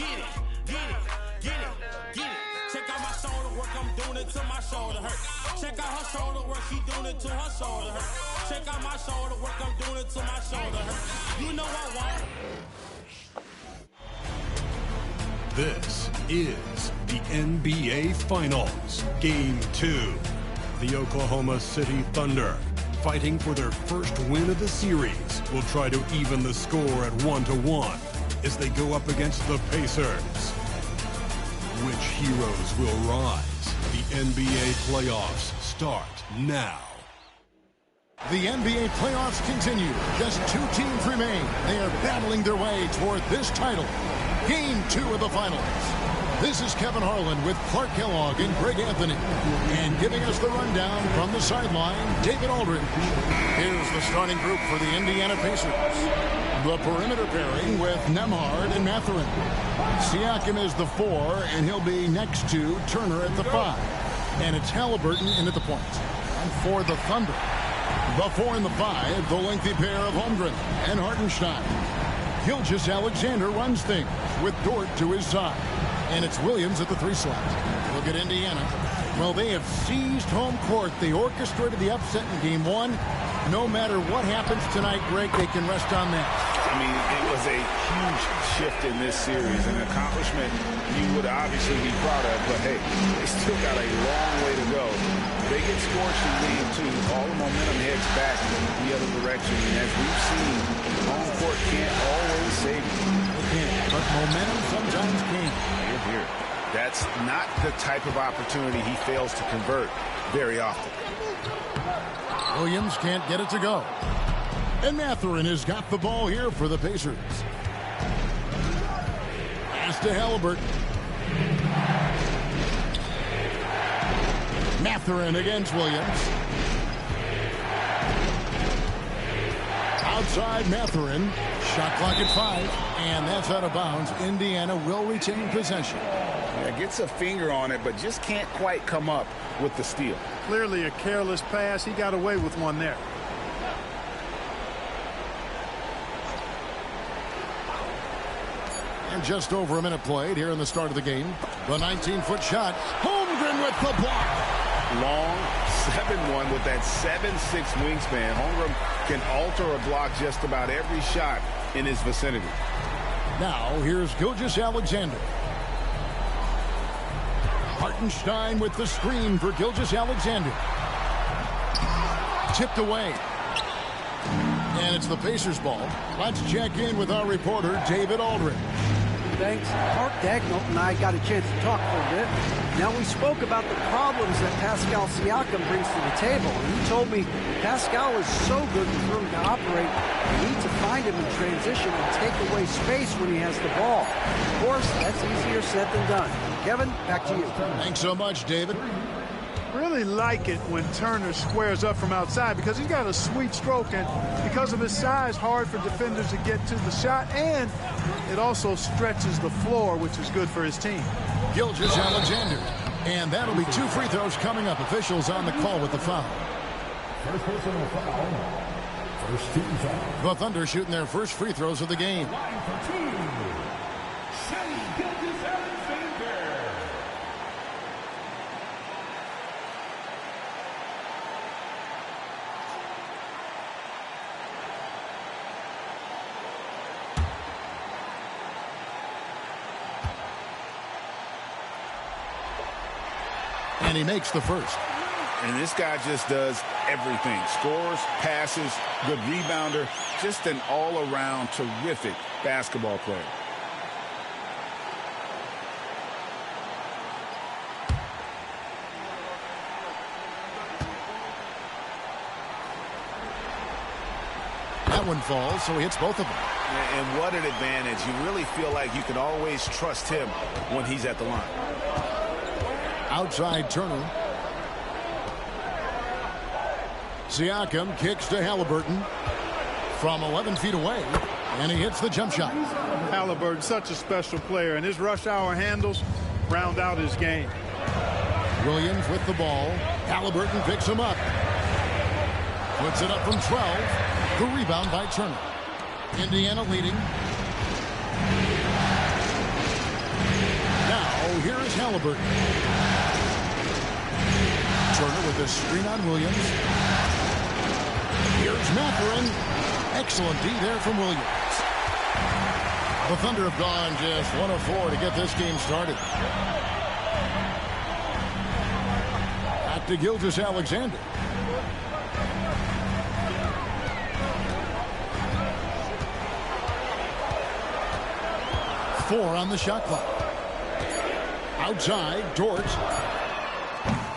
Get it, get it, get it, get it. Check out my shoulder work, I'm doing it till my shoulder hurt. Check out her shoulder work, she doing it till her shoulder hurt. Check out my shoulder work, I'm doing it till my shoulder hurt. You know I want. This is the NBA Finals, Game 2. The Oklahoma City Thunder, fighting for their first win of the series, will try to even the score at 1-1 as they go up against the Pacers. Which heroes will rise? The NBA playoffs start now. The NBA playoffs continue. Just 2 teams remain. They are battling their way toward this title. Game 2 of the finals. This is Kevin Harlan with Clark Kellogg and Greg Anthony. And giving us the rundown from the sideline, David Aldridge. Here's the starting group for the Indiana Pacers. The perimeter pairing with Nembhard and Mathurin. Siakam is the 4, and he'll be next to Turner at the 5. And it's Halliburton in at the point. And for the Thunder, the 4 and the 5, the lengthy pair of Holmgren and Hartenstein. Gilgeous-Alexander runs things with Dort to his side. And it's Williams at the 3 slot. Look at Indiana. Well, they have seized home court. They orchestrated the upset in Game 1. No matter what happens tonight, Greg, they can rest on that. I mean, it was a huge shift in this series, an accomplishment you would obviously be proud of, but hey, they still got a long way to go. They get scorched in Game 2, all the momentum heads back the other direction, and as we've seen, home court can't always save you. It can't, but momentum sometimes can. Here. That's not the type of opportunity he fails to convert very often. Williams can't get it to go. And Mathurin has got the ball here for the Pacers. Pass to Halliburton. Mathurin against Williams. Outside Mathurin. Shot clock at 5. And that's out of bounds. Indiana will retain possession. Yeah, gets a finger on it, but just can't quite come up with the steal. Clearly a careless pass. He got away with one there. And just over a minute played here in the start of the game. The 19-foot shot. Holmgren with the block. Long 7-1 with that 7'6" wingspan. Holmgren can alter a block just about every shot in his vicinity. Now here's Gilgeous-Alexander. Hartenstein with the screen for Gilgeous-Alexander. Tipped away. And it's the Pacers ball. Let's check in with our reporter, David Aldridge. Thanks. Mark Dagnall and I got a chance to talk for a bit. Now, we spoke about the problems that Pascal Siakam brings to the table. And he told me Pascal is so good with room to operate, you need to find him in transition and take away space when he has the ball. Of course, that's easier said than done. Kevin, back to you. Thanks so much, David. Really like it when Turner squares up from outside because he's got a sweet stroke, and because of his size, hard for defenders to get to the shot, and it also stretches the floor, which is good for his team. Gilgeous-Alexander. And that'll be 2 free throws coming up. Officials on the call with the foul. First personal foul. First team foul. The Thunder shooting their first free throws of the game. Line for 2. And he makes the first. And this guy just does everything. Scores, passes, good rebounder, just an all-around terrific basketball player. That one falls, so he hits both of them. And what an advantage. You really feel like you can always trust him when he's at the line. Outside Turner. Siakam kicks to Halliburton from 11 feet away, and he hits the jump shot. Halliburton, such a special player, and his rush hour handles round out his game. Williams with the ball. Halliburton picks him up. Puts it up from 12. The rebound by Turner. Indiana leading. Halliburton. Turner with a screen on Williams. Here's Mathurin. Excellent D there from Williams. The Thunder have gone just 1 of 4 to get this game started. Back to Gilgeous-Alexander. Four on the shot clock. Outside, Dort.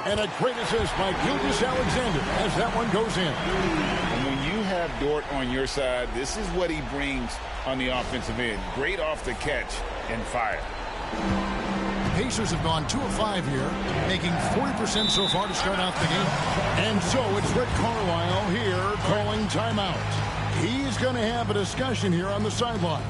And a great assist by Gilgeous-Alexander as that one goes in. And when you have Dort on your side, this is what he brings on the offensive end. Great off the catch and fire. Pacers have gone 2 of 5 here, making 40% so far to start out the game. And so it's Rick Carlisle here calling timeout. He's going to have a discussion here on the sideline.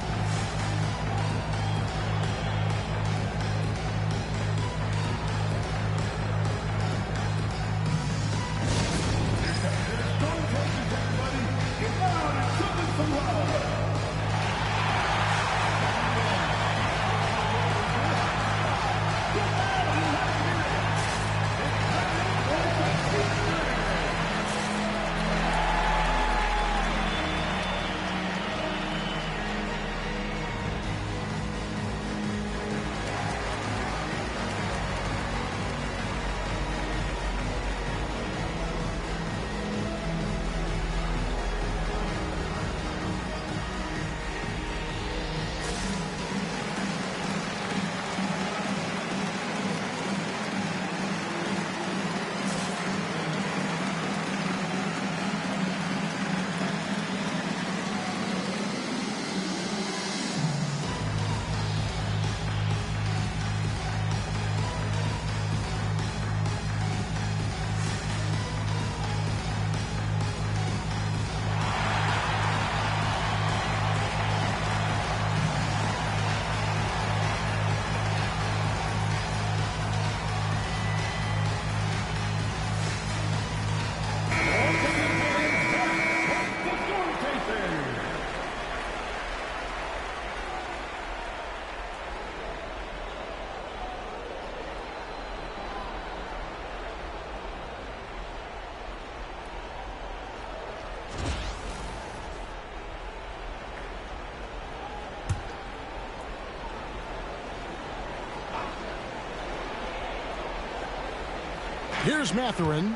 Here's Mathurin.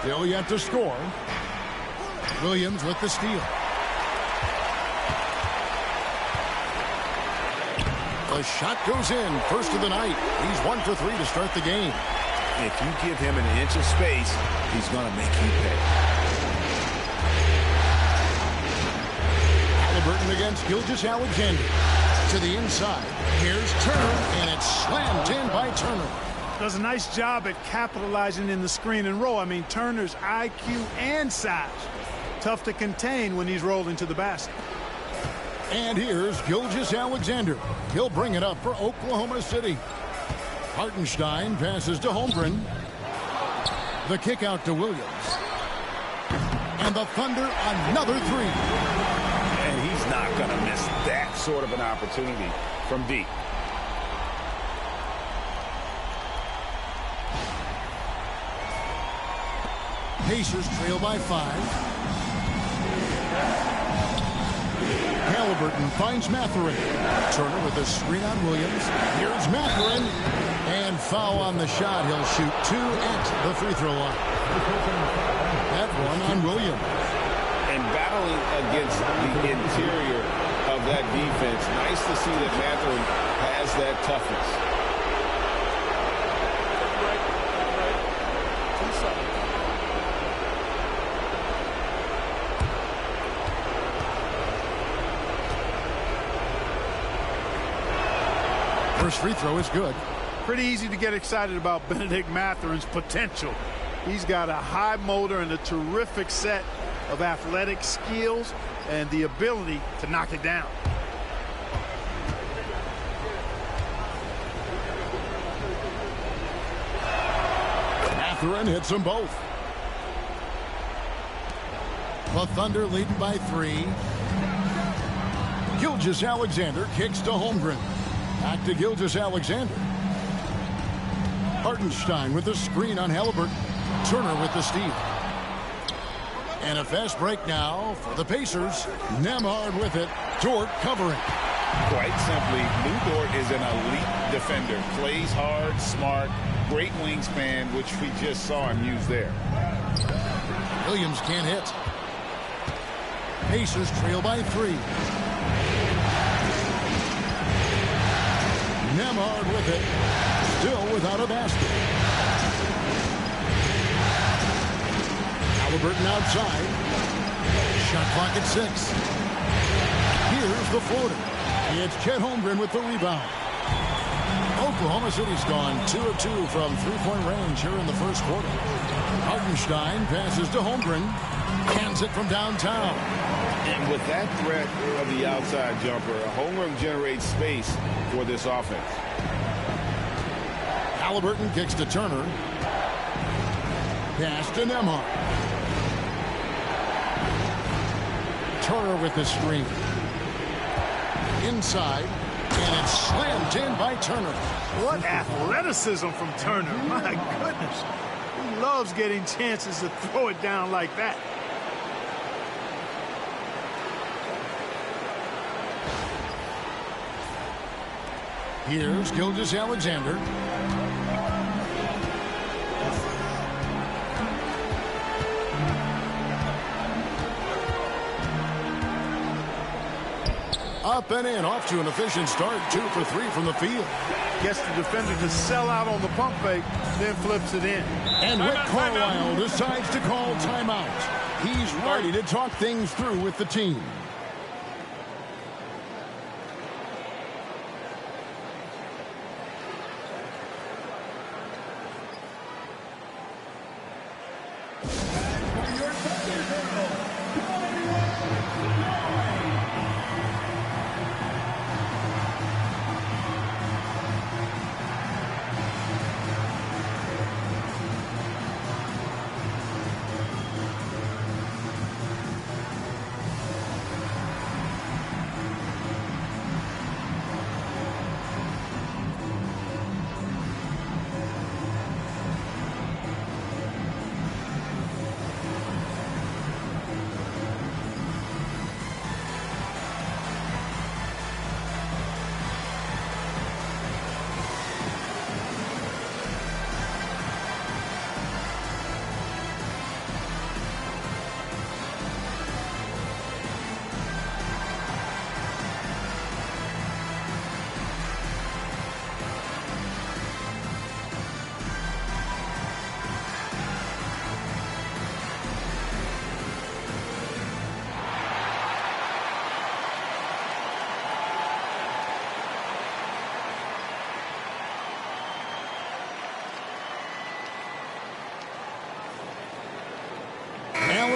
Still yet to score. Williams with the steal. The shot goes in. First of the night. He's 1 for 3 to start the game. If you give him an inch of space, he's going to make you pay. Halliburton against Gilgeous-Alexander. To the inside. Here's Turner, and it's slammed in by Turner. Does a nice job at capitalizing in the screen and roll. I mean, Turner's IQ and size. Tough to contain when he's rolling to the basket. And here's Gilgeous-Alexander. He'll bring it up for Oklahoma City. Hartenstein passes to Holmgren. The kick out to Williams. And the Thunder another three. And he's not going to miss that sort of an opportunity from deep. Pacers trail by 5. Halliburton finds Mathurin. Turner with a screen on Williams. Here's Mathurin. And foul on the shot. He'll shoot 2 at the free throw line. That one on Williams. And battling against the interior of that defense. Nice to see that Mathurin has that toughness. First free throw is good. Pretty easy to get excited about Benedict Mathurin's potential. He's got a high motor and a terrific set of athletic skills and the ability to knock it down. Mathurin hits them both. The Thunder leading by 3. Gilgeous-Alexander kicks to Holmgren. Back to Gilgeous-Alexander. Hartenstein with the screen on Halliburton. Turner with the steal. And a fast break now for the Pacers. Nembhard with it. Dort covering. Quite simply, Lou Dort is an elite defender. Plays hard, smart, great wingspan, which we just saw him use there. Williams can't hit. Pacers trail by 3. Nembhard with it. Still without a basket. Halliburton outside. Shot clock at 6. Here's the floater. It's Chet Holmgren with the rebound. Oklahoma City's gone 2 of 2 from three-point range here in the first quarter. Hartenstein passes to Holmgren. Hands it from downtown. And with that threat of the outside jumper, Holmgren generates space for this offense. Halliburton kicks to Turner. Pass to Nembhard. Turner with the screen. Inside. And it's slammed in by Turner. What athleticism from Turner. My goodness. He loves getting chances to throw it down like that. Here's Gilgeous-Alexander. Up and in, off to an efficient start. 2 for 3 from the field. Gets the defender to sell out on the pump fake, then flips it in. And Rick Carlisle decides to call timeout. He's ready to talk things through with the team.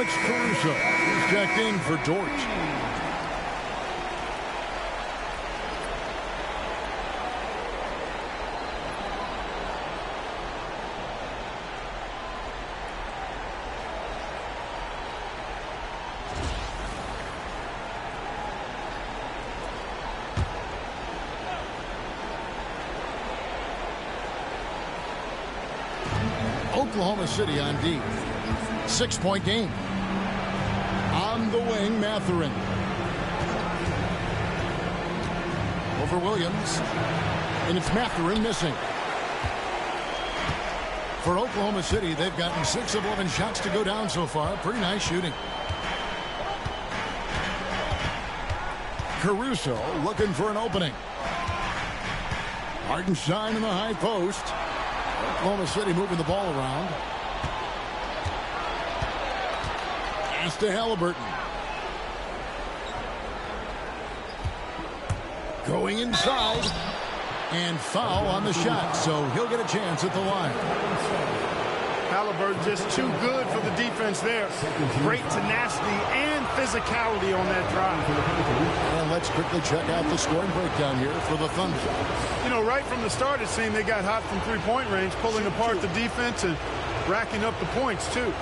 Caruso is checked in for Dort. Oklahoma City on D. 6-point game. On the wing, Mathurin. Over Williams. And it's Mathurin missing. For Oklahoma City, they've gotten 6 of 11 shots to go down so far. Pretty nice shooting. Caruso looking for an opening. Hartenstein in the high post. Oklahoma City moving the ball around. Pass to Halliburton. Going inside. And foul on the shot, so he'll get a chance at the line. Halliburton just too good for the defense there. Great tenacity and physicality on that drive. And let's quickly check out the scoring breakdown here for the Thunder. You know, right from the start, it seemed they got hot from three-point range, pulling apart the defense and racking up the points, too.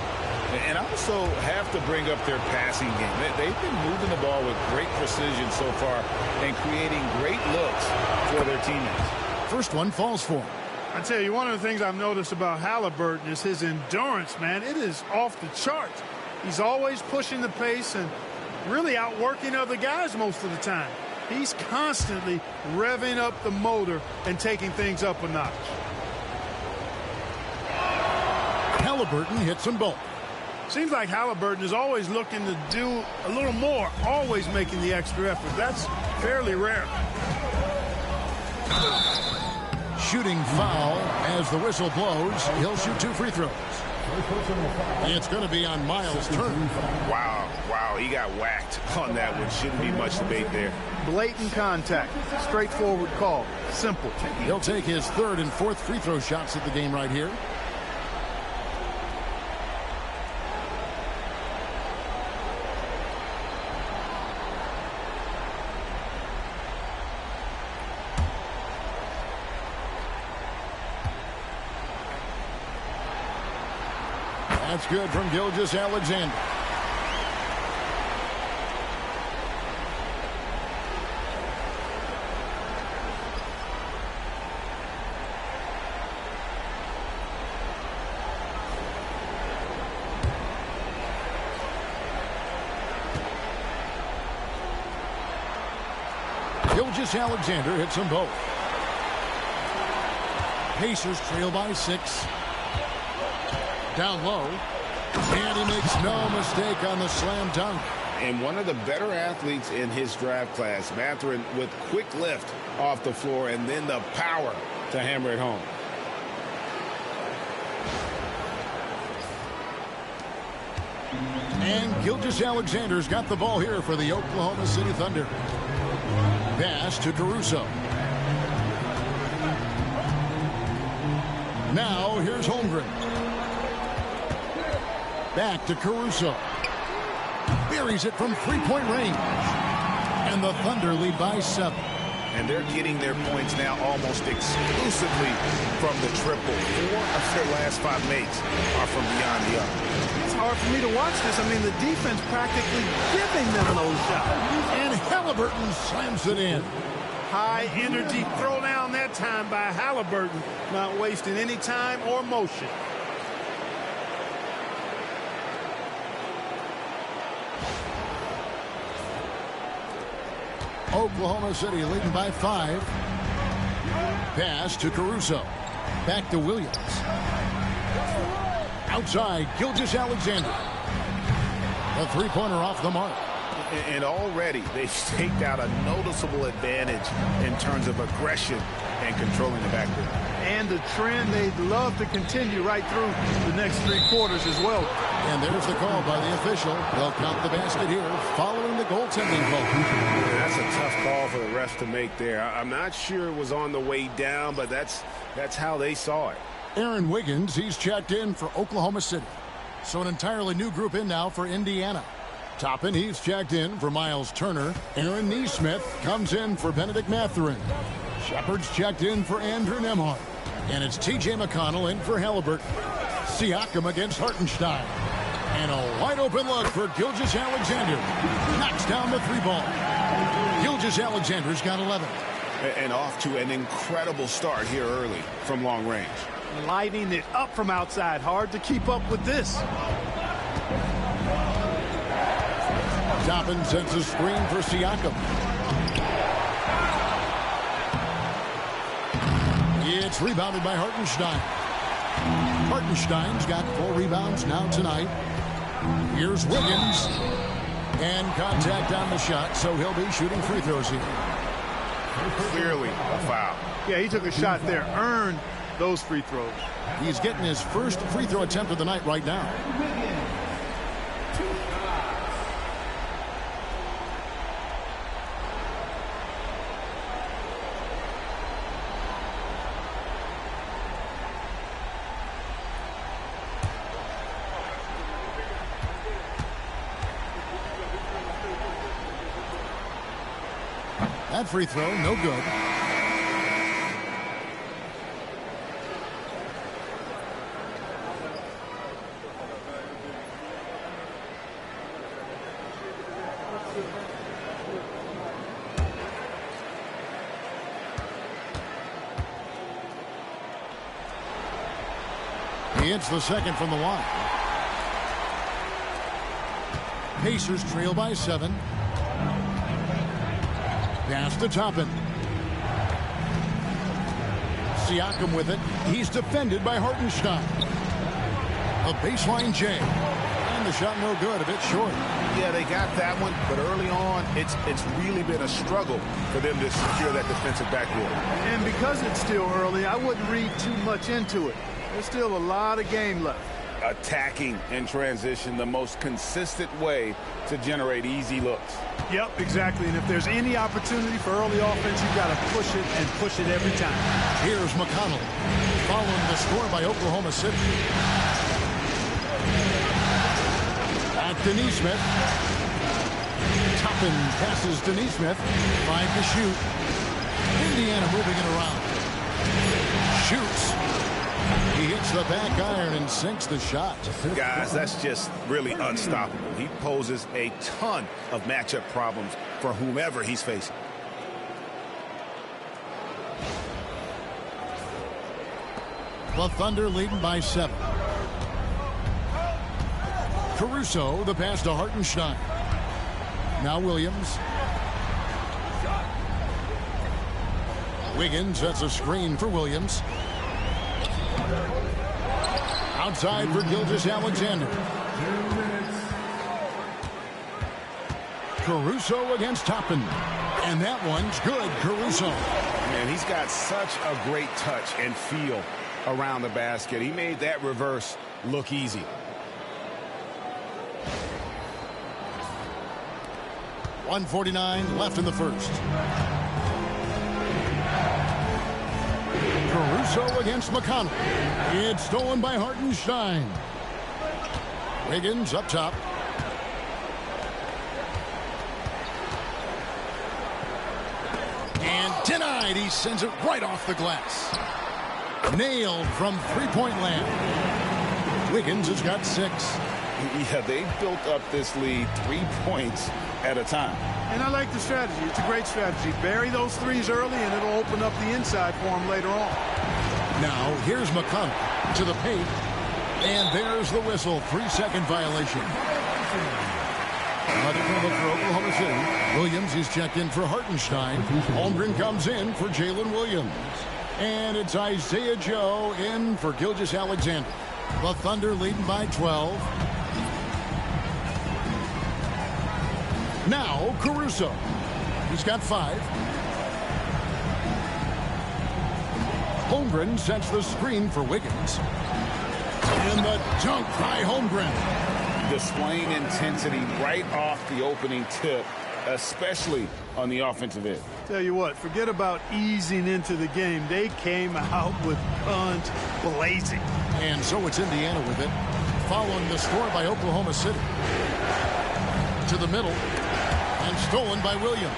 And also have to bring up their passing game. They've been moving the ball with great precision so far and creating great looks for their teammates. First one falls for him. I tell you, one of the things I've noticed about Halliburton is his endurance, man. It is off the charts. He's always pushing the pace and really outworking other guys most of the time. He's constantly revving up the motor and taking things up a notch. Halliburton hits them both. Seems like Halliburton is always looking to do a little more, always making the extra effort. That's fairly rare. Shooting foul as the whistle blows. He'll shoot 2 free throws. It's going to be on Miles Turner. Wow, he got whacked on that one. Shouldn't be much debate there. Blatant contact. Straightforward call. Simple. He'll take his 3rd and 4th free throw shots at the game right here. That's good from Gilgeous-Alexander. Gilgeous-Alexander hits them both. Pacers trail by 6. Down low, and he makes no mistake on the slam dunk. And one of the better athletes in his draft class, Mathurin, with quick lift off the floor and then the power to hammer it home. And Gilgeous-Alexander's got the ball here for the Oklahoma City Thunder. Pass to Caruso. Now here's Holmgren. Back to Caruso. Buries it from 3-point range. And the Thunder lead by 7. And they're getting their points now almost exclusively from the triple. 4 of their last 5 makes are from beyond the arc. It's hard for me to watch this. I mean, the defense practically giving them those shots. And Halliburton slams it in. High energy throwdown that time by Halliburton. Not wasting any time or motion. Oklahoma City leading by 5. Pass to Caruso. Back to Williams. Outside, Gilgeous-Alexander. The 3-pointer off the mark. And already they've staked out a noticeable advantage in terms of aggression and controlling the backcourt. And the trend they'd love to continue right through the next 3 quarters as well. And there's the call by the official. They'll count the basket here following the goaltending call. That's a tough call for the refs to make there. I'm not sure it was on the way down, but that's how they saw it. Aaron Wiggins, he's checked in for Oklahoma City. So an entirely new group in now for Indiana. Toppin, he's checked in for Miles Turner. Aaron Nesmith comes in for Benedict Mathurin. Shepard's checked in for Andrew Nembhard. And it's T.J. McConnell in for Halliburton. Siakam against Hartenstein. And a wide open look for Gilgeous-Alexander. Knocks down the 3-ball. Gilgeous-Alexander's got 11. And off to an incredible start here early from long range. Lighting it up from outside. Hard to keep up with this. Toppin sends a screen for Siakam. It's rebounded by Hartenstein. Hartenstein's got 4 rebounds now tonight. Here's Wiggins. And contact on the shot, so he'll be shooting free throws here. Clearly a foul. Yeah, he took a shot there. Earned those free throws. He's getting his first free throw attempt of the night right now. That free throw, no good. He hits the second from the line. Pacers trail by 7. Pass to Toppin. Siakam with it. He's defended by Hartenstein. A baseline J. And the shot no good, a bit short. Yeah, they got that one, but early on, it's really been a struggle for them to secure that defensive backboard. And because it's still early, I wouldn't read too much into it. There's still a lot of game left. Attacking in transition, the most consistent way to generate easy looks. Yep, exactly. And if there's any opportunity for early offense, you've got to push it and push it every time. Here's McConnell, following the score by Oklahoma City. At Denny Smith. Toppin passes Denny Smith. 5 to shoot. Indiana moving it around. Shoots. He hits the back iron and sinks the shot. Guys, that's just really unstoppable. He poses a ton of matchup problems for whomever he's facing. The Thunder leading by 7. Caruso, the pass to Hartenstein. Now Williams. Wiggins sets a screen for Williams. Outside for Gilgeous-Alexander. Caruso against Toppin. And that one's good, Caruso. Man, he's got such a great touch and feel around the basket. He made that reverse look easy. .149 left in the first. Caruso against McConnell. It's stolen by Hartenstein. Wiggins up top. And denied. He sends it right off the glass. Nailed from three-point land. Wiggins has got 6. Yeah, they built up this lead 3 points at a time. And I like the strategy. It's a great strategy. Bury those threes early, and it'll open up the inside for him later on. Now, here's McConnell to the paint. And there's the whistle. 3-second violation. Another penalty for Oklahoma City. Williams is checked in for Hartenstein. Holmgren comes in for Jalen Williams. And it's Isaiah Joe in for Gilgeous-Alexander. The Thunder leading by 12. Now, Caruso. He's got 5. Holmgren sets the screen for Wiggins. And the dunk by Holmgren. Displaying intensity right off the opening tip, especially on the offensive end. Tell you what, forget about easing into the game. They came out with guns blazing. And so it's Indiana with it, following the score by Oklahoma City. To the middle, and stolen by Williams.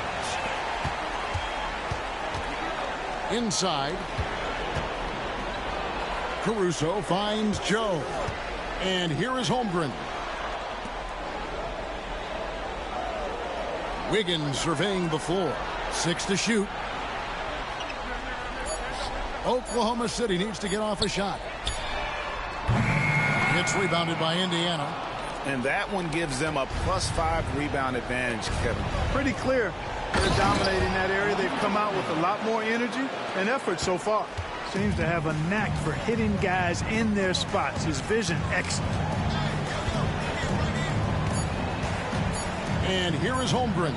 Inside. Caruso finds Joe. And here is Holmgren. Wiggins surveying the floor. 6 to shoot. Oklahoma City needs to get off a shot. It's rebounded by Indiana. And that one gives them a +5 rebound advantage, Kevin. Pretty clear. They're dominating that area. They've come out with a lot more energy and effort so far. Seems to have a knack for hitting guys in their spots. His vision, excellent. And here is Holmgren.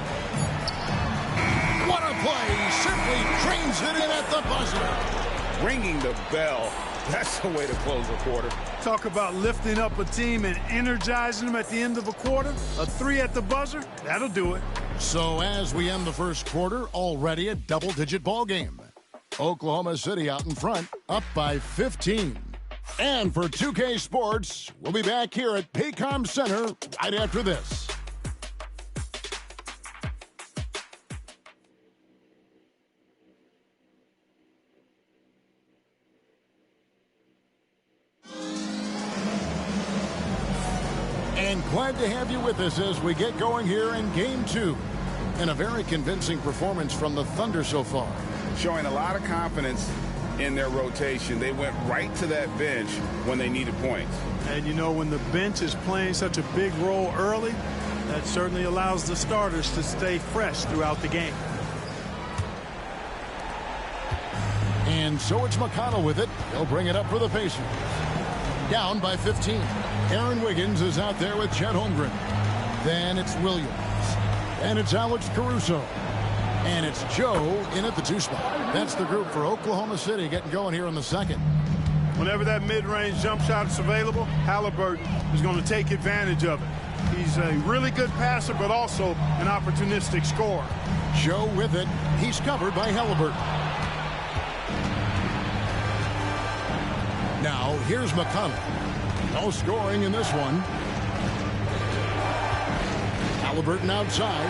What a play. Simply trains it in at the buzzer. Ringing the bell. That's the way to close a quarter. Talk about lifting up a team and energizing them at the end of a quarter. A 3 at the buzzer, that'll do it. So as we end the first quarter, already a double-digit ball game. Oklahoma City out in front, up by 15. And for 2K Sports, we'll be back here at Paycom Center right after this. And glad to have you with us as we get going here in Game 2. And a very convincing performance from the Thunder so far. Showing a lot of confidence in their rotation. They went right to that bench when they needed points. And you know, when the bench is playing such a big role early, that certainly allows the starters to stay fresh throughout the game. And so it's McConnell with it. He'll bring it up for the Pacers. Down by 15. Aaron Wiggins is out there with Chet Holmgren. Then it's Williams. And it's Alex Caruso. And it's Joe in at the 2 spot. That's the group for Oklahoma City getting going here in the second. Whenever that mid-range jump shot is available, Halliburton is going to take advantage of it. He's a really good passer, but also an opportunistic scorer. Joe with it. He's covered by Halliburton. Now, here's McConnell. No scoring in this one. Halliburton outside.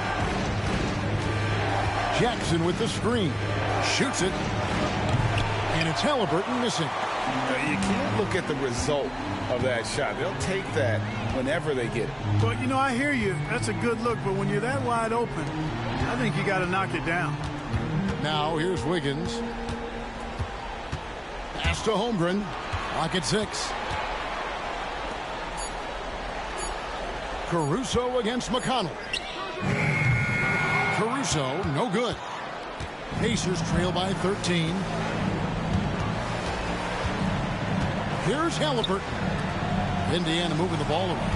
Jackson with the screen. Shoots it. And it's Halliburton missing. You can't look at the result of that shot. They'll take that whenever they get it. But, you know, I hear you. That's a good look. But when you're that wide open, I think you got to knock it down. Now, here's Wiggins. Pass to Holmgren. Clock at 6. Caruso against McConnell. Caruso, no good. Pacers trail by 13. Here's Halliburton. Indiana moving the ball around.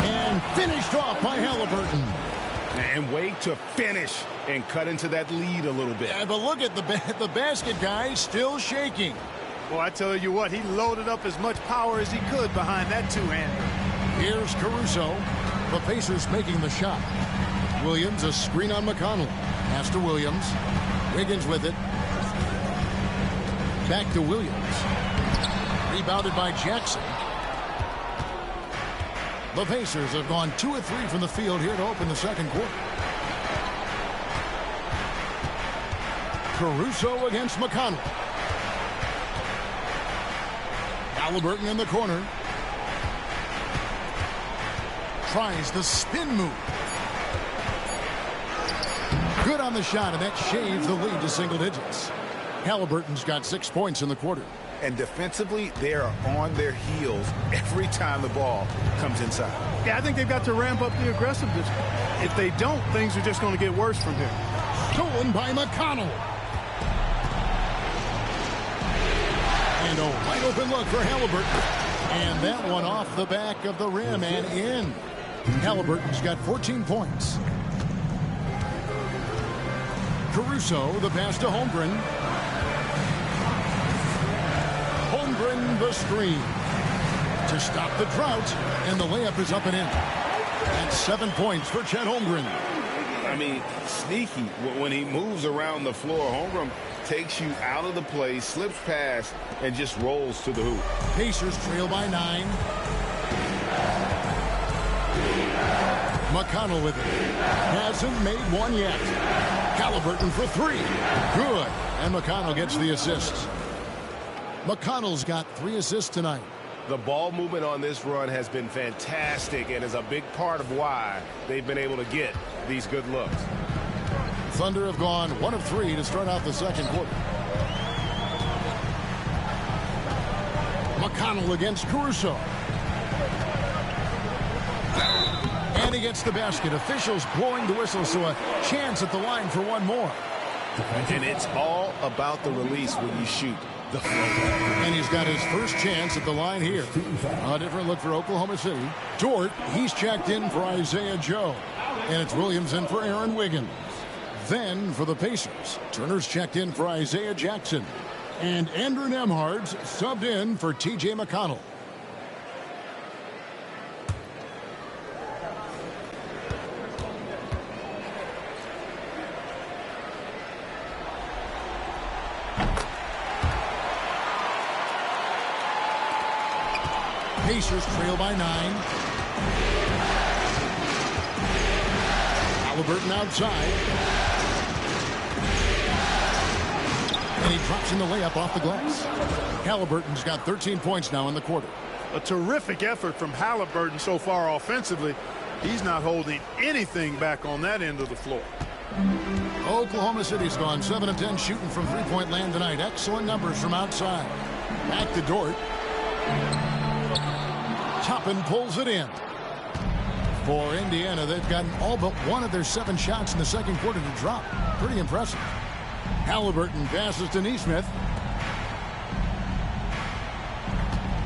And finished off by Halliburton. And wait to finish and cut into that lead a little bit. Yeah, but look at the basket guy still shaking. Well, I tell you what, he loaded up as much power as he could behind that two-hander. Here's Caruso. The Pacers making the shot. Williams, a screen on McConnell. Pass to Williams. Wiggins with it. Back to Williams. Rebounded by Jackson. The Pacers have gone 2 of 3 from the field here to open the second quarter. Caruso against McConnell. Halliburton in the corner. Tries the spin move. Good on the shot, and that shaves the lead to single digits. Halliburton's got 6 points in the quarter. And defensively, they are on their heels every time the ball comes inside. Yeah, I think they've got to ramp up the aggressiveness. If they don't, things are just going to get worse from here. Stolen by McConnell. And a wide open look for Halliburton. And that one off the back of the rim and in. Halliburton's got 14 points. Caruso, the pass to Holmgren. Holmgren, the screen. To stop the drought, and the layup is up and in. That's 7 points for Chet Holmgren. I mean, sneaky. When he moves around the floor, Holmgren takes you out of the play, slips past, and just rolls to the hoop. Pacers trail by 9. McConnell with it. Hasn't made one yet. Halliburton for 3. Good. And McConnell gets the assist. McConnell's got 3 assists tonight. The ball movement on this run has been fantastic and is a big part of why they've been able to get these good looks. Thunder have gone 1 of 3 to start out the second quarter. McConnell against Caruso. And he gets the basket. Officials blowing the whistle, so a chance at the line for one more. And it's all about the release when you shoot the flow. And he's got his first chance at the line here. A different look for Oklahoma City. Dort, he's checked in for Isaiah Joe. And it's Williams in for Aaron Wiggins. Then for the Pacers, Turner's checked in for Isaiah Jackson. And Andrew Nembhard's subbed in for T.J. McConnell. Pacers trail by 9. Halliburton outside. And he drops in the layup off the glass. Halliburton's got 13 points now in the quarter. A terrific effort from Halliburton so far offensively. He's not holding anything back on that end of the floor. Oklahoma City's gone 7 of 10 shooting from three-point land tonight. Excellent numbers from outside. Back to Dort. Toppin pulls it in. For Indiana, they've gotten all but one of their 7 shots in the second quarter to drop. Pretty impressive. Halliburton passes to Nesmith.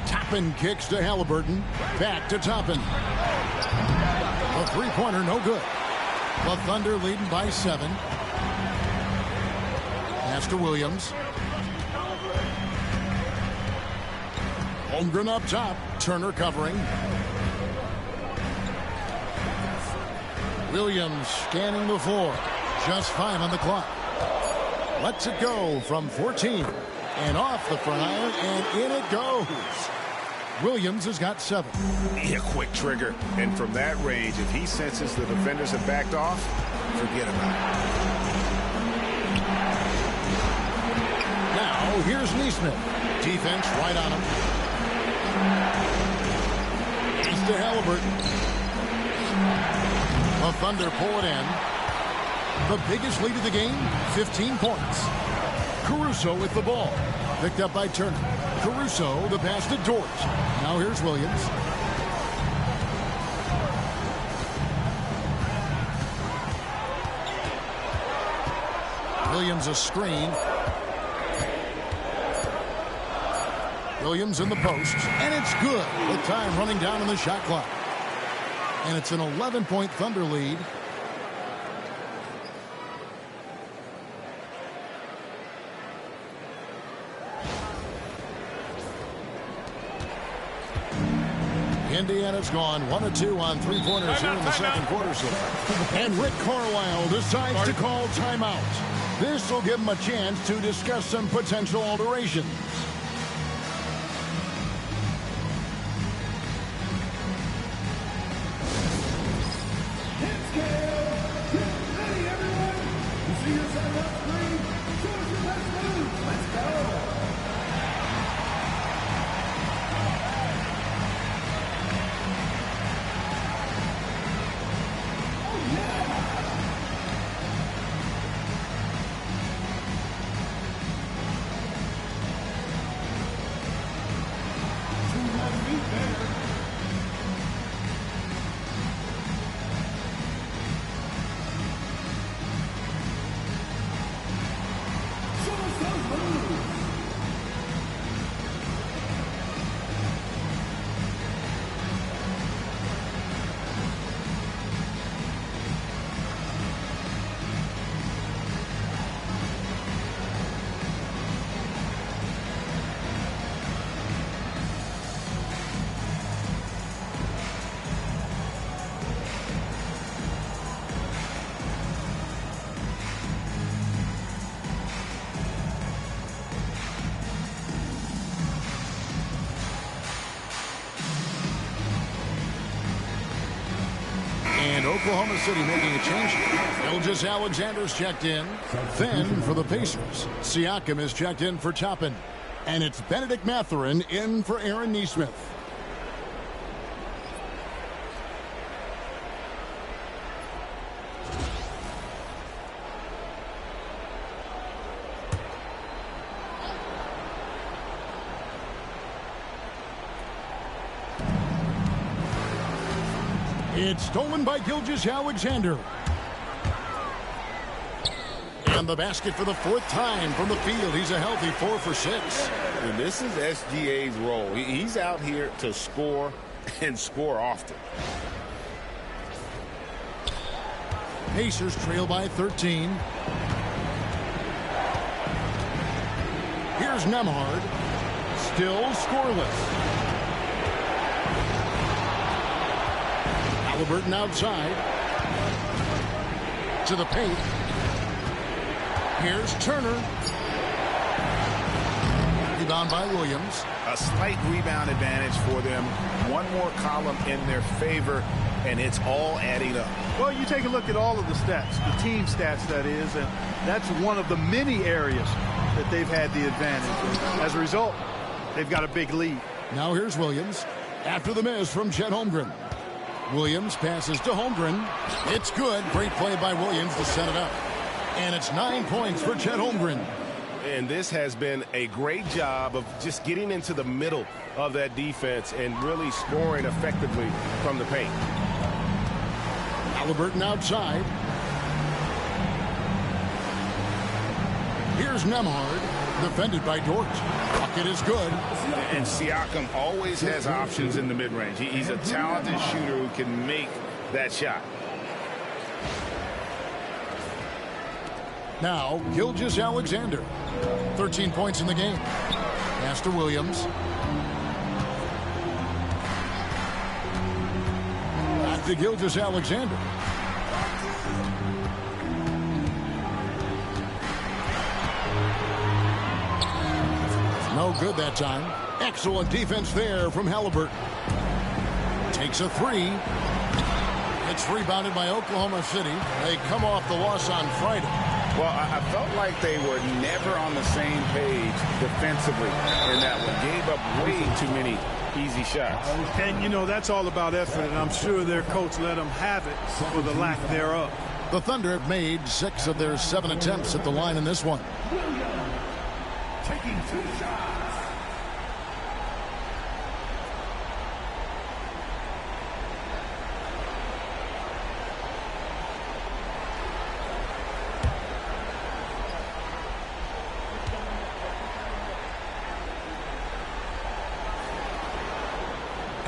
Toppin kicks to Halliburton. Back to Toppin. A three-pointer, no good. The Thunder leading by 7. Pass to Williams. Holmgren up top. Turner covering. Williams scanning the floor. Just 5 on the clock. Lets it go from 14. And off the front iron, and in it goes. Williams has got 7. A quick trigger. And from that range, if he senses the defenders have backed off, forget about it. Now, here's Nesmith. Defense right on him. He's to Halliburton. The Thunder pull it in. The biggest lead of the game, 15 points. Caruso with the ball. Picked up by Turner. Caruso, the pass to Dort. Now here's Williams. Williams a screen. Williams in the post. And it's good. The time running down on the shot clock. And it's an 11-point Thunder lead. Indiana's gone 1 of 2 on three-pointers here in the second quarter. And Rick Carlisle decides to call timeout. This will give him a chance to discuss some potential alterations. Oklahoma City making a change. Gilgeous-Alexander's checked in. Then for the Pacers, Siakam is checked in for Toppin. And it's Benedict Mathurin in for Aaron Nesmith. It's stolen by Gilgeous-Alexander. And the basket for the 4th time from the field. He's a healthy 4 for 6. And this is SGA's role. He's out here to score and score often. Pacers trail by 13. Here's Nembhard. Still scoreless. Halliburton outside. To the paint. Here's Turner. Rebound by Williams. A slight rebound advantage for them. One more column in their favor, and it's all adding up. Well, you take a look at all of the stats, the team stats, that is, and that's one of the many areas that they've had the advantage. And as a result, they've got a big lead. Now here's Williams. After the miss from Chet Holmgren. Williams passes to Holmgren. It's good. Great play by Williams to set it up. And it's 9 points for Chet Holmgren. And this has been a great job of just getting into the middle of that defense and really scoring effectively from the paint. Halliburton outside. Here's Nembhard, defended by Dort. Bucket is good. And Siakam always has options in the mid-range. He's a talented shooter who can make that shot. Now, Gilgeous-Alexander. 13 points in the game. Pass to Williams. Back to Gilgeous-Alexander. No good that time. Excellent defense there from Halliburton. Takes a three. It's rebounded by Oklahoma City. They come off the loss on Friday. Well, I felt like they were never on the same page defensively in that one. Gave up way too many easy shots. And, you know, that's all about effort, and I'm sure their coach let them have it for the lack thereof. The Thunder have made 6 of their 7 attempts at the line in this one. Taking 2 shots.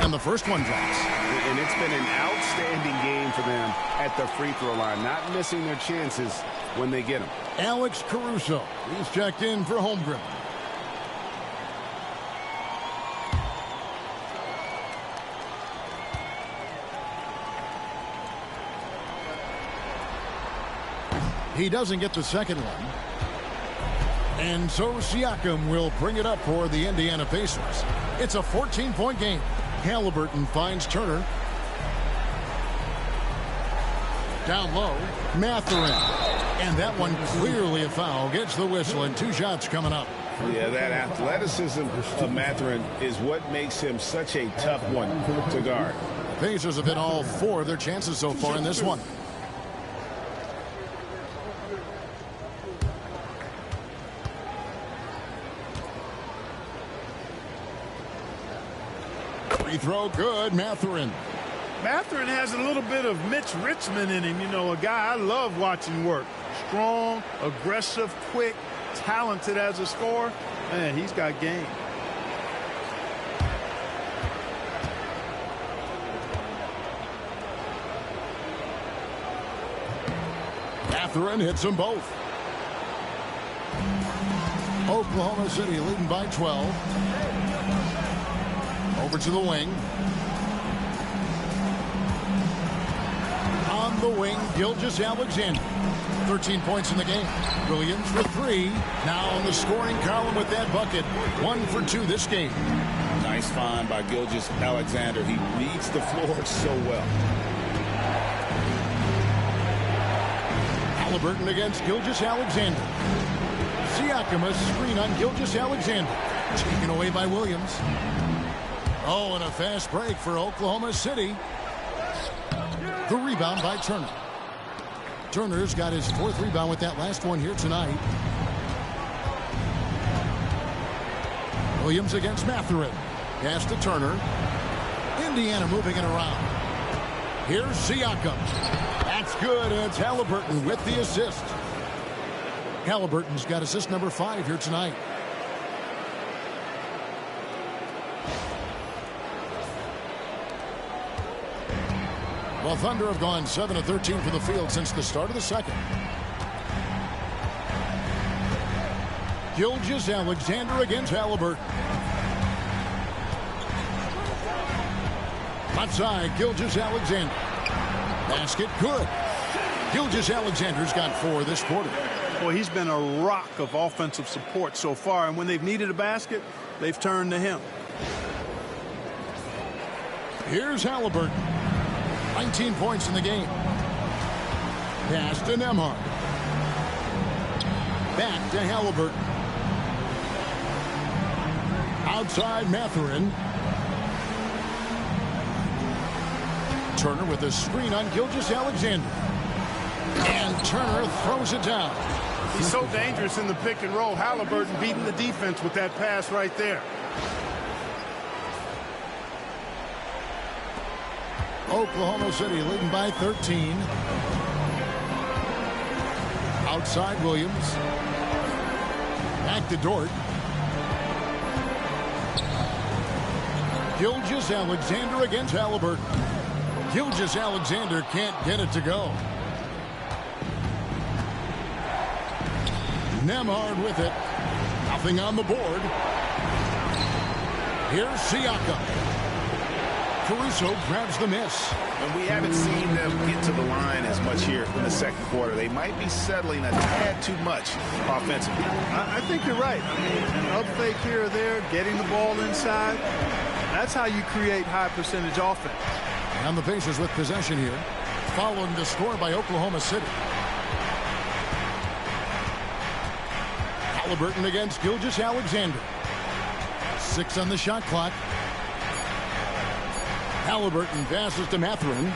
And the first one drops. And it's been an outstanding game for them at the free throw line, not missing their chances when they get them. Alex Caruso. He's checked in for Holmgren. He doesn't get the second one. And so Siakam will bring it up for the Indiana Pacers. It's a 14-point game. Halliburton finds Turner. Down low, Mathurin. And that one clearly a foul. Gets the whistle, and 2 shots coming up. Yeah, that athleticism of Mathurin is what makes him such a tough one to guard. Pacers have hit all 4 of their chances so far in this one. Free throw good, Mathurin. Mathurin has a little bit of Mitch Richmond in him. You know, a guy I love watching work. Strong, aggressive, quick, talented as a scorer. Man, he's got game. Mathurin hits them both. Oklahoma City leading by 12. Over to the wing. On the wing, Gilgeous-Alexander. 13 points in the game. Williams for 3. Now on the scoring column with that bucket. 1 for 2 this game. Nice find by Gilgeous-Alexander. He reads the floor so well. Halliburton against Gilgeous-Alexander. Siakam, a screen on Gilgeous-Alexander. Taken away by Williams. Oh, and a fast break for Oklahoma City. The rebound by Turner. Turner's got his 4th rebound with that last one here tonight. Williams against Mathurin. Pass to Turner. Indiana moving it around. Here's Siakam. That's good, and it's Halliburton with the assist. Halliburton's got assist number 5 here tonight. Well, Thunder have gone 7 of 13 for the field since the start of the second. Gilgeous-Alexander against Halliburton. Left side, Gilgeous-Alexander. Basket good. Gilgeous-Alexander's got 4 this quarter. Well, he's been a rock of offensive support so far, and when they've needed a basket, they've turned to him. Here's Halliburton. 19 points in the game. Pass to Nembhard. Back to Halliburton. Outside Mathurin. Turner with a screen on Gilgeous-Alexander. And Turner throws it down. He's so dangerous in the pick and roll. Halliburton beating the defense with that pass right there. Oklahoma City leading by 13. Outside Williams. Back to Dort. Gilgeous-Alexander against Halliburton. Gilgeous-Alexander can't get it to go. Nembhard with it. Nothing on the board. Here's Siakam. Caruso grabs the miss. And we haven't seen them get to the line as much here in the second quarter. They might be settling a tad too much offensively. I think you're right. I mean, an up fake here or there, getting the ball inside. That's how you create high percentage offense. And the Pacers with possession here, following the score by Oklahoma City. Halliburton against Gilgeous-Alexander. 6 on the shot clock. Halliburton passes to Mathurin.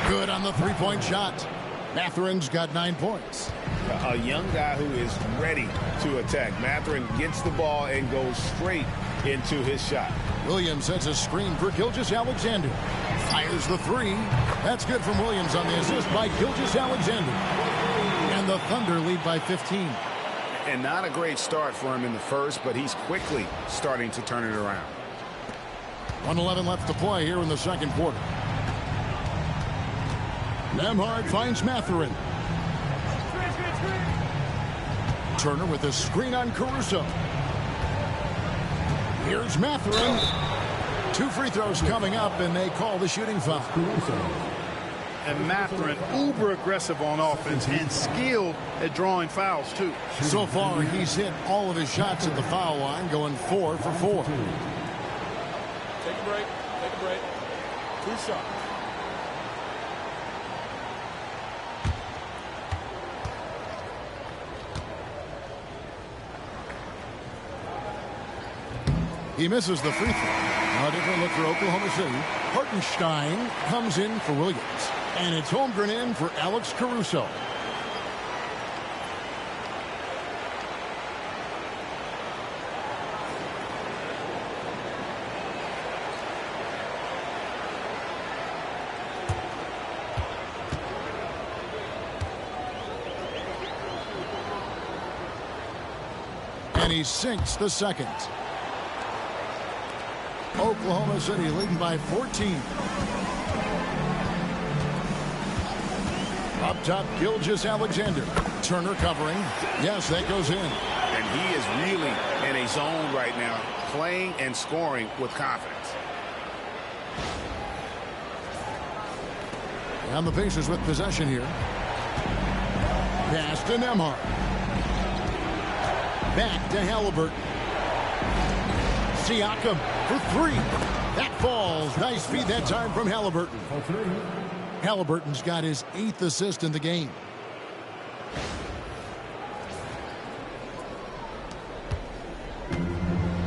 Good on the three-point shot. Mathurin's got 9 points. A young guy who is ready to attack. Mathurin gets the ball and goes straight into his shot. Williams sets a screen for Gilgeous-Alexander. Fires the three. That's good from Williams on the assist by Gilgeous-Alexander. And the Thunder lead by 15. And not a great start for him in the first, but he's quickly starting to turn it around. 1:11 left to play here in the second quarter. Nembhard finds Mathurin. Turner with a screen on Caruso. Here's Mathurin. 2 free throws coming up, and they call the shooting foul. And Mathurin, uber aggressive on offense and skilled at drawing fouls, too. So far, he's hit all of his shots at the foul line, going 4 for 4. Take a break. Take a break. 2 shots. He misses the free throw. A different look for Oklahoma City. Hartenstein comes in for Williams. And it's Holmgren in for Alex Caruso. And he sinks the second. Oklahoma City leading by 14. Up top, Gilgeous-Alexander. Turner covering. Yes, that goes in. And he is really in a zone right now, playing and scoring with confidence. And the Pacers with possession here. Pass to Nembhard. Back to Halliburton. Siakam for 3. That falls. Nice feed that time from Halliburton. Halliburton's got his 8th assist in the game.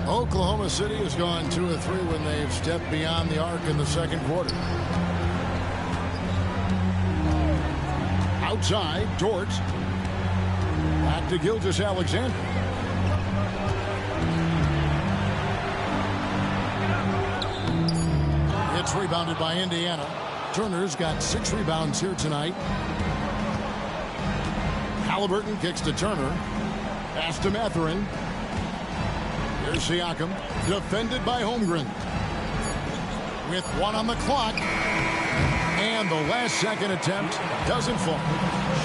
Oklahoma City has gone 2 of 3 when they've stepped beyond the arc in the second quarter. Outside, Dort. Back to Gilgeous-Alexander. It's rebounded by Indiana. Turner's got 6 rebounds here tonight. Halliburton kicks to Turner. Pass to Mathurin. Here's Siakam. Defended by Holmgren. With 1 on the clock. And the last second attempt doesn't fall.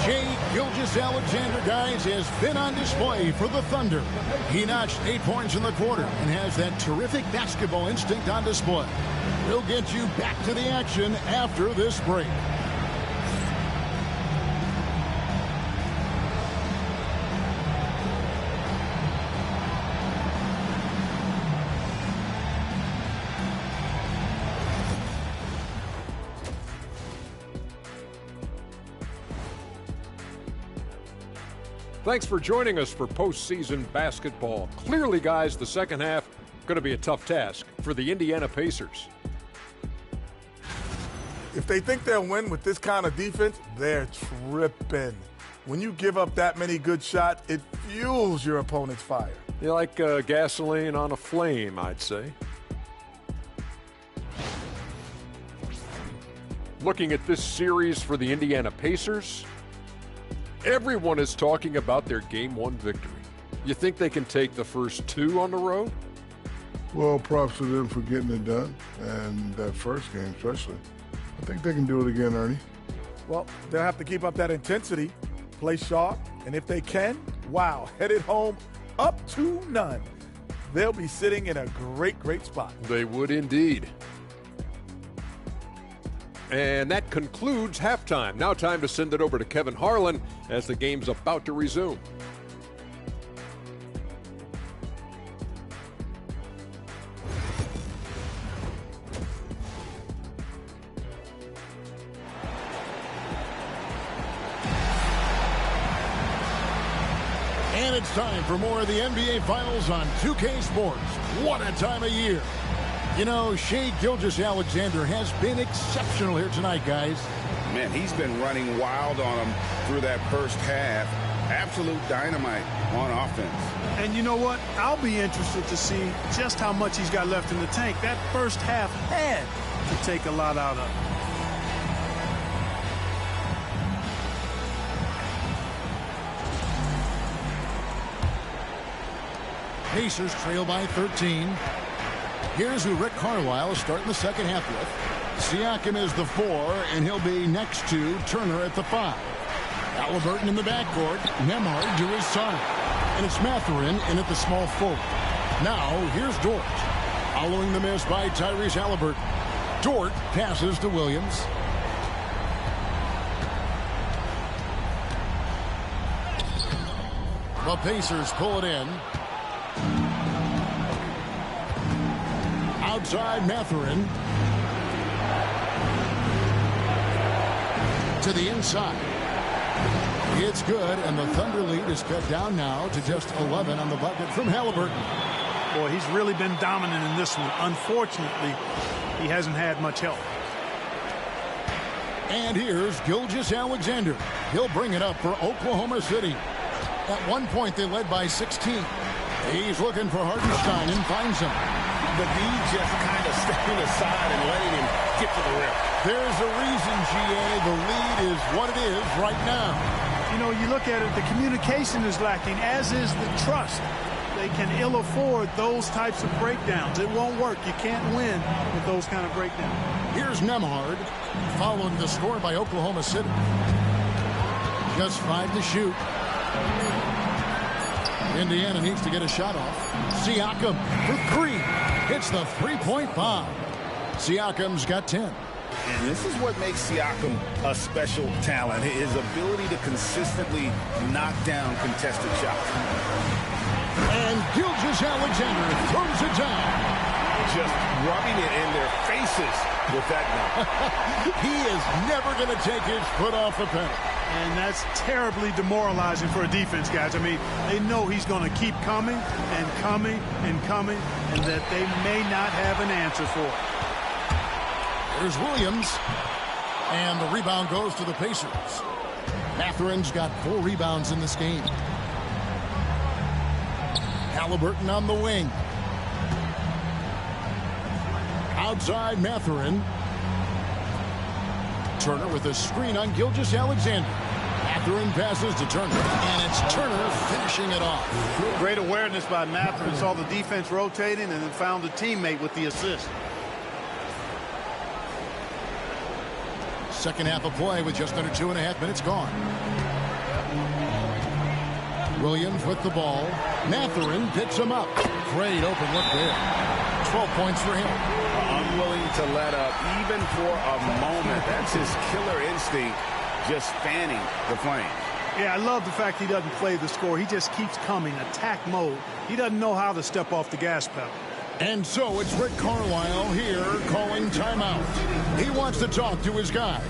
Shai Gilgeous-Alexander, guys, has been on display for the Thunder. He notched 8 points in the quarter and has that terrific basketball instinct on display. We'll get you back to the action after this break. Thanks for joining us for postseason basketball. Clearly, guys, the second half going to be a tough task for the Indiana Pacers. If they think they'll win with this kind of defense, they're tripping. When you give up that many good shots, it fuels your opponent's fire. You like gasoline on a flame, I'd say. Looking at this series for the Indiana Pacers, everyone is talking about their Game 1 victory. You think they can take the first 2 on the road? Well, props to them for getting it done, and that first game especially. I think they can do it again, Ernie. Well, they'll have to keep up that intensity, play sharp, and if they can, wow, headed home up 2-0. They'll be sitting in a great, great spot. They would indeed. And that concludes halftime. Now time to send it over to Kevin Harlan as the game's about to resume. And it's time for more of the NBA Finals on 2K Sports. What a time of year. You know, Shai Gilgeous-Alexander has been exceptional here tonight, guys. Man, he's been running wild on him through that first half. Absolute dynamite on offense. And you know what? I'll be interested to see just how much he's got left in the tank. That first half had to take a lot out of him. Pacers trail by 13. Here's who Rick Carlisle is starting the second half with. Siakam is the 4, and he'll be next to Turner at the 5. Halliburton in the backcourt. Nembhard to his side. And it's Mathurin in at the small forward. Now, here's Dort. Following the miss by Tyrese Halliburton. Dort passes to Williams. The Pacers pull it in. Outside Mathurin. To the inside. It's good, and the Thunder lead is cut down now to just 11 on the bucket from Halliburton. Boy, he's really been dominant in this one. Unfortunately, he hasn't had much help. And here's Gilgeous-Alexander. He'll bring it up for Oklahoma City. At one point, they led by 16. He's looking for Hartenstein and finds him. But D just kind of stepping aside and letting him get to the rim. There's a reason, GA. The lead is what it is right now. You know, you look at it, the communication is lacking, as is the trust. They can ill afford those types of breakdowns. It won't work. You can't win with those kind of breakdowns. Here's Nembhard, following the score by Oklahoma City. Just 5 to shoot. Indiana needs to get a shot off. Siakam for 3. It's the three-point bomb. Siakam's got 10. And this is what makes Siakam a special talent, his ability to consistently knock down contested shots. And Gilgeous-Alexander throws it down. Just rubbing it in their faces with that dunk. He is never going to take his foot off the pedal. And that's terribly demoralizing for a defense, guys. I mean, they know he's going to keep coming and coming and coming, and that they may not have an answer for it. There's Williams. And the rebound goes to the Pacers. Mathurin's got 4 rebounds in this game. Halliburton on the wing. Outside Mathurin. Turner with a screen on Gilgeous-Alexander. Mathurin passes to Turner, and it's Turner finishing it off. Great awareness by Mathurin. Saw the defense rotating and then found a teammate with the assist. Second half of play with just under 2.5 minutes gone. Williams with the ball. Mathurin picks him up. Great open look there. 12 points for him. Unwilling to let up even for a moment. That's his killer instinct, just fanning the flames. Yeah, I love the fact he doesn't play the score. He just keeps coming, attack mode. He doesn't know how to step off the gas pedal. And so it's Rick Carlisle here calling timeout. He wants to talk to his guys.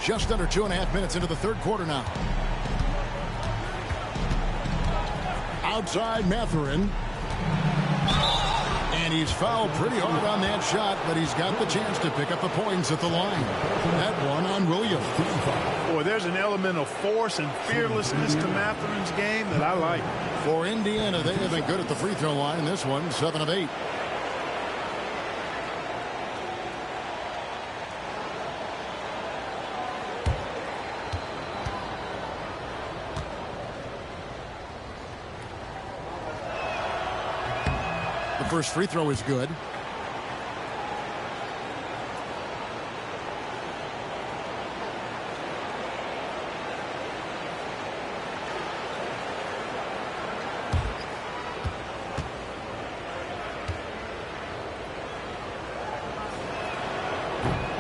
just under 2.5 minutes into the third quarter now. Outside Mathurin. And he's fouled pretty hard on that shot, but he's got the chance to pick up the points at the line. That one on Williams. Boy, there's an element of force and fearlessness to Mathurin's game that I like. For Indiana, they have been good at the free throw line. This one, 7 of 8. First free throw is good.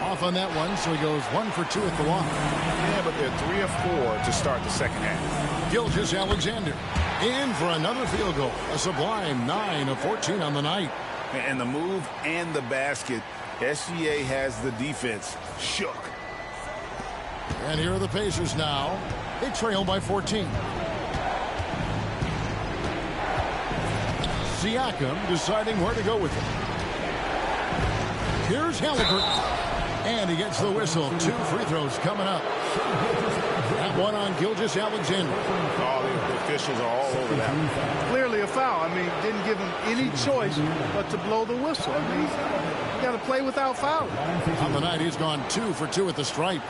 Off on that one, so he goes 1 for 2 at the line. Yeah, but they're 3 of 4 to start the second half. Gilgeous-Alexander in for another field goal. A sublime 9 of 14 on the night. And the move and the basket, SGA has the defense shook. And here are the Pacers now. They trail by 14. Siakam deciding where to go with it. Here's Halliburton. And he gets the whistle. 2 free throws coming up. That one on Gilgeous-Alexander. Oh, the officials are all over that. Clearly a foul. I mean, didn't give him any choice but to blow the whistle. I mean, you got to play without fouling. On the night, he's gone 2 for 2 at the stripe.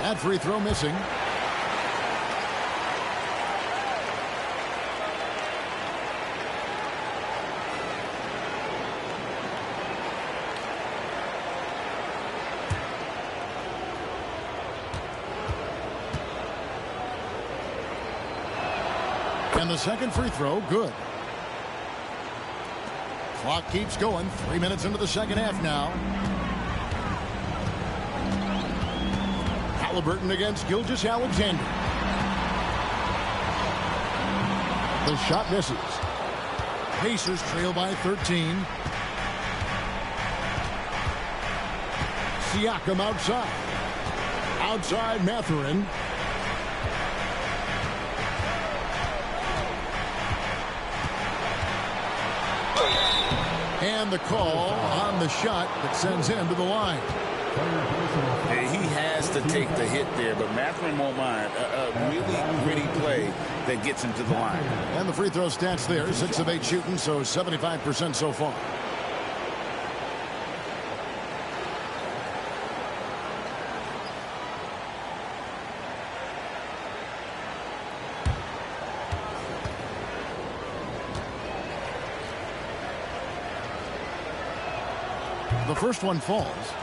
That free throw missing. And the second free throw, good. Clock keeps going. 3 minutes into the second half now. Halliburton against Gilgeous-Alexander. The shot misses. Pacers trail by 13. Siakam outside. Outside Mathurin. And the call on the shot that sends him to the line. He has to take the hit there, but Mathurin won't mind. A really gritty play that gets him to the line. And the free throw stats there, 6 of 8 shooting, so 75% so far. The first one falls.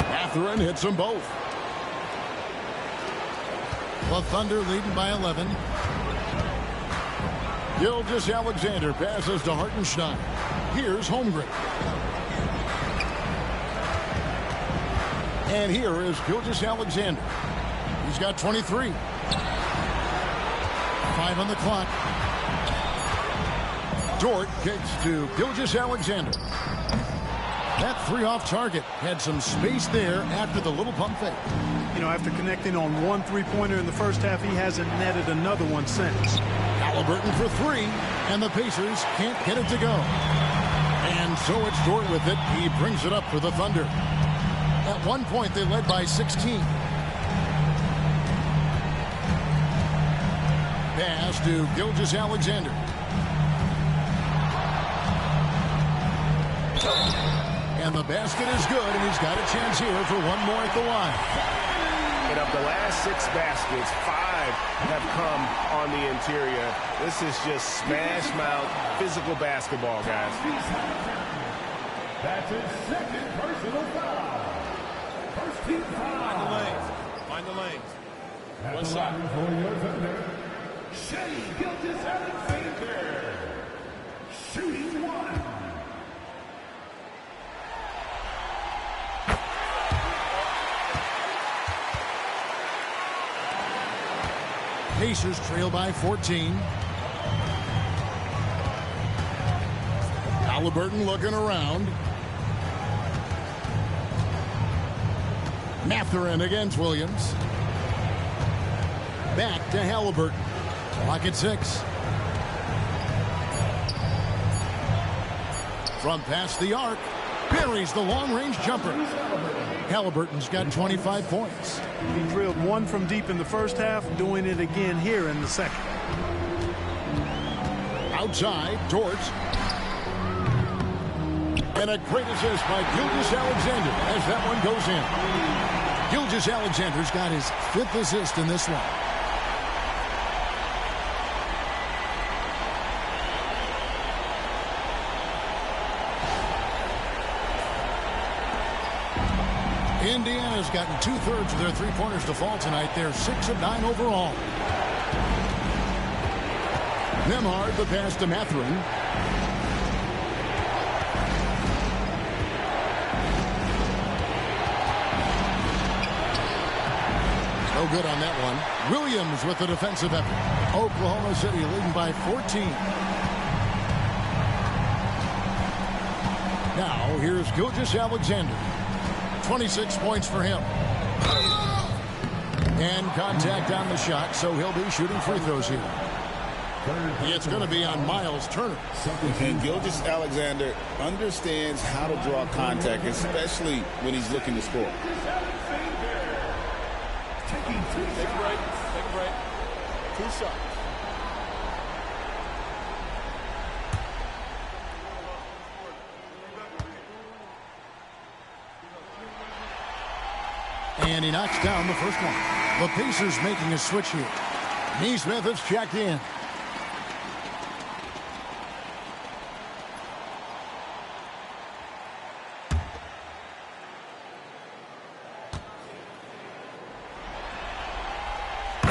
Mathurin hits them both. The Thunder leading by 11. Gilgeous-Alexander passes to Hartenstein. Here's Holmgren. And here is Gilgeous-Alexander. He's got 23. 5 on the clock. Dort kicks to Gilgeous-Alexander. That 3 off target. Had some space there after the little pump fake. You know, after connecting on 1 3-pointer in the first half, he hasn't netted another one since. Halliburton for 3, and the Pacers can't get it to go. And so it's Dort with it. He brings it up for the Thunder. At one point, they led by 16. Pass to Gilgeous-Alexander. And the basket is good, and he's got a chance here for one more at the line. And of the last 6 baskets, 5 have come on the interior. This is just smash mouth, physical basketball, guys. That's his second personal foul. Find the lanes. Find the lanes. One shot. For your defender, Shea Gilgeous-Alexander. Shooting one. Pacers trail by 14. Halliburton looking around. Mathurin against Williams. Back to Halliburton. Clock at 6. From past the arc. Buries the long-range jumper. Halliburton's got 25 points. He drilled one from deep in the first half, doing it again here in the second. Outside, Torts. And a great assist by Gilgeous-Alexander as that one goes in. Gilgeous-Alexander's got his 5th assist in this one. Indiana's gotten 2/3 of their three-pointers to fall tonight. They're 6 of 9 overall. Nembhard the pass to Mathurin. No good on that one. Williams with the defensive effort. Oklahoma City leading by 14. Now here's Gilgeous-Alexander. 26 points for him. And contact on the shot, so he'll be shooting free throws here. It's going to be on Miles Turner. And Gilgeous-Alexander understands how to draw contact, especially when he's looking to score. Take a break. Take a break. 2 shots. And he knocks down the first one. The Pacers making a switch here. Nesmith has checked in.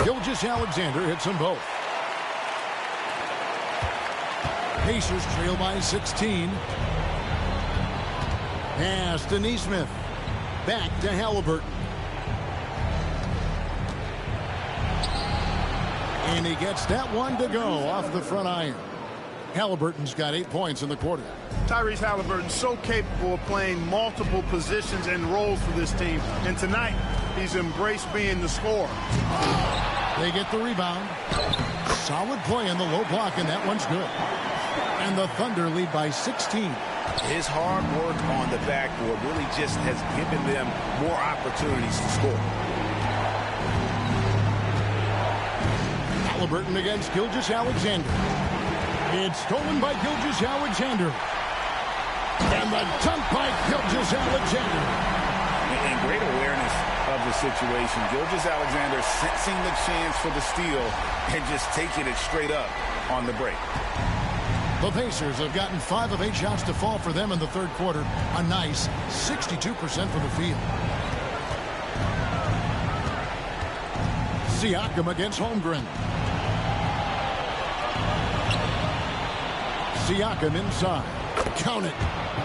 Gilgeous-Alexander hits them both. Pacers trail by 16. Pass to Nesmith. Back to Halliburton. And he gets that one to go off the front iron. Halliburton's got 8 points in the quarter. Tyrese Halliburton so capable of playing multiple positions and roles for this team. And tonight, he's embraced being the scorer. They get the rebound. Solid play in the low block, and that one's good. And the Thunder lead by 16. His hard work on the backboard really just has given them more opportunities to score. Halliburton against Gilgeous-Alexander. It's stolen by Gilgeous-Alexander. And the dunk by Gilgeous-Alexander. And great awareness of the situation. Gilgeous-Alexander sensing the chance for the steal and just taking it straight up on the break. The Pacers have gotten 5 of 8 shots to fall for them in the third quarter. A nice 62% from the field. Siakam against Holmgren. Siakam inside. Count it.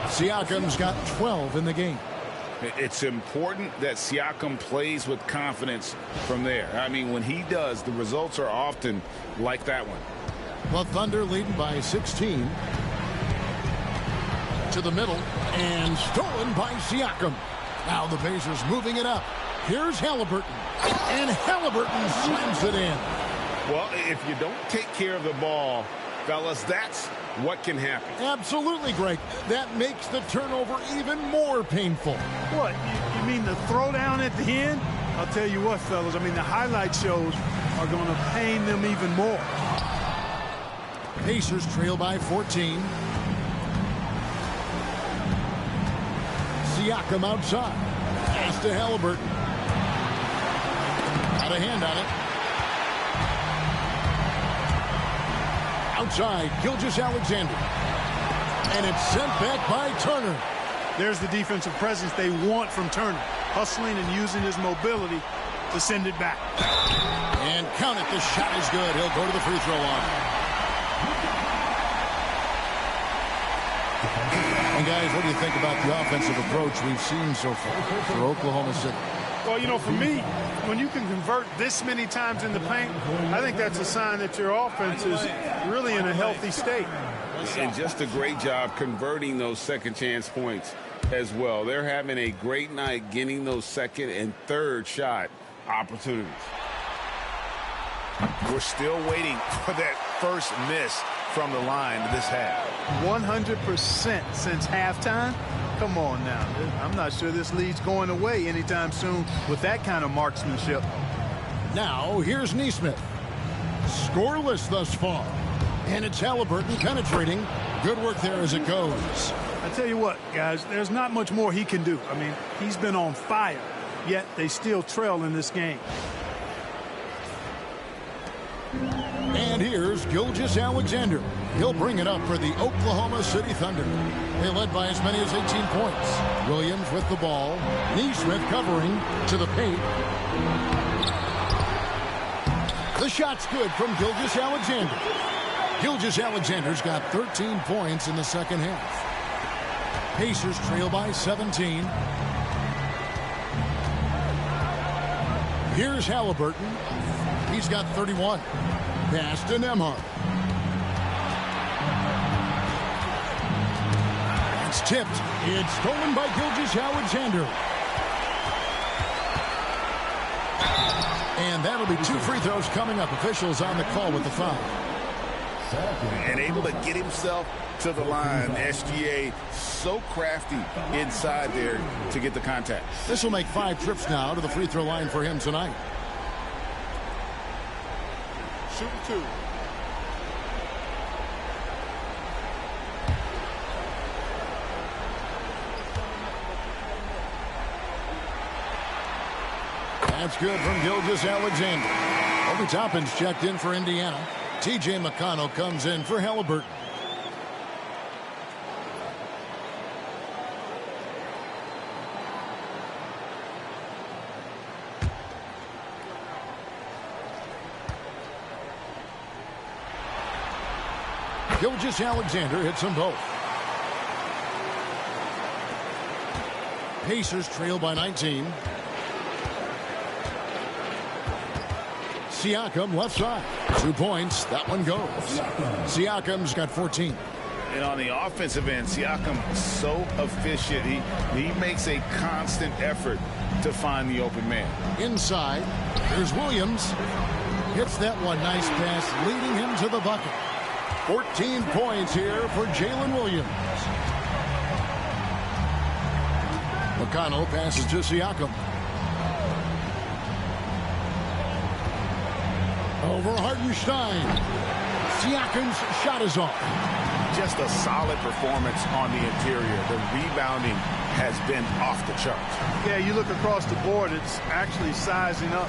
Siakam's got 12 in the game. It's important that Siakam plays with confidence from there. I mean, when he does, the results are often like that one. The Thunder leading by 16. To the middle. And stolen by Siakam. Now the Pacers moving it up. Here's Halliburton. And Halliburton slams it in. Well, if you don't take care of the ball, fellas, that's what can happen. Absolutely, Greg. That makes the turnover even more painful. What? You mean the throwdown at the end? I'll tell you what, fellas. I mean, the highlight shows are going to pain them even more. Pacers trail by 14. Siakam outside. Pass to Halliburton. Got a hand on it. Outside, Gilgeous-Alexander. And it's sent back by Turner. There's the defensive presence they want from Turner. hustling and using his mobility to send it back. And count it. The shot is good. He'll go to the free throw line. And guys, what do you think about the offensive approach we've seen so far for Oklahoma City? Well, you know, for me, when you can convert this many times in the paint, I think that's a sign that your offense is really in a healthy state. And just a great job converting those second chance points as well. They're having a great night getting those second and third shot opportunities. We're still waiting for that first miss from the line this half. 100% since halftime. Come on now. I'm not sure this lead's going away anytime soon with that kind of marksmanship. Now, here's Neesmith. Scoreless thus far. And it's Halliburton penetrating. Good work there as it goes. I tell you what, guys, there's not much more he can do. I mean, he's been on fire, yet they still trail in this game. And here's Gilgeous-Alexander. He'll bring it up for the Oklahoma City Thunder. They led by as many as 18 points. Williams with the ball. Neesmith covering to the paint. The shot's good from Gilgeous-Alexander. Gilgeous-Alexander's got 13 points in the second half. Pacers trail by 17. Here's Halliburton. He's got 31. Pass to Nembhard. It's tipped. It's stolen by Gilgeous-Alexander. And that'll be 2 free throws coming up. Officials on the call with the foul. And able to get himself to the line. SGA so crafty inside there to get the contact. This will make 5 trips now to the free throw line for him tonight. Shoot 2. That's good from Gilgeous-Alexander. Obi Toppin's checked in for Indiana. T.J. McConnell comes in for Halliburton. Gilgeous-Alexander hits them both. Pacers trail by 19. Siakam left side. 2 points. That one goes. Siakam's got 14. And on the offensive end, Siakam so efficient. He makes a constant effort to find the open man. Inside, here's Williams. Hits that one. Nice pass, leading him to the bucket. 14 points here for Jalen Williams. McConnell passes to Siakam. Over Hartenstein. Siakam's shot is off. Just a solid performance on the interior. The rebounding has been off the charts. Yeah, you look across the board, it's actually sizing up,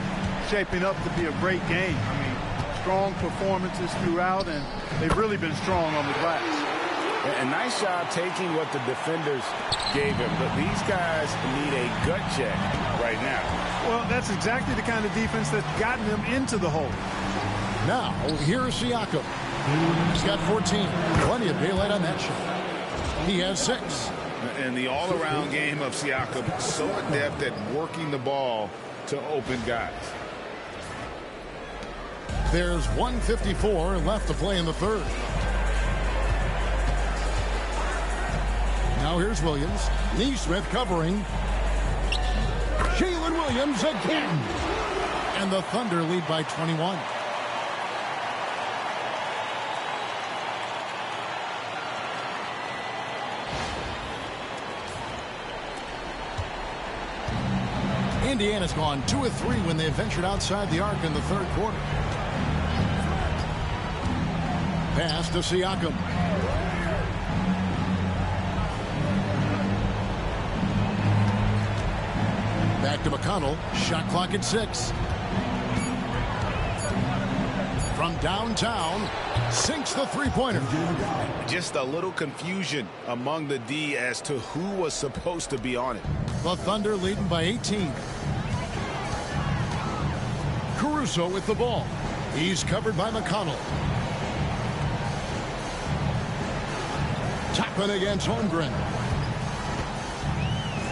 shaping up to be a great game. I mean, strong performances throughout, and they've really been strong on the glass. A nice job taking what the defenders gave him, but these guys need a gut check right now. Well, that's exactly the kind of defense that's gotten them into the hole. Now, here's Siakam. He's got 14. Plenty of daylight on that shot. He has 6. And the all-around game of Siakam, so adept at working the ball to open guys. There's 1:54 left to play in the third. Now here's Williams. Neesmith covering. Jalen Williams again. And the Thunder lead by 21. Indiana's gone 2 of 3 when they ventured outside the arc in the third quarter. Pass to Siakam. Back to McConnell. Shot clock at 6. from downtown sinks the three-pointer. Just a little confusion among the D as to who was supposed to be on it. The Thunder leading by 18. Caruso with the ball. He's covered by McConnell. Toppin against Holmgren.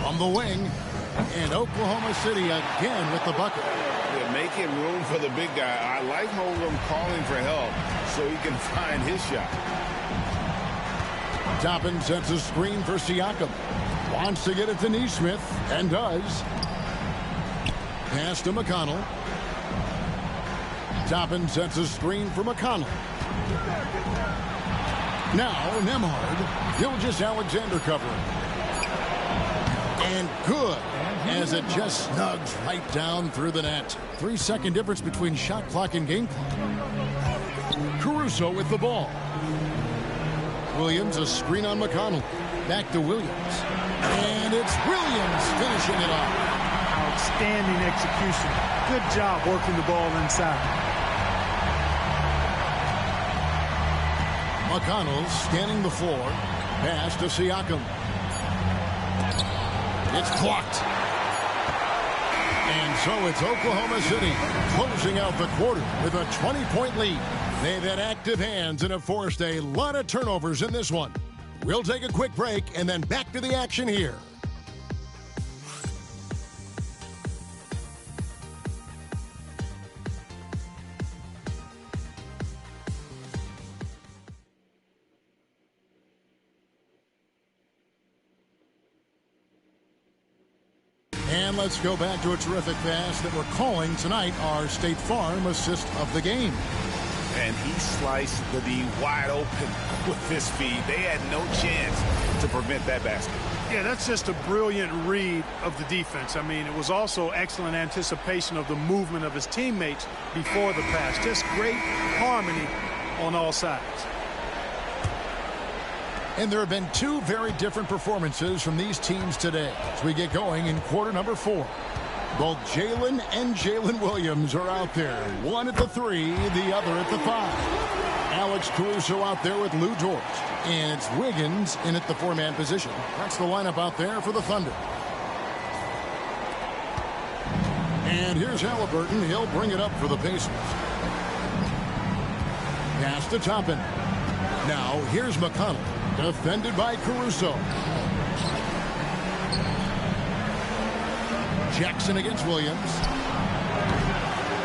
From the wing. And Oklahoma City again with the bucket. Yeah, making room for the big guy. I like Holmgren calling for help so he can find his shot. Toppin sets a screen for Siakam. Wants to get it to Nesmith, and does. Pass to McConnell. Toppin sets a screen for McConnell. Now Nembhard. Gilgeous-Alexander covering. And good, as it just snugs right down through the net. 3-second difference between shot clock and game clock. Caruso with the ball. Williams, a screen on McConnell. Back to Williams. And it's Williams finishing it off. Outstanding execution. Good job working the ball inside. McConnell scanning the floor. Pass to Siakam. It's blocked. And so it's Oklahoma City closing out the quarter with a 20-point lead. They've had active hands and have forced a lot of turnovers in this one. We'll take a quick break and then back to the action here. And let's go back to a terrific pass that we're calling tonight our State Farm assist of the game. And he sliced the D wide open with this feed. They had no chance to prevent that basket. Yeah, that's just a brilliant read of the defense. I mean, it was also excellent anticipation of the movement of his teammates before the pass. Just great harmony on all sides. And there have been two very different performances from these teams today as we get going in quarter number 4. Both Jalen and Jalen Williams are out there. One at the 3, the other at the 5. Alex Caruso out there with Lou Dort. And it's Wiggins in at the 4-man position. That's the lineup out there for the Thunder. And here's Halliburton. He'll bring it up for the Pacers. Pass to Toppin. Now here's McConnell. Defended by Caruso. Jackson against Williams.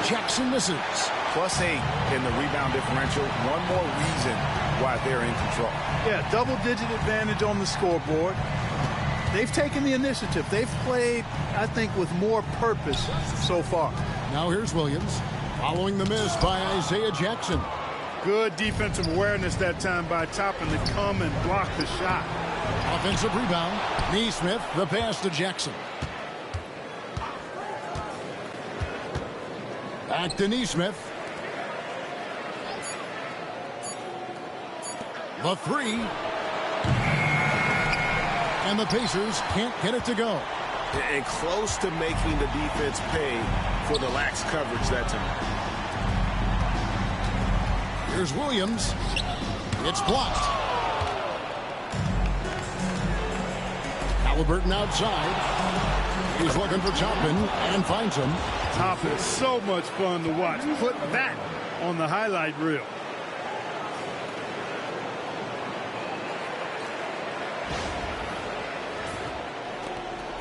Jackson misses. +8 in the rebound differential. One more reason why they're in control. Yeah, double-digit advantage on the scoreboard. They've taken the initiative. They've played, I think, with more purpose so far. Now here's Williams. Following the miss by Isaiah Jackson. Good defensive awareness that time by Toppin to come and block the shot. Offensive rebound. Nesmith, the pass to Jackson. Back to Nesmith. The 3. And the Pacers can't get it to go. And close to making the defense pay for the lax coverage that time. Here's Williams. It's blocked. Halliburton outside. He's looking for Toppin and finds him. Toppin, so much fun to watch. Put that on the highlight reel.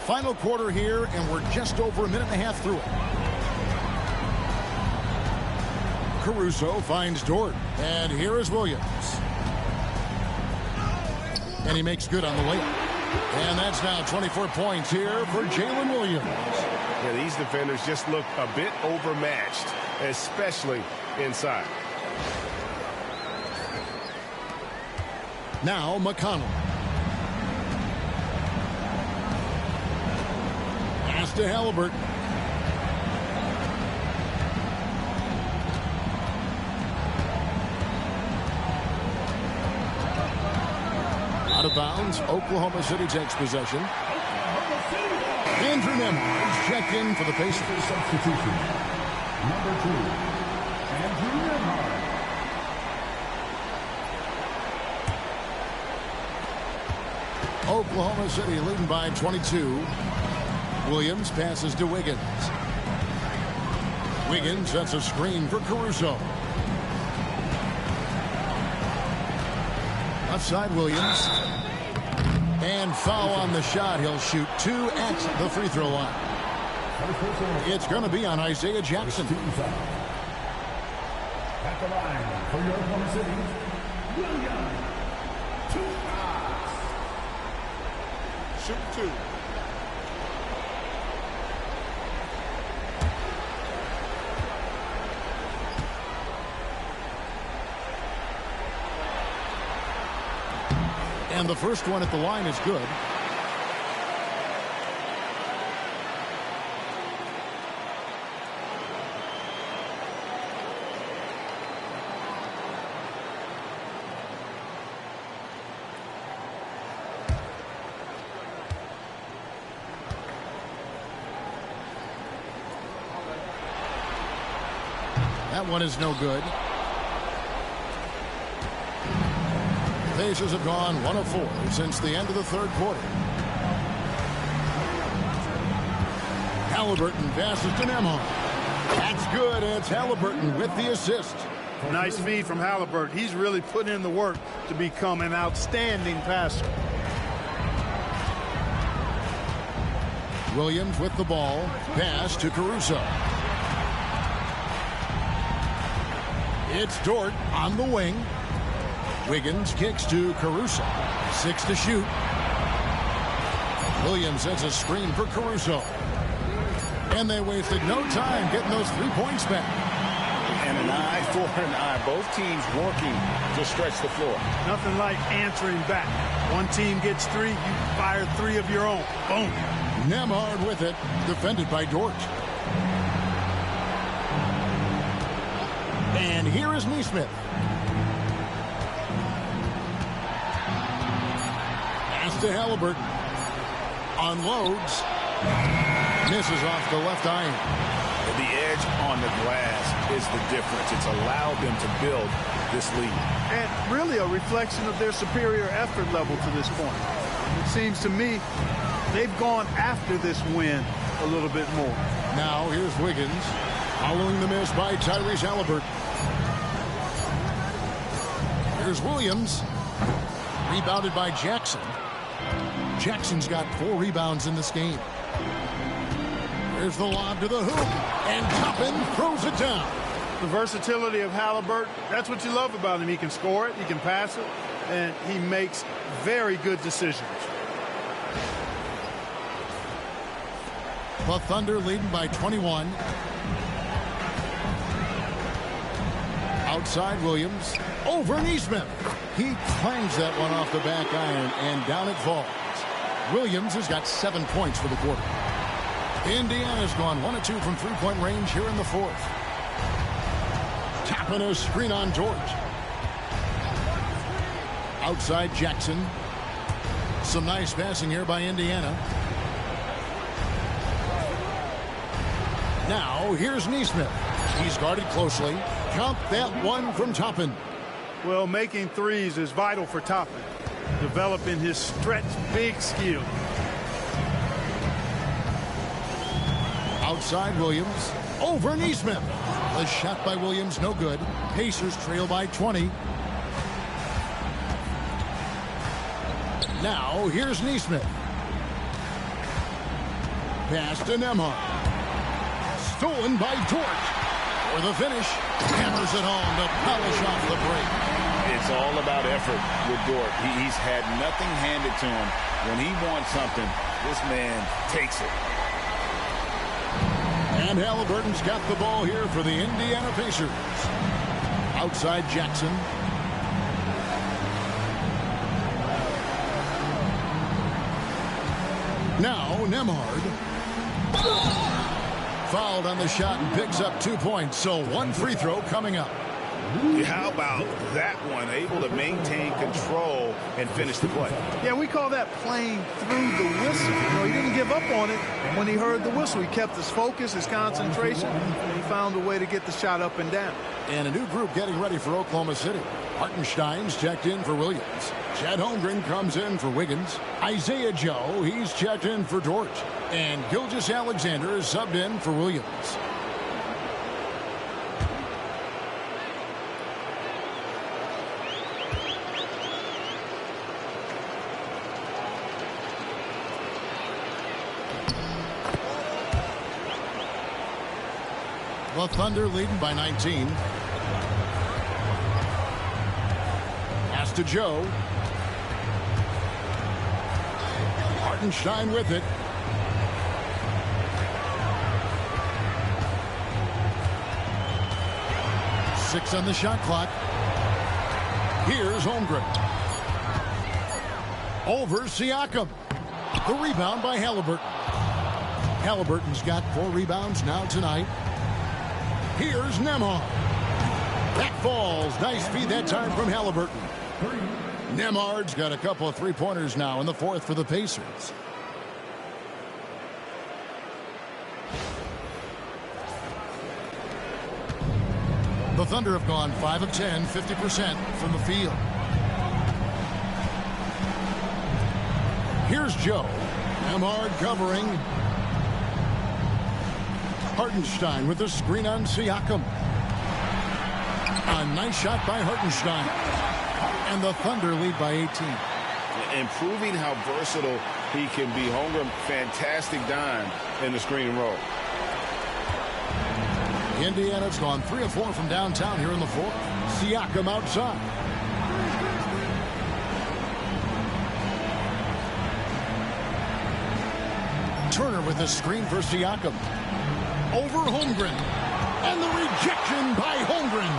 Final quarter here, and we're just over a minute and a half through it. Caruso finds Dort, and here is Williams. And he makes good on the layup. And that's now 24 points here for Jalen Williams. Yeah, these defenders just look a bit overmatched, especially inside. Now McConnell. Pass to Halliburton. Out of bounds. Oklahoma City takes possession. Andrew Nembhard checked in for the Pacers. Substitution. Number 2, Andrew Nembhard. Oklahoma City leading by 22. Williams passes to Wiggins. Wiggins sets a screen for Caruso. Outside Williams. And foul on the shot. He'll shoot 2 at the free throw line. It's going to be on Isaiah Jackson. At the line for your Oklahoma City, Williams. 2 shots. Shoot 2. And the first one at the line is good. That one is no good. Pacers have gone 1 of 4 since the end of the third quarter. Halliburton passes to Nembhard. That's good. It's Halliburton with the assist. Nice feed from Halliburton. He's really put in the work to become an outstanding passer. Williams with the ball. Pass to Caruso. It's Dort on the wing. Wiggins kicks to Caruso. 6 to shoot. Williams sets a screen for Caruso. And they wasted no time getting those 3 points back. And an eye for an eye. Both teams working to stretch the floor. Nothing like answering back. One team gets 3, you fire 3 of your own. Boom. Nembhard with it. Defended by Dort. And here is Nesmith. Pass to Halliburton. Unloads. Misses off the left iron. The edge on the glass is the difference. It's allowed them to build this lead. And really a reflection of their superior effort level to this point. It seems to me they've gone after this win a little bit more. Now here's Wiggins. Following the miss by Tyrese Halliburton. Here's Williams. Rebounded by Jackson. Jackson's got 4 rebounds in this game. There's the lob to the hoop. And Toppin throws it down. The versatility of Halliburton, that's what you love about him. He can score it, he can pass it, and he makes very good decisions. The Thunder leading by 21. Outside Williams. Over Nesmith. He clangs that one off the back iron, and down it falls. Williams has got 7 points for the quarter. Indiana's gone 1 of 2 from 3-point range here in the fourth. Tapping a screen on Dort. Outside Jackson. Some nice passing here by Indiana. Now here's Nesmith. He's guarded closely. Count that one from Toppin. Well, making threes is vital for Toppin. Developing his stretch big skill. Outside Williams. Over Nesmith. The shot by Williams, no good. Pacers trail by 20. Now, here's Nesmith. Pass to Nembhard. Stolen by Dort. For the finish. Hammers it home to polish off the break. It's all about effort with Dort. He's had nothing handed to him. When he wants something, this man takes it. And Halliburton's got the ball here for the Indiana Pacers. Outside Jackson. Now Nembhard. Fouled on the shot and picks up 2 points. So 1 free throw coming up. How about that one? Able to maintain control and finish the play. Yeah, we call that playing through the whistle. You know, he didn't give up on it when he heard the whistle. He kept his focus, his concentration, and he found a way to get the shot up and down. And a new group getting ready for Oklahoma City. Hartenstein's checked in for Williams. Chet Holmgren comes in for Wiggins. Isaiah Joe, he's checked in for George. And Gilgeous-Alexander is subbed in for Williams. The Thunder leading by 19. Pass to Joe. Hartenstein with it. Six on the shot clock. Here's Holmgren. Over Siakam. The rebound by Halliburton. Halliburton's got 4 rebounds now tonight. Here's Nembhard. That falls. Nice feed that time from Halliburton. Nembhard's got a couple of three-pointers now in the fourth for the Pacers. The Thunder have gone 5 of 10, 50% from the field. Here's Joe. Nembhard covering. Hartenstein with a screen on Siakam. A nice shot by Hartenstein. And the Thunder lead by 18. Improving how versatile he can be. Holmgren, fantastic dime in the screen and roll. Indiana's gone 3 of 4 from downtown here in the fourth. Siakam outside. Turner with a screen for Siakam. Over Holmgren. And the rejection by Holmgren.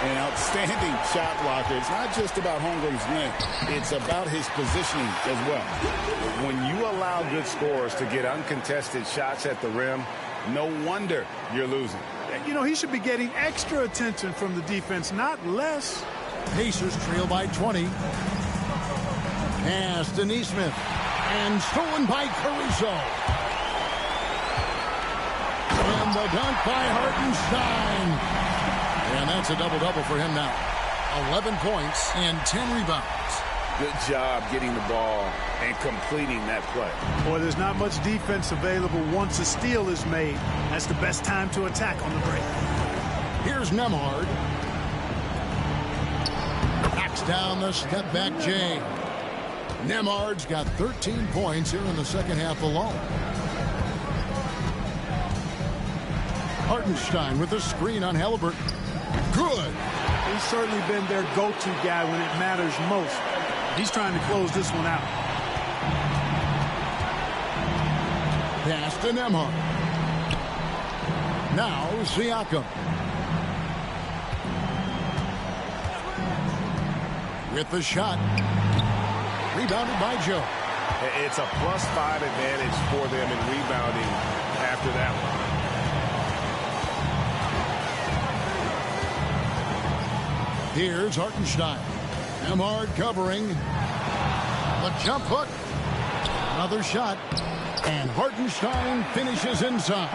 An outstanding shot blocker. It's not just about Holmgren's length. It's about his positioning as well. When you allow good scorers to get uncontested shots at the rim, no wonder you're losing. You know, he should be getting extra attention from the defense, not less. Pacers trail by 20. Pass to Nesmith. And stolen by Caruso. And the dunk by Hartenstein. And that's a double-double for him now. 11 points and 10 rebounds. Good job getting the ball and completing that play. Boy, there's not much defense available once a steal is made. That's the best time to attack on the break. Here's Nembhard. Backs down the step-back J. Nembhard's got 13 points here in the second half alone. Hartenstein with a screen on Halliburton. Good. He's certainly been their go-to guy when it matters most. He's trying to close this one out. Pass to Nembhard. Now Siakam. With the shot. Rebounded by Joe. It's a +5 advantage for them in rebounding after that one. Here's Hartenstein. Nembhard covering. The jump hook. Another shot. And Hartenstein finishes inside.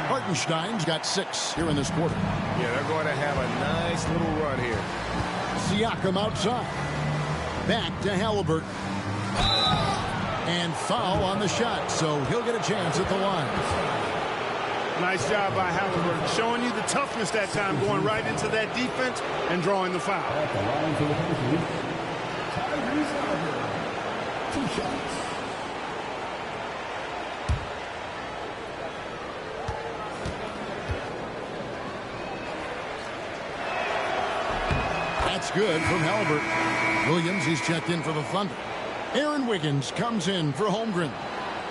Hartenstein's got 6 here in this quarter. Yeah, they're going to have a nice little run here. Siakam outside. Back to Halliburton. And foul on the shot, so he'll get a chance at the line. Nice job by Halliburton, showing you the toughness that time, going right into that defense and drawing the foul. At the line for the Pacers, Tyrese Halliburton. 2 shots. That's good from Halliburton. Williams, he's checked in for the Thunder. Aaron Wiggins comes in for Holmgren.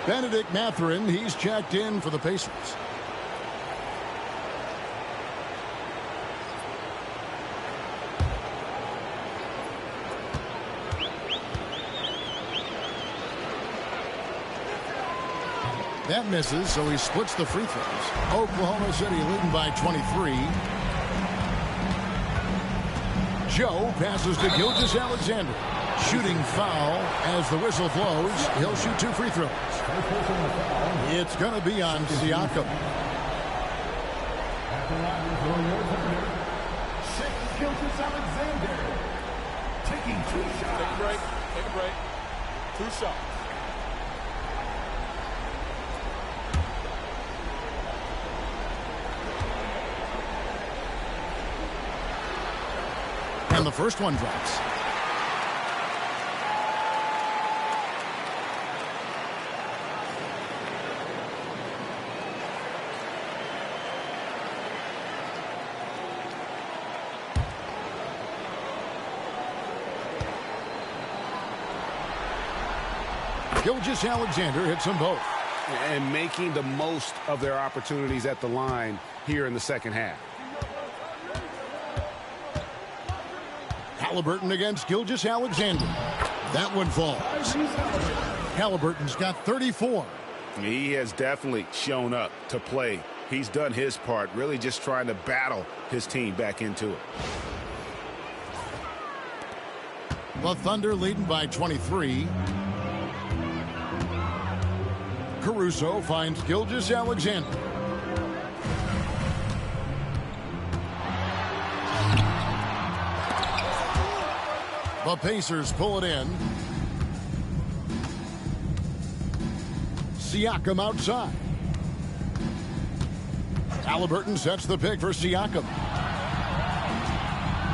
Benedict Mathurin, he's checked in for the Pacers. That misses, so he splits the free throws. Oklahoma City leading by 23. Joe passes to Gilgeous-Alexander. Shooting foul as the whistle blows. He'll shoot 2 free throws. It's going to be on Siakam. Gilgeous-Alexander taking 2 shots. Take a break. Take a break. 2 shots. And the first one drops. Gilgeous-Alexander hits them both. And making the most of their opportunities at the line here in the second half. Halliburton against Gilgeous-Alexander. That one falls. Halliburton's got 34. He has definitely shown up to play. He's done his part, really just trying to battle his team back into it. The Thunder leading by 23. Caruso finds Gilgeous-Alexander. The Pacers pull it in. Siakam outside. Halliburton sets the pick for Siakam.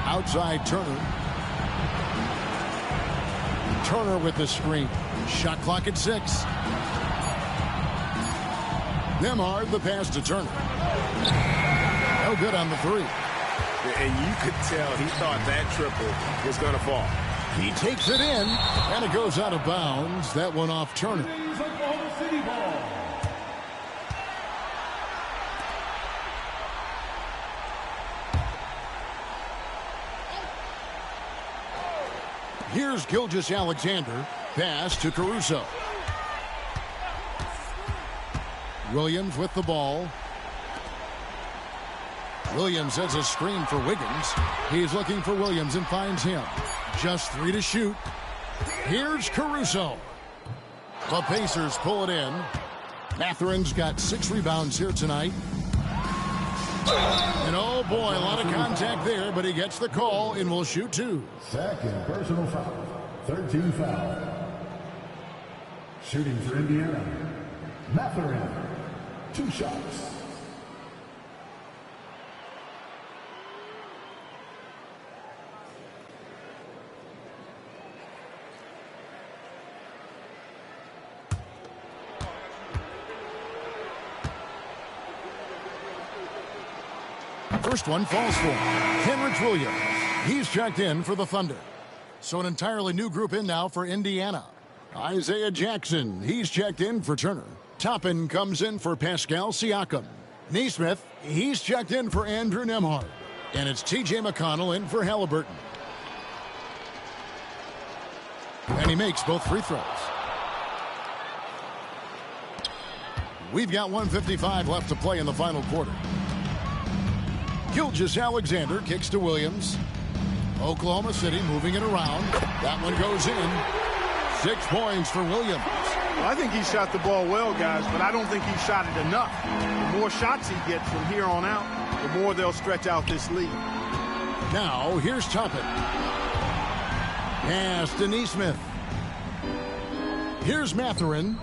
Outside Turner. Turner with the screen. Shot clock at 6. Nembhard the pass to Turner. No good on the 3. And you could tell he thought that triple was going to fall. He takes it in, and it goes out of bounds. That one off Turner. Here's Gilgeous-Alexander. Pass to Caruso. Williams with the ball. Williams has a screen for Wiggins. He's looking for Williams and finds him. Just 3 to shoot. Here's Caruso. The Pacers pull it in. Matherin's got 6 rebounds here tonight. And oh boy, a lot of contact there, but he gets the call and will shoot 2. Second personal foul. 13 foul. Shooting for Indiana. Matherin. 2 shots. First one falls for Kenrich Williams. He's checked in for the Thunder. So an entirely new group in now for Indiana. Isaiah Jackson, he's checked in for Turner. Toppin comes in for Pascal Siakam. Nesmith, he's checked in for Andrew Nembhard. And it's T.J. McConnell in for Halliburton. And he makes both free throws. We've got 1:55 left to play in the final quarter. Gilgeous-Alexander kicks to Williams. Oklahoma City moving it around. That one goes in. 6 points for Williams. Well, I think he shot the ball well, guys, but I don't think he shot it enough. The more shots he gets from here on out, the more they'll stretch out this lead. Now, here's Toppin. Pass to Nesmith. Here's Matherin.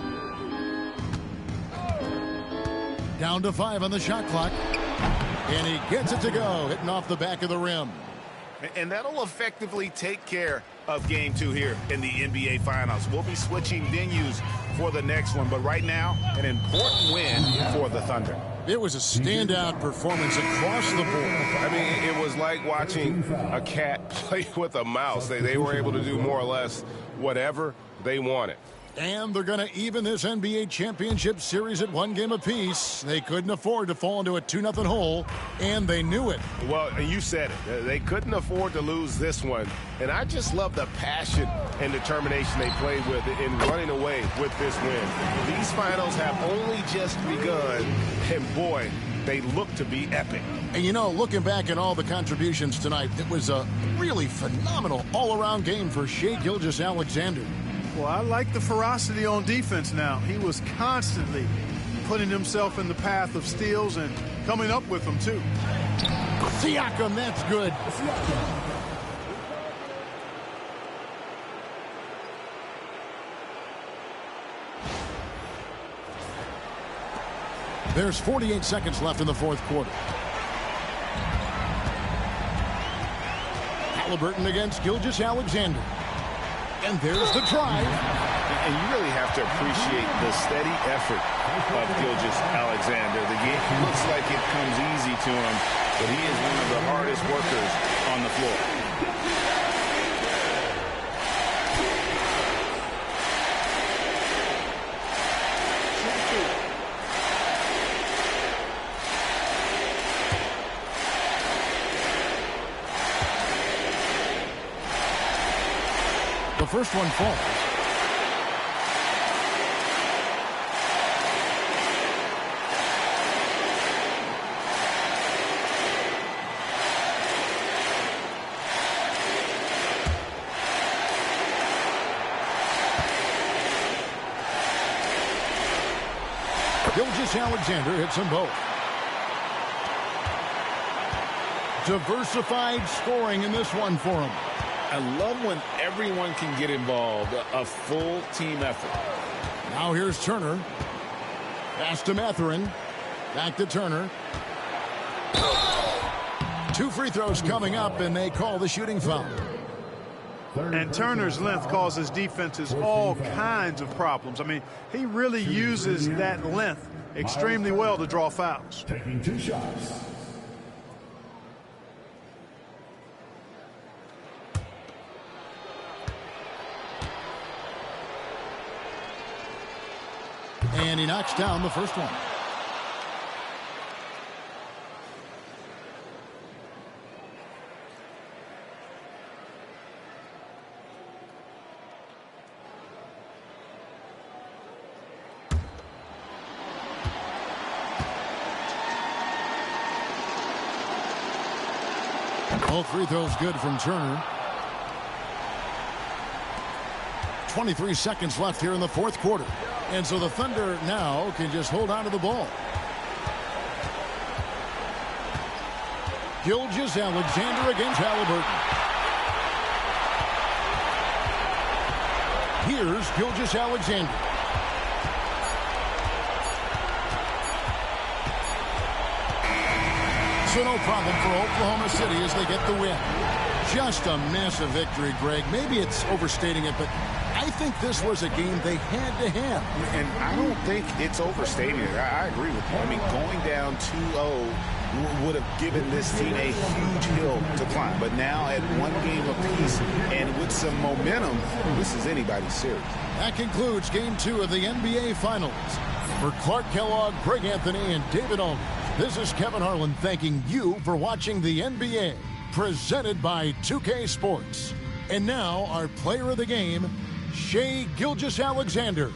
Down to 5 on the shot clock. And he gets it to go, hitting off the back of the rim. And that'll effectively take care of Game 2 here in the NBA Finals. We'll be switching venues for the next one, but right now, an important win for the Thunder. It was a standout performance across the board. I mean, it was like watching a cat play with a mouse. They were able to do more or less whatever they wanted. And they're going to even this NBA championship series at 1 game apiece. They couldn't afford to fall into a 2-0 hole, and they knew it. Well, and you said it. They couldn't afford to lose this one. And I just love the passion and determination they played with in running away with this win. These finals have only just begun, and boy, they look to be epic. And, you know, looking back at all the contributions tonight, it was a really phenomenal all-around game for Shai Gilgeous-Alexander. Well, I like the ferocity on defense now. He was constantly putting himself in the path of steals and coming up with them, too. Siakam, that's good. There's 48 seconds left in the fourth quarter. Halliburton against Gilgeous-Alexander. And there's the drive. And you really have to appreciate the steady effort of Gilgeous-Alexander. The game looks like it comes easy to him, but he is one of the hardest workers on the floor. The first one falls. Gilgeous-Alexander hits them both. Diversified scoring in this one for him. I love when everyone can get involved, a full team effort. Now here's Turner. Pass to Mathurin. Back to Turner. 2 free throws coming up, and they call the shooting foul. And Turner's length causes defenses all kinds of problems. I mean, he really uses that length extremely well to draw fouls. Taking 2 shots. And he knocks down the first one. All free throws good from Turner. 23 seconds left here in the fourth quarter. And so the Thunder now can just hold on to the ball. Gilgeous-Alexander against Halliburton. Here's Gilgeous-Alexander. So no problem for Oklahoma City as they get the win. Just a massive victory, Greg. Maybe it's overstating it, but I think this was a game they had to have. And I don't think it's overstating it. I agree with you. I mean, going down 2-0 would have given this team a huge hill to climb. But now at 1 game apiece and with some momentum, this is anybody's series. That concludes Game 2 of the NBA Finals. For Clark Kellogg, Greg Anthony, and David Aldridge, this is Kevin Harlan thanking you for watching the NBA, presented by 2K Sports. And now, our player of the game, Shai Gilgeous-Alexander.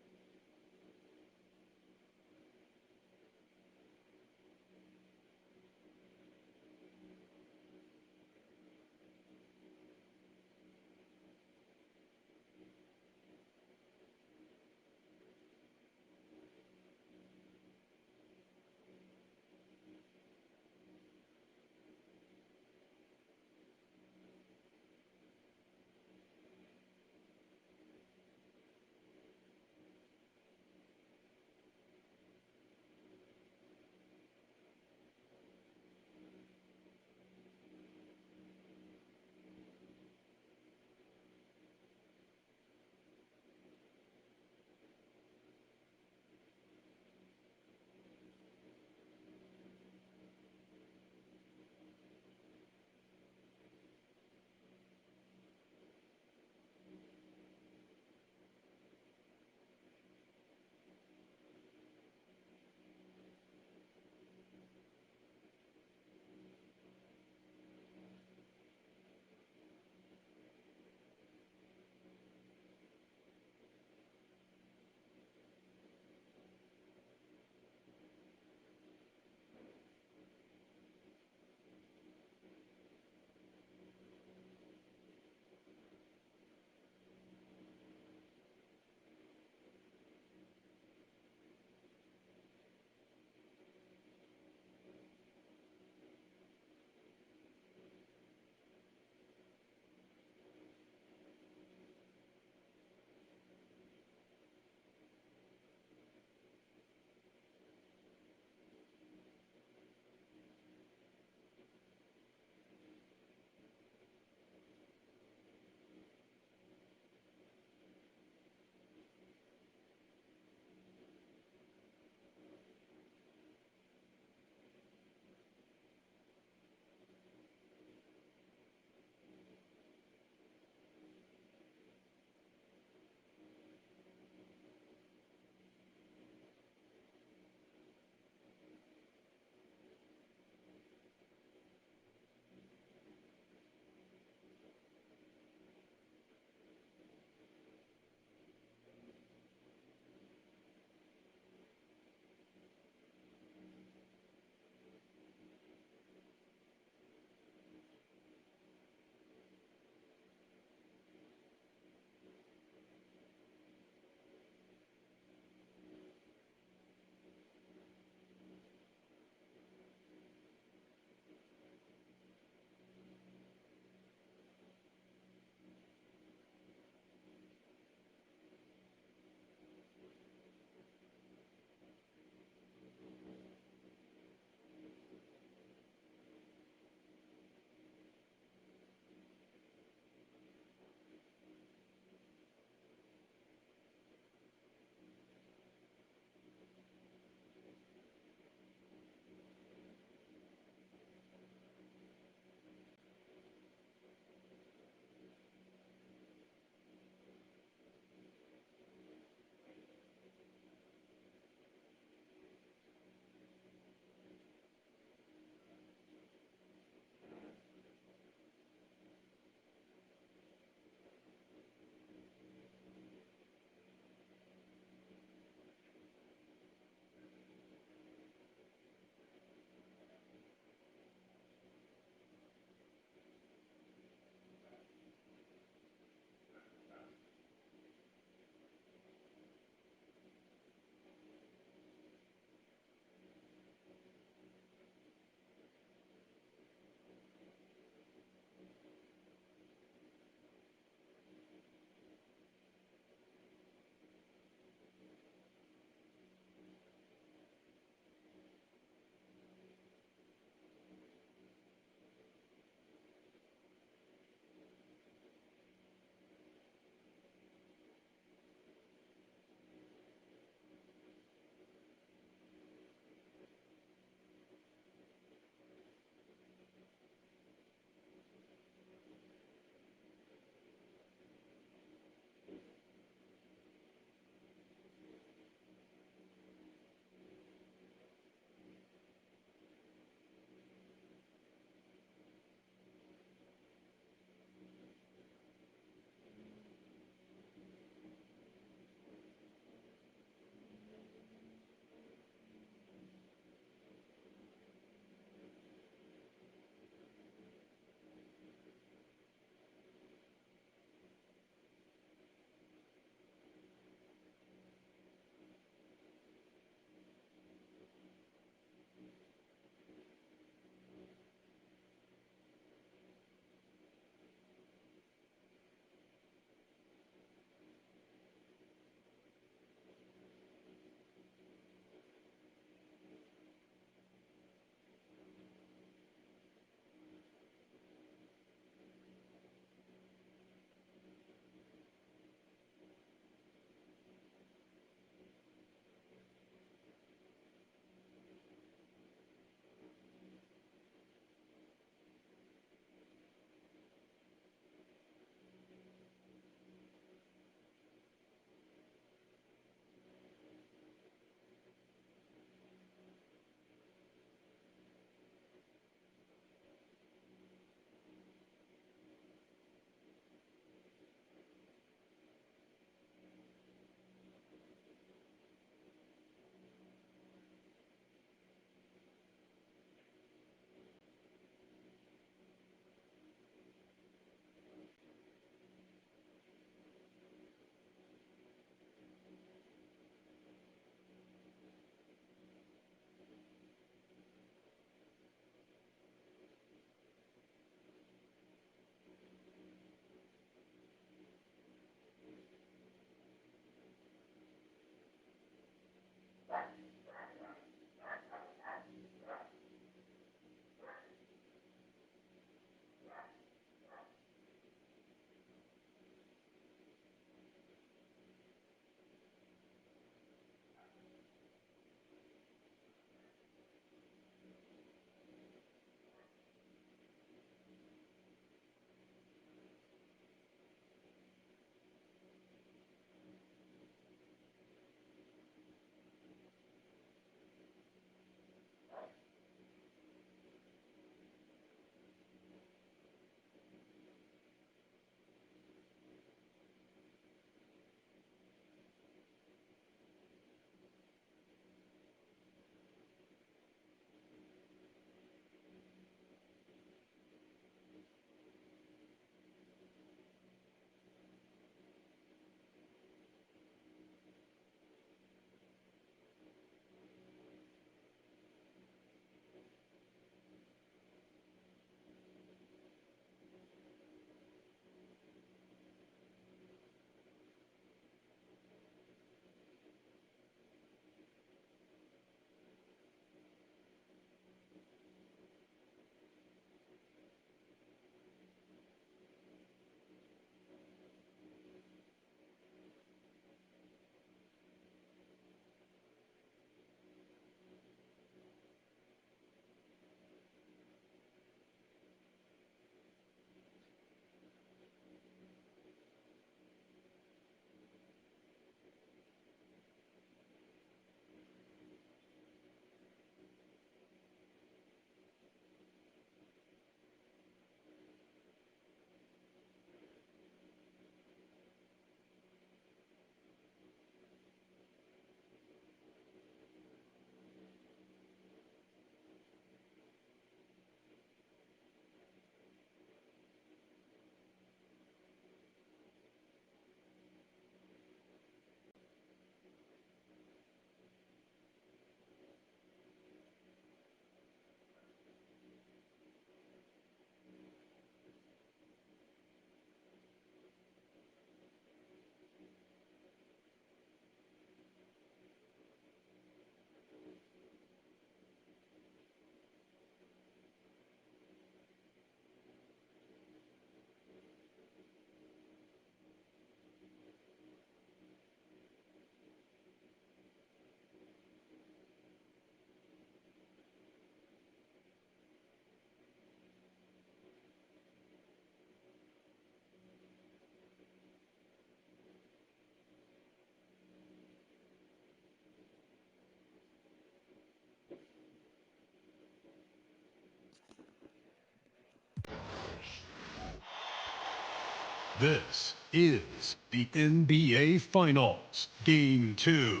This is the NBA Finals, Game 2.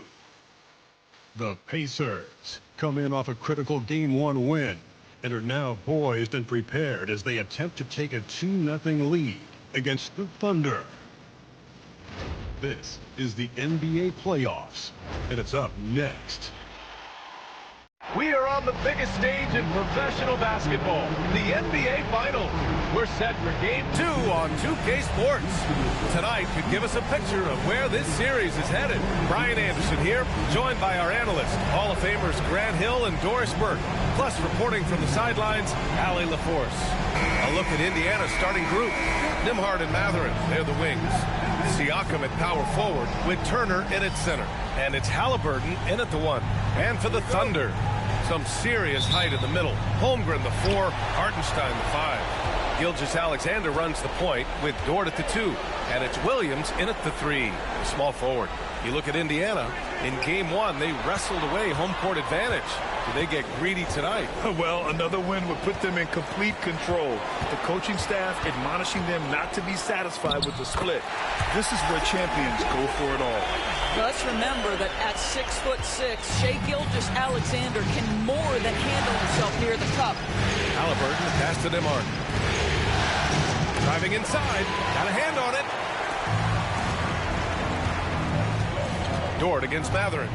The Pacers come in off a critical Game 1 win and are now poised and prepared as they attempt to take a 2-0 lead against the Thunder. This is the NBA playoffs, and it's up next. We are on the biggest stage in professional basketball, the NBA Finals. We're set for Game 2 on 2K Sports. Tonight could give us a picture of where this series is headed. Brian Anderson here, joined by our analysts, Hall of Famers Grant Hill and Doris Burke. Plus, reporting from the sidelines, Allie LaForce. A look at Indiana's starting group. Nembhard and Mathurin, they're the wings. Siakam at power forward with Turner in at center. And it's Halliburton in at the 1. And for the Thunder, some serious height in the middle. Holmgren the 4, Hartenstein the 5. Gilgeous-Alexander runs the point with Dort at the 2. And it's Williams in at the 3, the small forward. You look at Indiana, in Game 1, they wrestled away home court advantage. Do they get greedy tonight? Well, another win would put them in complete control. The coaching staff admonishing them not to be satisfied with the split. This is where champions go for it all. Let's remember that at 6'6", Shai Gilgeous-Alexander can more than handle himself near the cup. Halliburton, the pass to Nembhard. Driving inside, got a hand on it. Dort against Mathurin.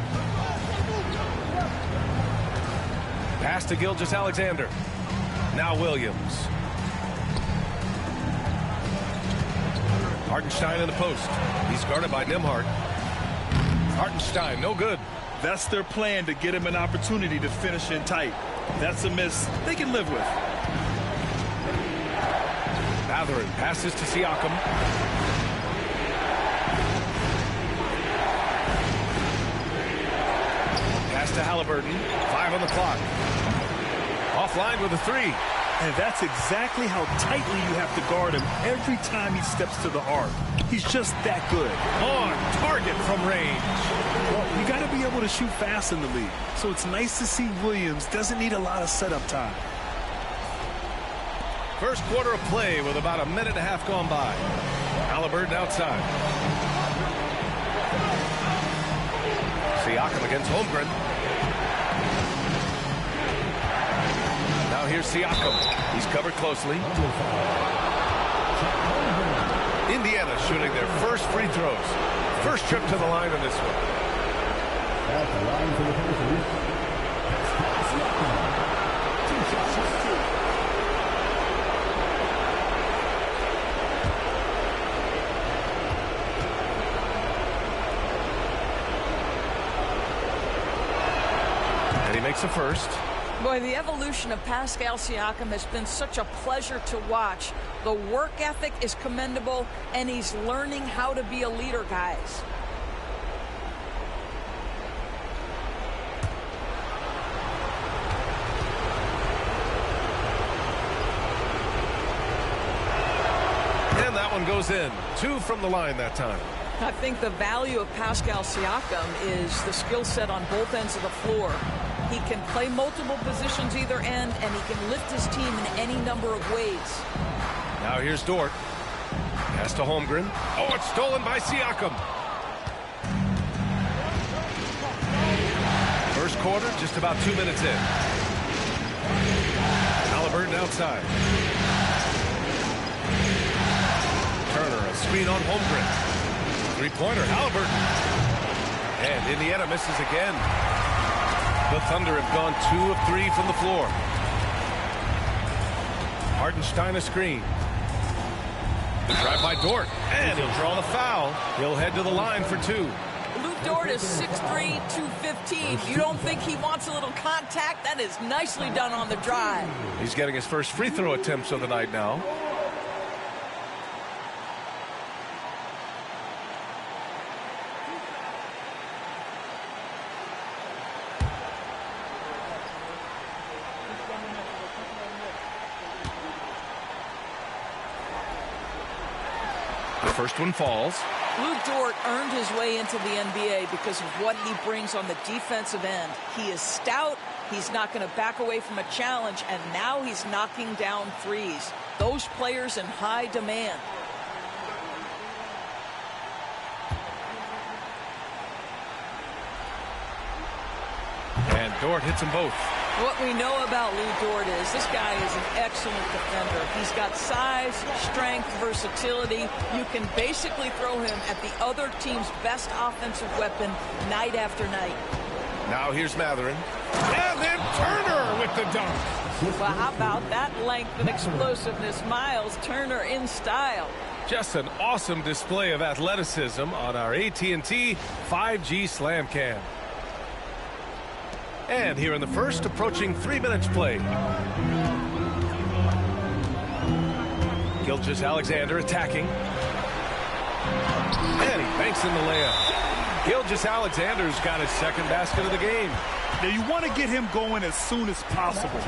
Pass to Gilgeous-Alexander. Now Williams. Hartenstein in the post. He's guarded by Nembhard. Hartenstein, no good. That's their plan, to get him an opportunity to finish in tight. That's a miss they can live with. Mathurin passes to Siakam. Pass to Halliburton. 5 on the clock. Offline with a 3. And that's exactly how tightly you have to guard him every time he steps to the arc. He's just that good. On target from range. Well, you got to be able to shoot fast in the league. So it's nice to see Williams doesn't need a lot of setup time. First quarter of play with about a minute and a half gone by. Halliburton outside. Siakam against Holmgren. Now here's Siakam. He's covered closely. Indiana shooting their first free throws. First trip to the line on this one. At the line for the Pacers, Siakam. 2 shots. And he makes a first. Boy, the evolution of Pascal Siakam has been such a pleasure to watch. The work ethic is commendable, and he's learning how to be a leader, guys. And that one goes in. 2 from the line that time. I think the value of Pascal Siakam is the skill set on both ends of the floor. He can play multiple positions either end, and he can lift his team in any number of ways. Now here's Dort. Pass to Holmgren. Oh, it's stolen by Siakam. First quarter, just about 2 minutes in. Halliburton outside. Turner, a screen on Holmgren. Three-pointer, Halliburton. And Indiana misses again. The Thunder have gone 2 of 3 from the floor. Hartenstein a screen. The drive by Dort. And he'll draw the foul. He'll head to the line for 2. Luke Dort is 6'3", 215. You don't think he wants a little contact? That is nicely done on the drive. He's getting his first free throw attempts of the night now. First one falls. Luke Dort earned his way into the NBA because of what he brings on the defensive end. He is stout. He's not going to back away from a challenge, and now he's knocking down threes. Those players in high demand. Dort hits them both. What we know about Lou Dort is this guy is an excellent defender. He's got size, strength, versatility. You can basically throw him at the other team's best offensive weapon night after night. Now here's Matherin. And then Turner with the dunk. Well, how about that length and explosiveness? Miles Turner in style. Just an awesome display of athleticism on our AT&T 5G Slam Cam. And here in the first, approaching 3 minutes play. Gilgeous-Alexander attacking. And he banks in the layup. Gilgeous-Alexander's got his second basket of the game. Now you want to get him going as soon as possible.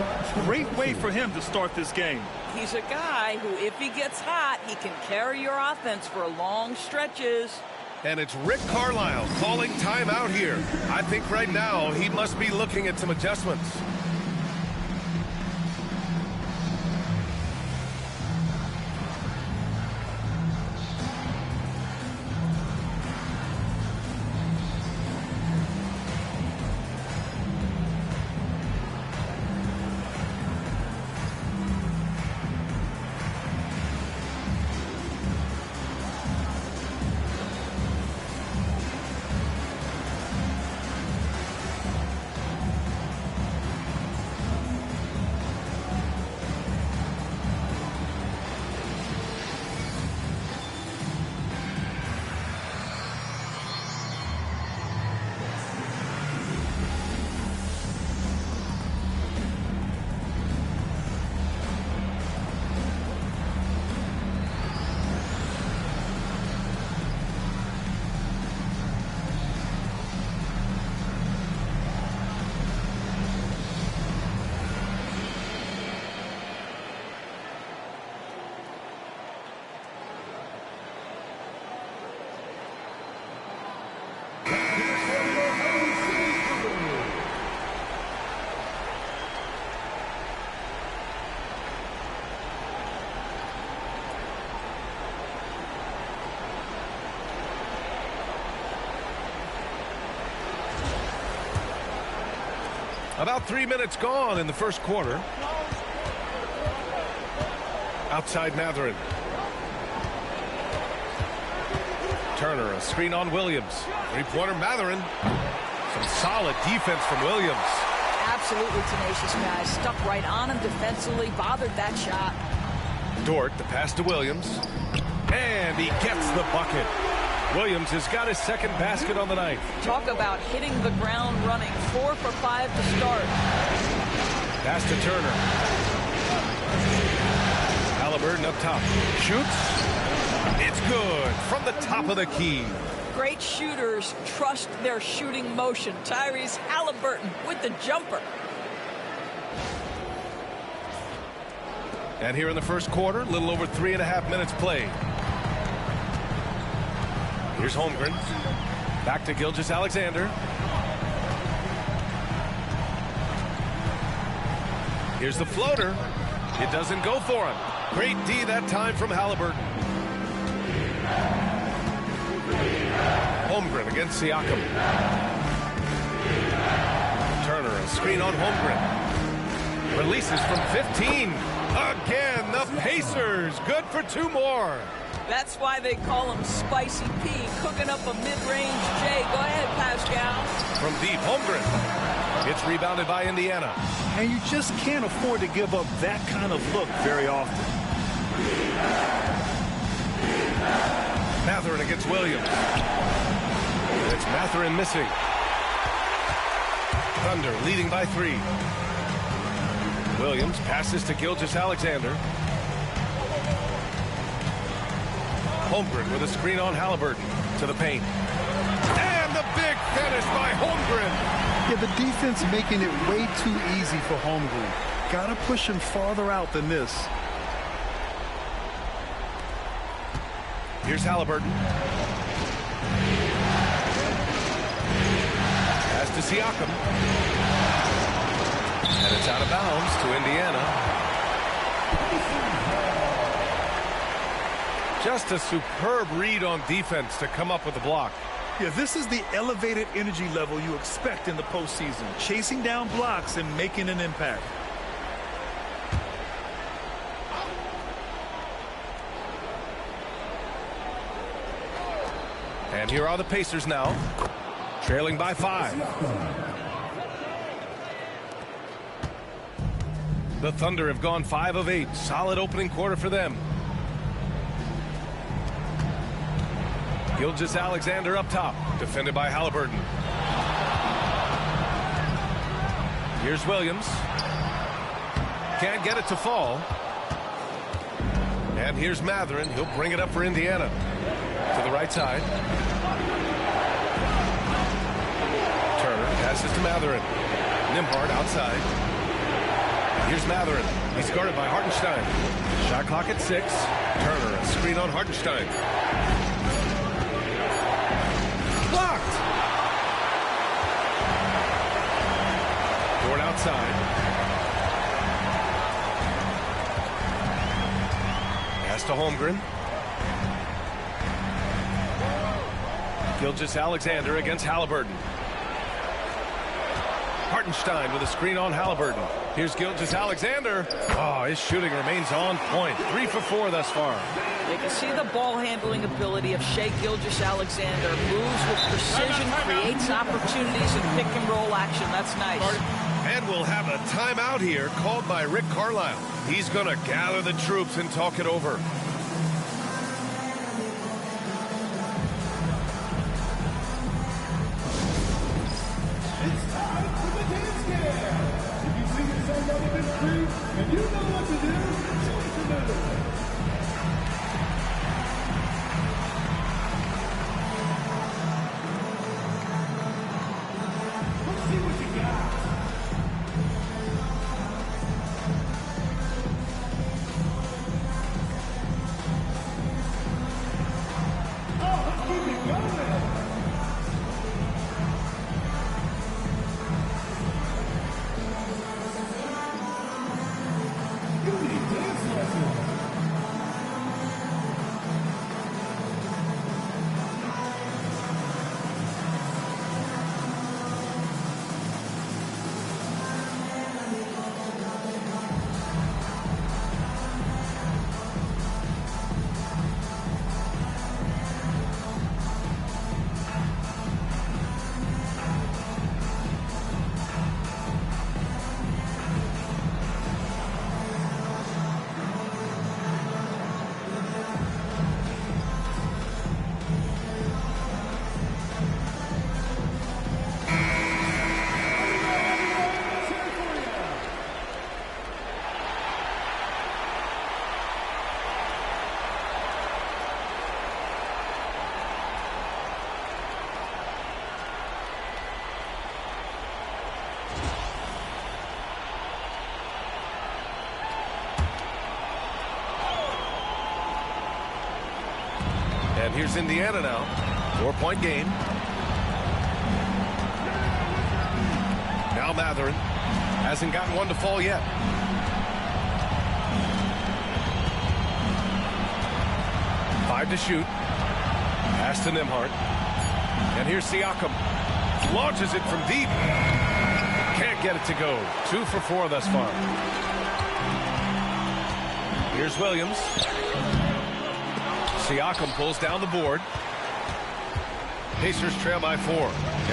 Great way for him to start this game. He's a guy who, if he gets hot, he can carry your offense for long stretches. And it's Rick Carlisle calling timeout here. I think right now he must be looking at some adjustments. About 3 minutes gone in the first quarter. Outside Matherin. Turner, a screen on Williams. Three-pointer Matherin. Some solid defense from Williams. Absolutely tenacious guy. Stuck right on him defensively. Bothered that shot. Dort, the pass to Williams. And he gets the bucket. Williams has got his second basket on the night. Talk about hitting the ground running. 4 for 5 to start. Pass to Turner. Halliburton up top. Shoots. It's good from the top of the key. Great shooters trust their shooting motion. Tyrese Halliburton with the jumper. And here in the first quarter, a little over 3.5 minutes played. Here's Holmgren. Back to Gilgeous-Alexander. Here's the floater. It doesn't go for him. Great D that time from Halliburton. Holmgren against Siakam. Turner, a screen on Holmgren. Releases from 15. Again, the Pacers. Good for 2 more. That's why they call him Spicy P, cooking up a mid-range J. Go ahead, Pascal. From deep, Holmgren. It's rebounded by Indiana. And you just can't afford to give up that kind of look very often. Matherin against Williams. It's Matherin missing. Thunder leading by 3. Williams passes to Gilgeous-Alexander. Holmgren with a screen on Halliburton to the paint. And the big finish by Holmgren. Yeah, the defense making it way too easy for Holmgren. Gotta push him farther out than this. Here's Halliburton. Pass to Siakam. And it's out of bounds to Indiana. Just a superb read on defense to come up with the block. Yeah, this is the elevated energy level you expect in the postseason. Chasing down blocks and making an impact. And here are the Pacers now, trailing by 5. The Thunder have gone 5 of 8. Solid opening quarter for them. Gilgeous-Alexander up top, defended by Halliburton. Here's Williams. Can't get it to fall. And here's Mathurin. He'll bring it up for Indiana. To the right side. Turner passes to Mathurin. Nembhard outside. Here's Mathurin. He's guarded by Hartenstein. Shot clock at 6. Turner, a screen on Hartenstein. Blocked! Dort outside. Pass to Holmgren. Gilgeous-Alexander against Halliburton. Hartenstein with a screen on Halliburton. Here's Gilgeous-Alexander. Oh, his shooting remains on point. 3 for 4 thus far. You can see the ball handling ability of Shai Gilgeous-Alexander. Moves with precision, creates opportunities in pick and roll action. That's nice. And we'll have a timeout here called by Rick Carlisle. He's going to gather the troops and talk it over. And you know what to do. Show us to do. Let's see what you got. Oh, let's keep it going. And here's Indiana now. 4-point game. Now Mathurin hasn't gotten one to fall yet. Five to shoot. Pass to Nembhard. And here's Siakam. Launches it from deep. Can't get it to go. 2 for 4 thus far. Here's Williams. Siakam pulls down the board. Pacers trail by 4.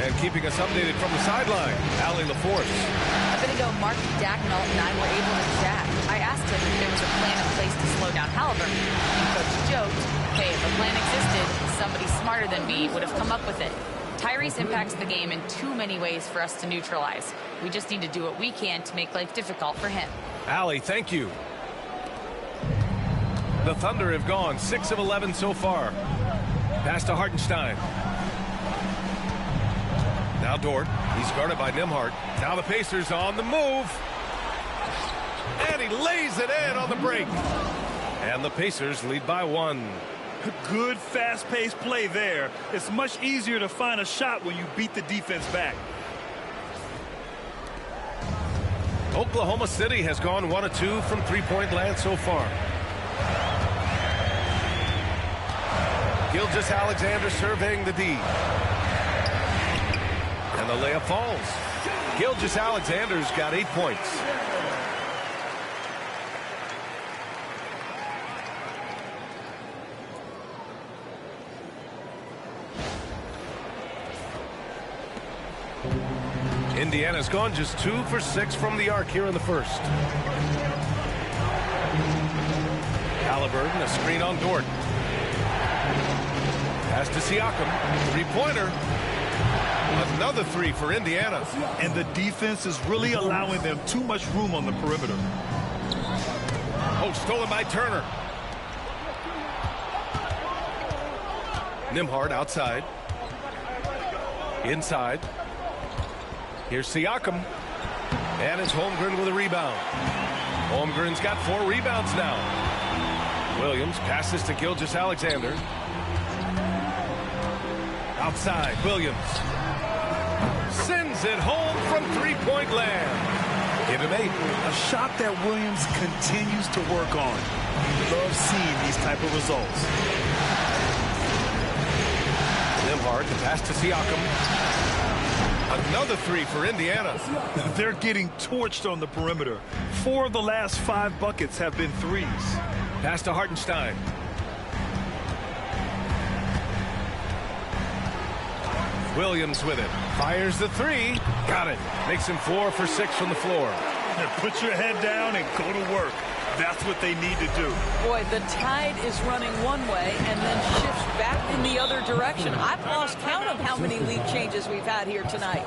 And keeping us updated from the sideline, Allie LaForce. A bit ago, Mark Dagnall and I were able to chat. I asked him if there was a plan in place to slow down Halliburton. And Coach joked, hey, if a plan existed, somebody smarter than me would have come up with it. Tyrese impacts the game in too many ways for us to neutralize. We just need to do what we can to make life difficult for him. Allie, thank you. The Thunder have gone 6 of 11 so far. Pass to Hartenstein. Now Dort. He's guarded by Nembhard. Now the Pacers on the move. And he lays it in on the break. And the Pacers lead by 1. Good, fast-paced play there. It's much easier to find a shot when you beat the defense back. Oklahoma City has gone 1 of 2 from three-point land so far. Gilgeous-Alexander surveying the D. the layup falls. Gilgeous-Alexander's got 8 points. Indiana's gone just 2 for 6 from the arc here in the first. Halliburton, a screen on Dort. Pass to Siakam. Three-pointer. Another 3 for Indiana. And the defense is really allowing them too much room on the perimeter. Oh, stolen by Turner. Nembhard outside. Inside. Here's Siakam. And it's Holmgren with a rebound. Holmgren's got 4 rebounds now. Williams passes to Gilgeous-Alexander. Outside, Williams. Sends it home from three-point land. Give him 8. A shot that Williams continues to work on. Love seeing these type of results. Nembhard, the pass to Siakam. Another 3 for Indiana. They're getting torched on the perimeter. 4 of the last 5 buckets have been threes. Pass to Hartenstein. Williams with it. Fires the 3. Got it. Makes him 4 for 6 from the floor. Put your head down and go to work. That's what they need to do. Boy, the tide is running one way and then shifts back in the other direction. I've lost count of how many lead changes we've had here tonight.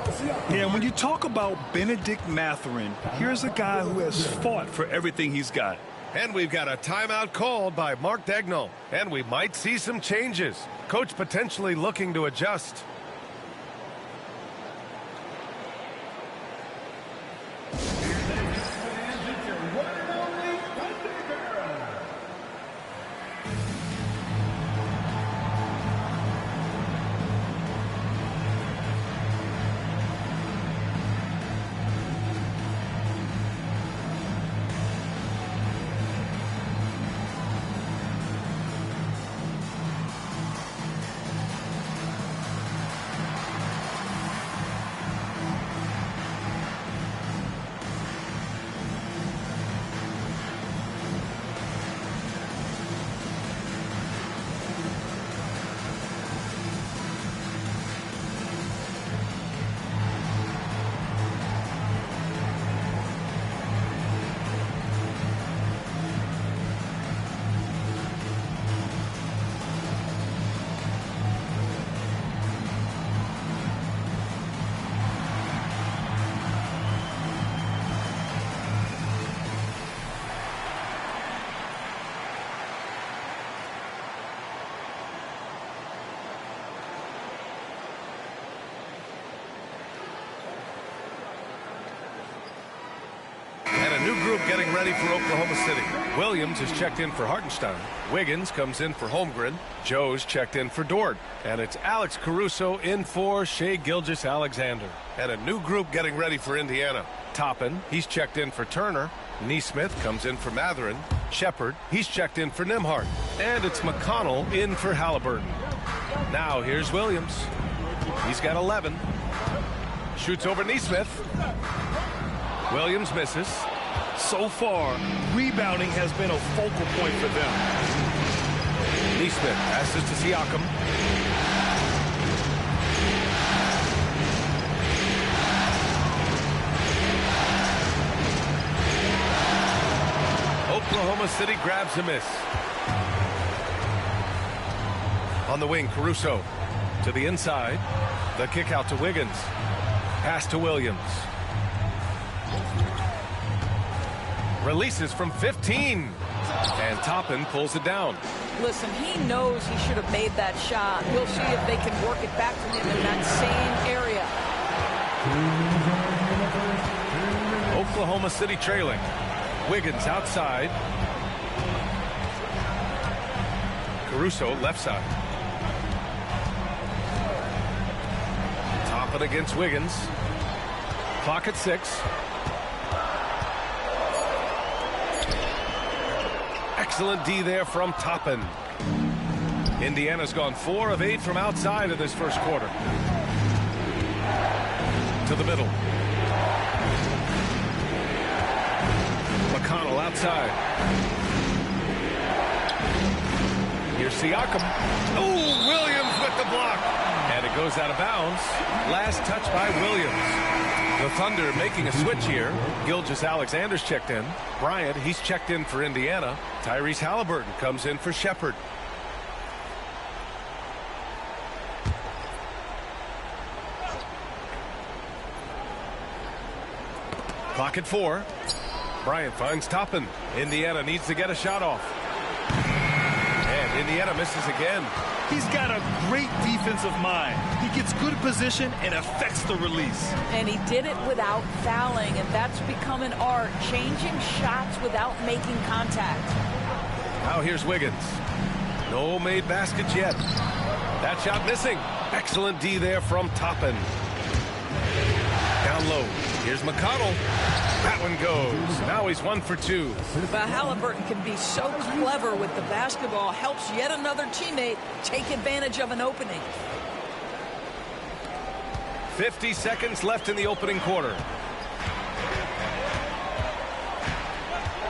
Yeah, when you talk about Benedict Mathurin, here's a guy who has fought for everything he's got. And we've got a timeout called by Mark Daigneault. And we might see some changes. Coach potentially looking to adjust. New group getting ready for Oklahoma City. Williams is checked in for Hartenstein. Wiggins comes in for Holmgren. Joe's checked in for Dort. And it's Alex Caruso in for Shai Gilgeous-Alexander. And a new group getting ready for Indiana. Toppin, he's checked in for Turner. Neesmith comes in for Mathurin. Shepard, he's checked in for Nembhard. And it's McConnell in for Halliburton. Now here's Williams. He's got 11. Shoots over Neesmith. Williams misses. So far, rebounding has been a focal point for them. Neesmith passes to Siakam. Oklahoma City grabs a miss. On the wing, Caruso to the inside. The kick out to Wiggins. Pass to Williams. Releases from 15. And Toppin pulls it down. Listen, he knows he should have made that shot. We'll see if they can work it back to him in that same area. Oklahoma City trailing. Wiggins outside. Caruso left side. Toppin against Wiggins. Clock at 6. Excellent D there from Toppin. Indiana's gone 4 of 8 from outside in this first quarter. to the middle. McConnell outside. Here's Siakam. Oh, Williams with the block. And it goes out of bounds. Last touch by Williams. The Thunder making a switch here. Gilgeous-Alexander's checked in. Bryant, he's checked in for Indiana. Tyrese Halliburton comes in for Shepherd. Clock at 4. Bryant finds Toppin. Indiana needs to get a shot off. And Indiana misses again. He's got a great defensive mind. He gets good position and affects the release. And he did it without fouling, and that's become an art, changing shots without making contact. Now here's Wiggins. No made baskets yet. That shot missing. Excellent D there from Toppin. Down low. Here's McConnell. That one goes. Now he's 1 for 2. But Halliburton can be so clever with the basketball. Helps yet another teammate take advantage of an opening. 50 seconds left in the opening quarter.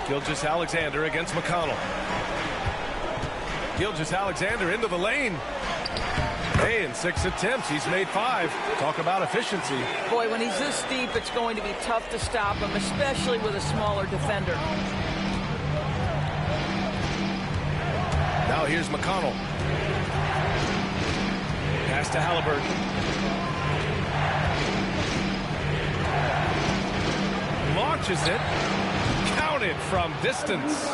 Gilgeous-Alexander against McConnell. Gilgeous-Alexander into the lane. Hey, in 6 attempts, he's made 5. Talk about efficiency. Boy, when he's this deep, it's going to be tough to stop him, especially with a smaller defender. Now here's McConnell. Pass to Halliburton. Launches it. Counted from distance.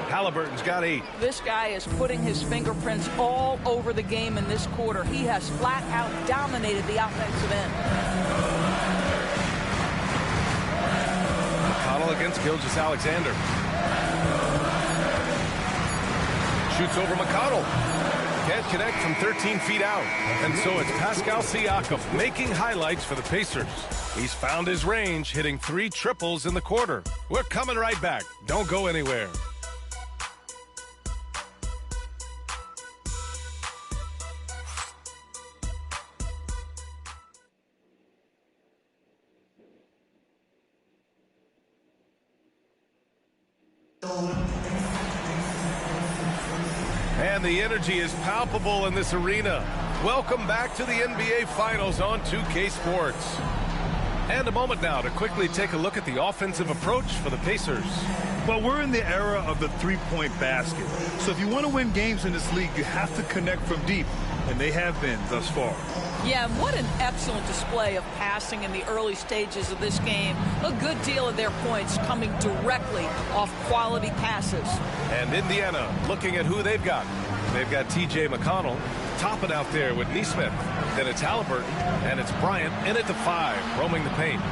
Halliburton's got 8. This guy is putting his fingerprints all over the game in this quarter. He has flat out dominated the offensive end. McConnell against Gilgeous-Alexander. Shoots over McConnell. Can't connect from 13 feet out. And so it's Pascal Siakam making highlights for the Pacers. He's found his range, hitting 3 triples in the quarter. We're coming right back. Don't go anywhere. And the energy is palpable in this arena. Welcome back to the NBA Finals on 2K Sports. And a moment now to quickly take a look at the offensive approach for the Pacers. Well, we're in the era of the three-point basket. So if you want to win games in this league, you have to connect from deep. And they have been thus far. Yeah, what an excellent display of passing in the early stages of this game. A good deal of their points coming directly off quality passes. And Indiana looking at who they've got. They've got T.J. McConnell topping out there with Nesmith. Then it's Halliburton, and it's Bryant in at the 5, roaming the paint.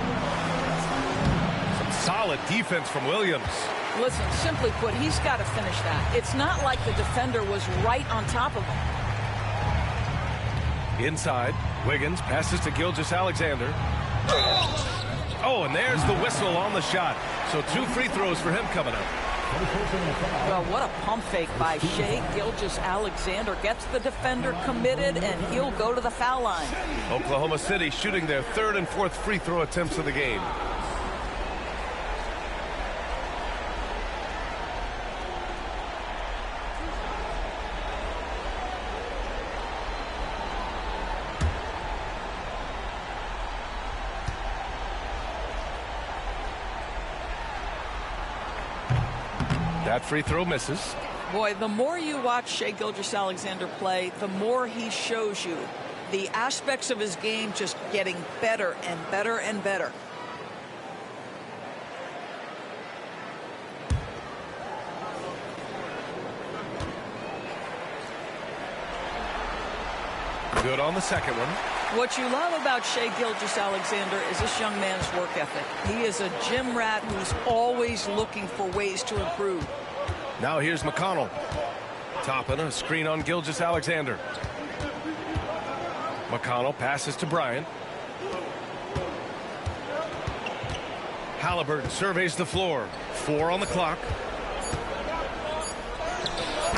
Some solid defense from Williams. Listen, simply put, he's got to finish that. It's not like the defender was right on top of him. Inside, Wiggins passes to Gilgeous-Alexander. Oh, and there's the whistle on the shot. So 2 free throws for him coming up. Well, what a pump fake by Shai Gilgeous-Alexander. Gets the defender committed, and he'll go to the foul line. Oklahoma City shooting their 3rd and 4th free throw attempts of the game. That free throw misses. Boy, the more you watch Shai Gilgeous-Alexander play, the more he shows you the aspects of his game just getting better and better and better. Good on the second one. What you love about Shai Gilgeous-Alexander is this young man's work ethic. He is a gym rat who's always looking for ways to improve. Now here's McConnell. Topping a screen on Gilgeous-Alexander. McConnell passes to Bryant. Halliburton surveys the floor. 4 on the clock.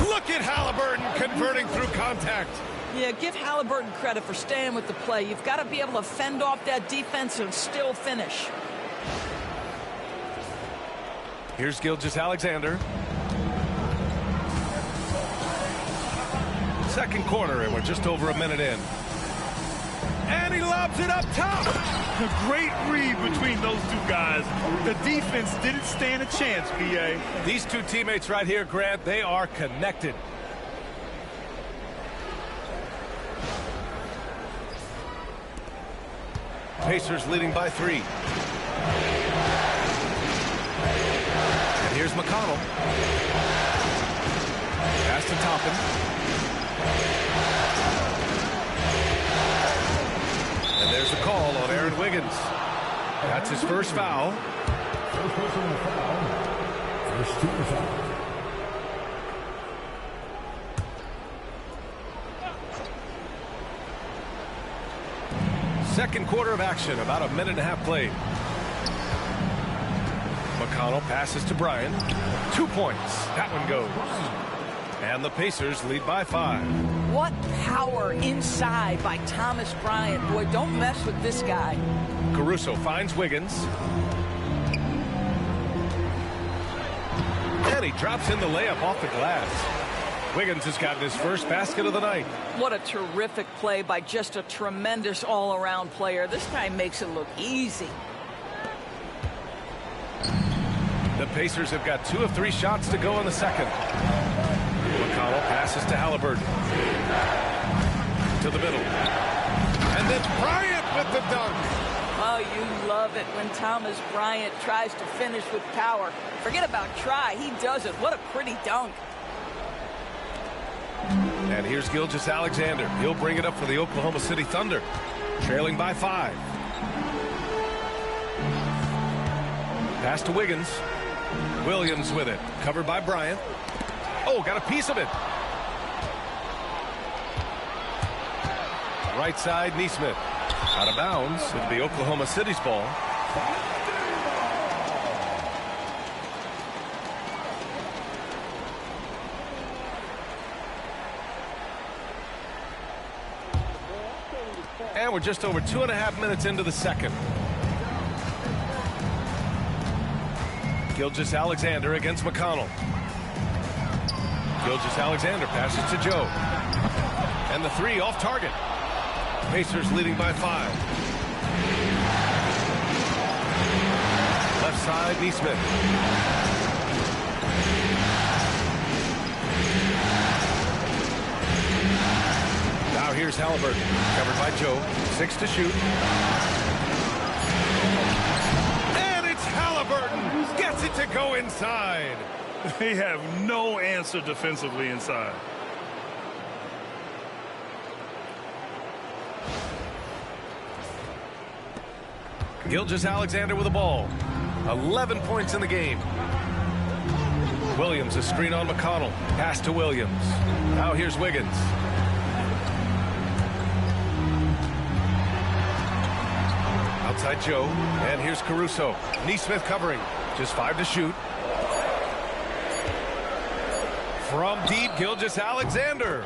Look at Halliburton converting through contact. Yeah, give Halliburton credit for staying with the play. You've got to be able to fend off that defense and still finish. Here's Gilgeous-Alexander. Second quarter, and we're just over a minute in. And he lobs it up top. A great read between those two guys. The defense didn't stand a chance, B.A. These two teammates right here, Grant, they are connected. Pacers leading by 3. And here's McConnell. Pass to Toppin. And there's a call on Aaron Wiggins. That's his first foul. First personal foul. First team foul. Second quarter of action, about a minute and a half played. McConnell passes to Bryant. 2 points. That one goes. And the Pacers lead by 5. What power inside by Thomas Bryant. Boy, don't mess with this guy. Caruso finds Wiggins. And he drops in the layup off the glass. Wiggins has gotten his first basket of the night. What a terrific play by just a tremendous all-around player. This guy makes it look easy. The Pacers have got 2 of 3 shots to go in the second. McConnell passes to Halliburton. To the middle. And then Bryant with the dunk. Oh, you love it when Thomas Bryant tries to finish with power. Forget about try. He does it. What a pretty dunk. And here's Gilgeous-Alexander. He'll bring it up for the Oklahoma City Thunder. Trailing by 5. Pass to Wiggins. Williams with it. Covered by Bryant. Oh, got a piece of it. Right side, Nesmith. Out of bounds. It'll be Oklahoma City's ball. And we're just over 2.5 minutes into the second. Gilgeous-Alexander against McConnell. Gilgeous-Alexander passes to Joe. And the 3 off target. Pacers leading by 5. Left side, Nesmith. Now here's Halliburton. Covered by Joe. 6 to shoot. And it's Halliburton. Gets it to go inside. They have no answer defensively inside. Gilgeous-Alexander with the ball. 11 points in the game. Williams, a screen on McConnell. Pass to Williams. Now here's Wiggins. Outside Joe. And here's Caruso. Nesmith covering. Just 5 to shoot. From deep, Gilgeous-Alexander.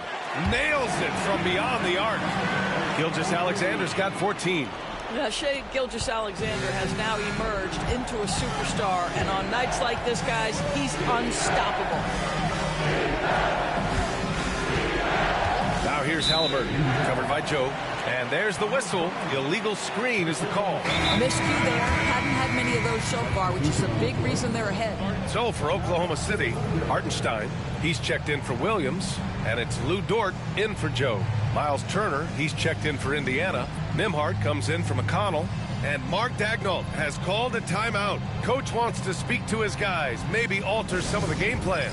Nails it from beyond the arc. Gilgeous-Alexander's got 14. Yeah, Shea Gilgeous-Alexander has now emerged into a superstar, and on nights like this, guys, he's unstoppable. Now here's Halliburton, covered by Joe. And there's the whistle. The illegal screen is the call. Miscue there. Hadn't had many of those so far, which is a big reason they're ahead. So for Oklahoma City, Hartenstein, he's checked in for Williams. And it's Lou Dort in for Joe. Miles Turner, he's checked in for Indiana. Nimhart comes in for McConnell. And Mark Daigneault has called a timeout. Coach wants to speak to his guys, maybe alter some of the game plan.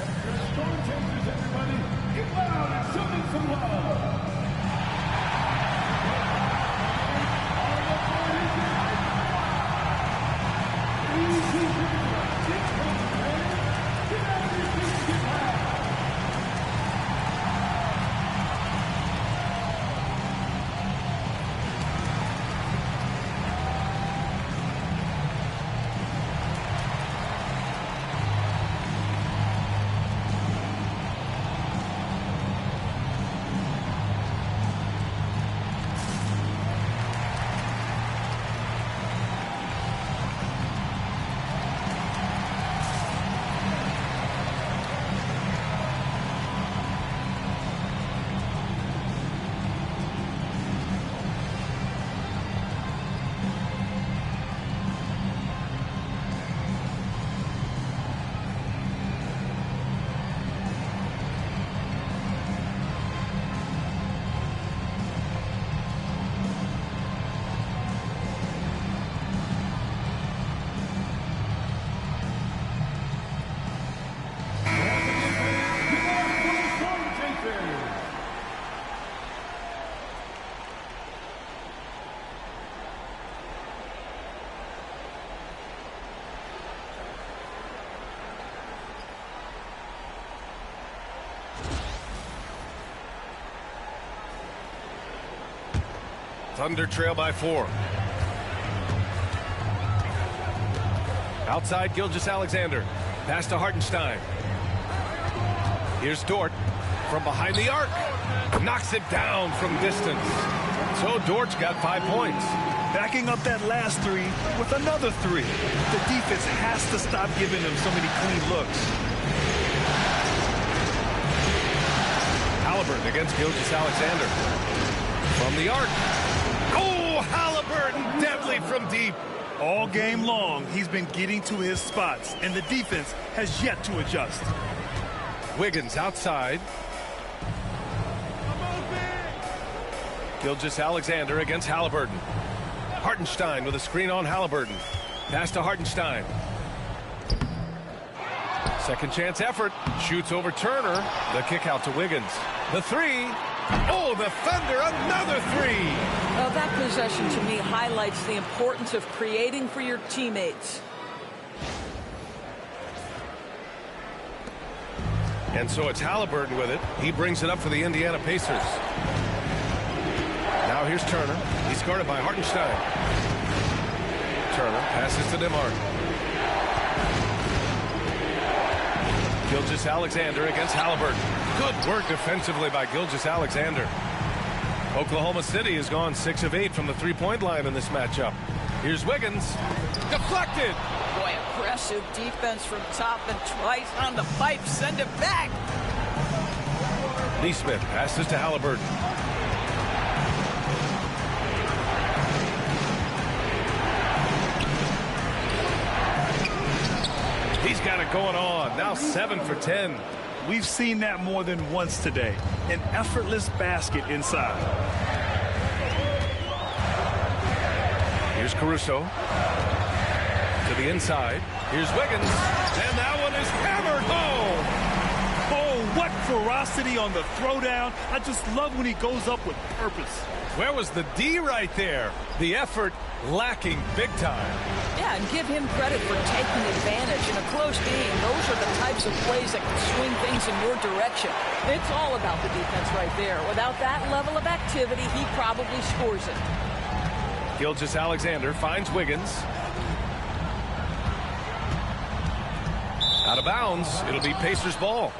Thunder trail by 4. Outside, Gilgeous-Alexander. Pass to Hartenstein. Here's Dort from behind the arc. Knocks it down from distance. So Dort's got 5 points. Backing up that last 3 with another 3. The defense has to stop giving them so many clean looks. Halliburton against Gilgeous-Alexander. From the arc. Oh, Halliburton deadly from deep. All game long, he's been getting to his spots, and the defense has yet to adjust. Wiggins outside. Gilgeous-Alexander against Halliburton. Hartenstein with a screen on Halliburton. Pass to Hartenstein. Second chance effort. Shoots over Turner. The kick out to Wiggins. The 3. Oh, the Thunder, another 3. Well, that possession to me highlights the importance of creating for your teammates. And so it's Halliburton with it. He brings it up for the Indiana Pacers. Now here's Turner. He's guarded by Hartenstein. Turner passes to Nembhard. Gilgeous-Alexander against Halliburton. Good work defensively by Gilgeous-Alexander. Oklahoma City has gone 6 of 8 from the three-point line in this matchup. Here's Wiggins. Deflected. Boy, impressive defense from top and twice on the pipe. Send it back. Neesmith passes to Halliburton. He's got it going on. Now 7 for 10. We've seen that more than once today. An effortless basket inside. Here's Caruso. To the inside. Here's Wiggins. And that one is hammered home. Oh, what ferocity on the throwdown. I just love when he goes up with purpose. Where was the D right there? The effort lacking big time. Yeah, and give him credit for taking advantage in a close game. Those are the types of plays that can swing things in your direction. It's all about the defense right there. Without that level of activity, he probably scores it. Gilgeous-Alexander finds Wiggins. Out of bounds. It'll be Pacers ball.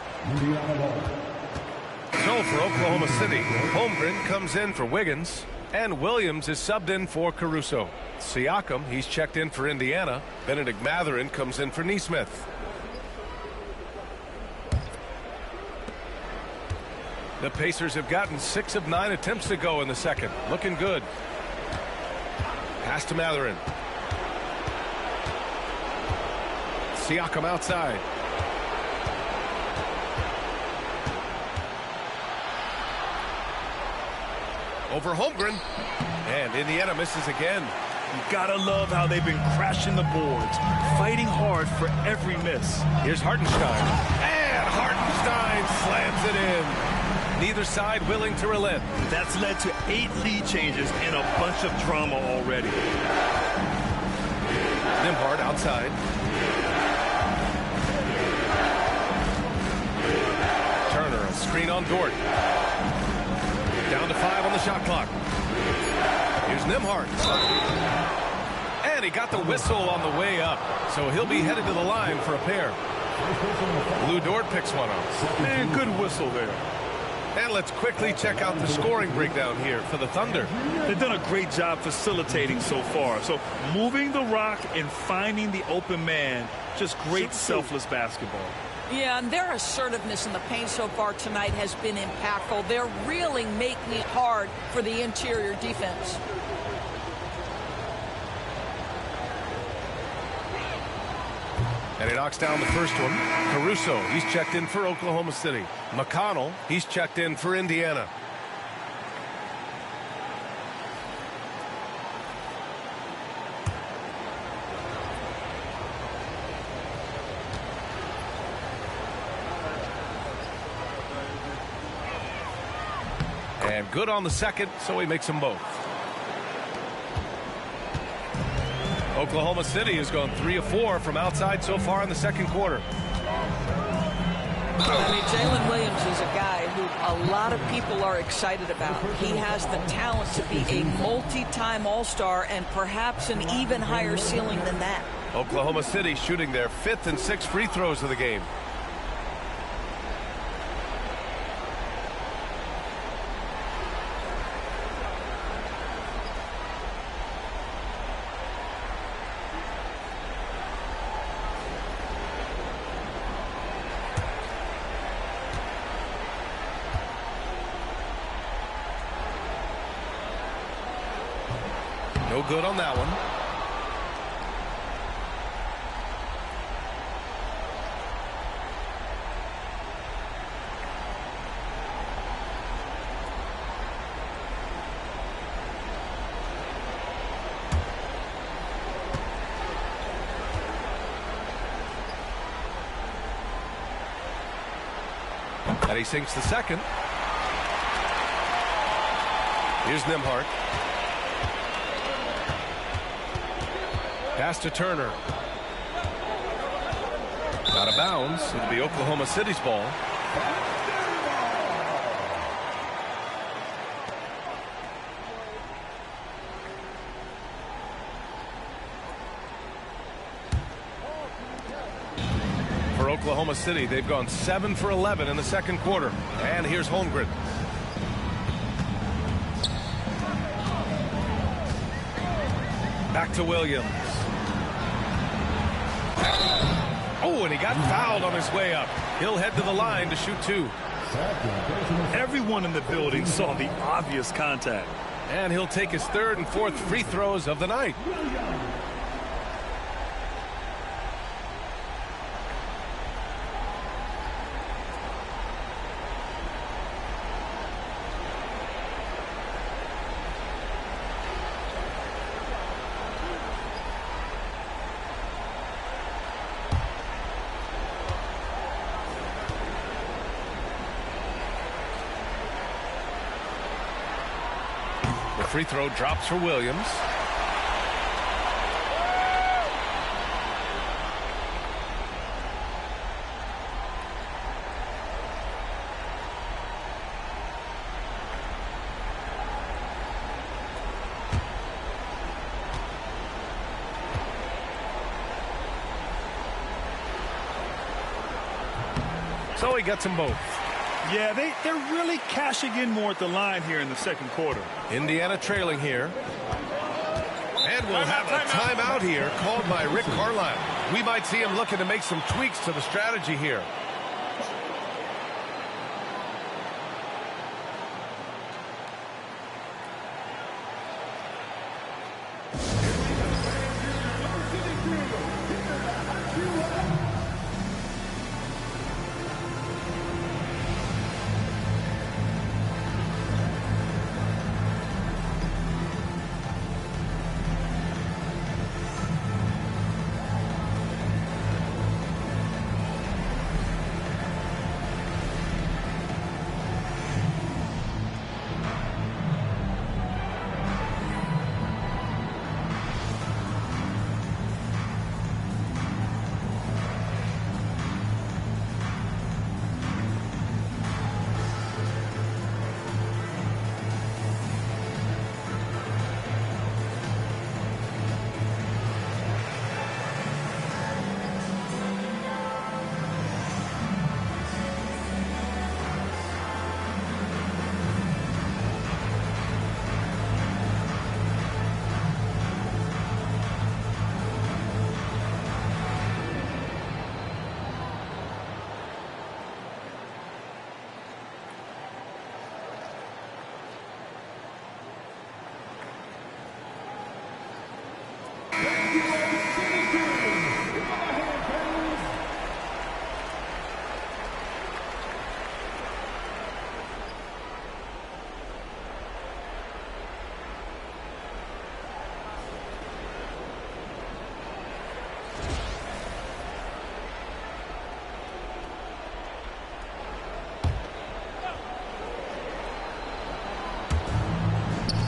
So for Oklahoma City, Holmgren comes in for Wiggins, and Williams is subbed in for Caruso. Siakam, he's checked in for Indiana. Benedict Mathurin comes in for Neesmith. The Pacers have gotten 6 of 9 attempts to go in the second. Looking good. Pass to Mathurin. Siakam outside. Over Holmgren. And Indiana misses again. You gotta love how they've been crashing the boards, fighting hard for every miss. Here's Hartenstein. And Hartenstein slams it in. Neither side willing to relent. That's led to 8 lead changes and a bunch of drama already. Nembhard outside. Turner, a screen on Dort. Down to 5 on the shot clock. Here's Nembhard. And he got the whistle on the way up. So he'll be headed to the line for a pair. Lou Dort picks one up. Man, good whistle there. And let's quickly check out the scoring breakdown here for the Thunder. They've done a great job facilitating so far. So moving the rock and finding the open man, just great selfless basketball. Yeah, and their assertiveness in the paint so far tonight has been impactful. They're really making it hard for the interior defense. And he knocks down the first one. Caruso, he's checked in for Oklahoma City. McConnell, he's checked in for Indiana. And good on the second, so he makes them both. Oklahoma City has gone 3 of 4 from outside so far in the second quarter. I mean, Jalen Williams is a guy who a lot of people are excited about. He has the talent to be a multi-time All-Star and perhaps an even higher ceiling than that. Oklahoma City shooting their 5th and 6th free throws of the game. No good on that one. And he sinks the second. Here's Nembhard. Pass to Turner. Out of bounds. It'll be Oklahoma City's ball. For Oklahoma City, they've gone 7 for 11 in the second quarter. And here's Holmgren. Back to Williams. Oh, and he got fouled on his way up. He'll head to the line to shoot 2. Everyone in the building saw the obvious contact. And he'll take his 3rd and 4th free throws of the night. Free throw drops for Williams. So he gets them both. Yeah, they're really cashing in more at the line here in the second quarter. Indiana trailing here. And we'll have a timeout here called by Rick Carlisle. We might see him looking to make some tweaks to the strategy here.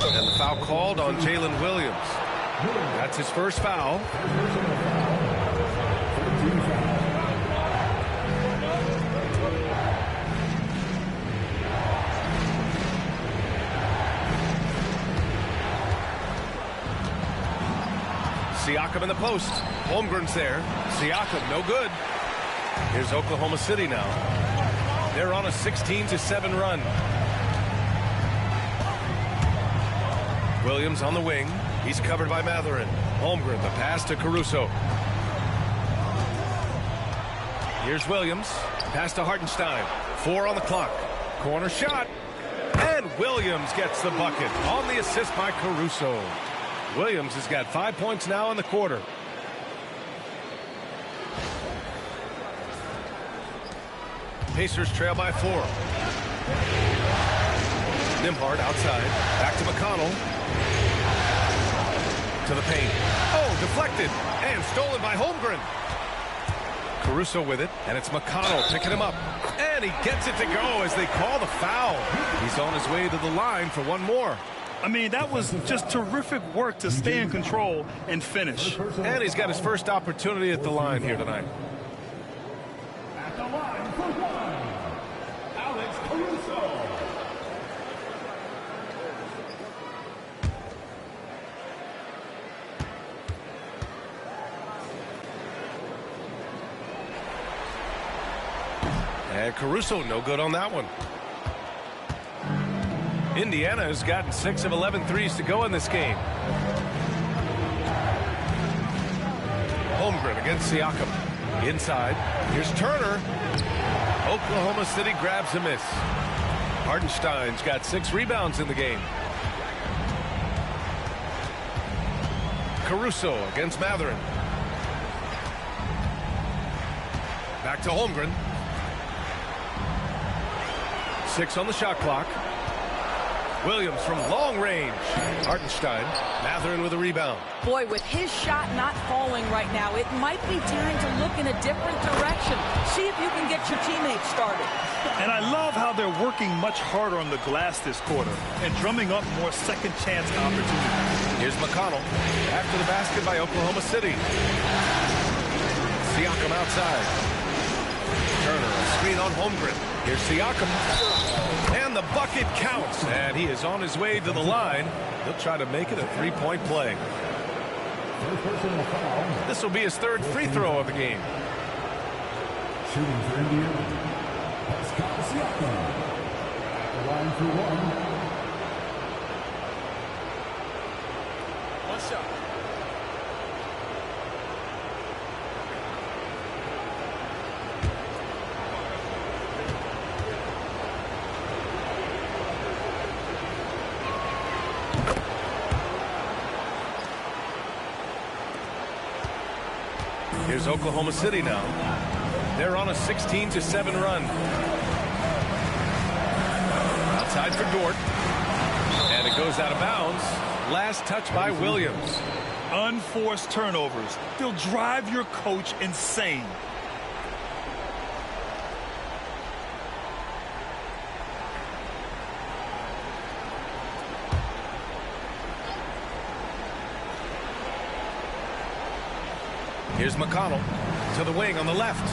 And the foul called on Jalen Williams. That's his first foul. Siakam in the post. Holmgren's there. Siakam, no good. Here's Oklahoma City now. They're on a 16-7 run. Williams on the wing. He's covered by Matherin. Holmgren, the pass to Caruso. Here's Williams. Pass to Hartenstein. 4 on the clock. Corner shot. And Williams gets the bucket on the assist by Caruso. Williams has got 5 points now in the quarter. Pacers trail by 4. Nembhard outside. Back to McConnell. To the paint. Oh, deflected. And stolen by Holmgren. Caruso with it. And it's McConnell picking him up. And he gets it to go as they call the foul. He's on his way to the line for one more. I mean, that was just terrific work to stay in control and finish. And he's got his first opportunity at the line here tonight. At the line for one, Alex Caruso. And Caruso, no good on that one. Indiana has gotten 6 of 11 threes to go in this game. Holmgren against Siakam. Inside. Here's Turner. Oklahoma City grabs a miss. Hartenstein's got 6 rebounds in the game. Caruso against Matherin. Back to Holmgren. 6 on the shot clock. Williams from long range. Hartenstein. Matherin with a rebound. Boy, with his shot not falling right now, it might be time to look in a different direction. See if you can get your teammates started. And I love how they're working much harder on the glass this quarter and drumming up more second chance opportunities. Here's McConnell. After the basket by Oklahoma City. Siakam outside. Turner, a screen on Holmgren. Here's Siakam. And the bucket counts. And he is on his way to the line. He'll try to make it a 3-point play. This will be his 3rd free throw of the game. Shooting for Indiana, Pascal Siakam. At the line for one. One shot. Here's Oklahoma City now. They're on a 16-7 run. Outside for Dort. And it goes out of bounds. Last touch by Williams. Unforced turnovers. They'll drive your coach insane. Here's McConnell to the wing on the left.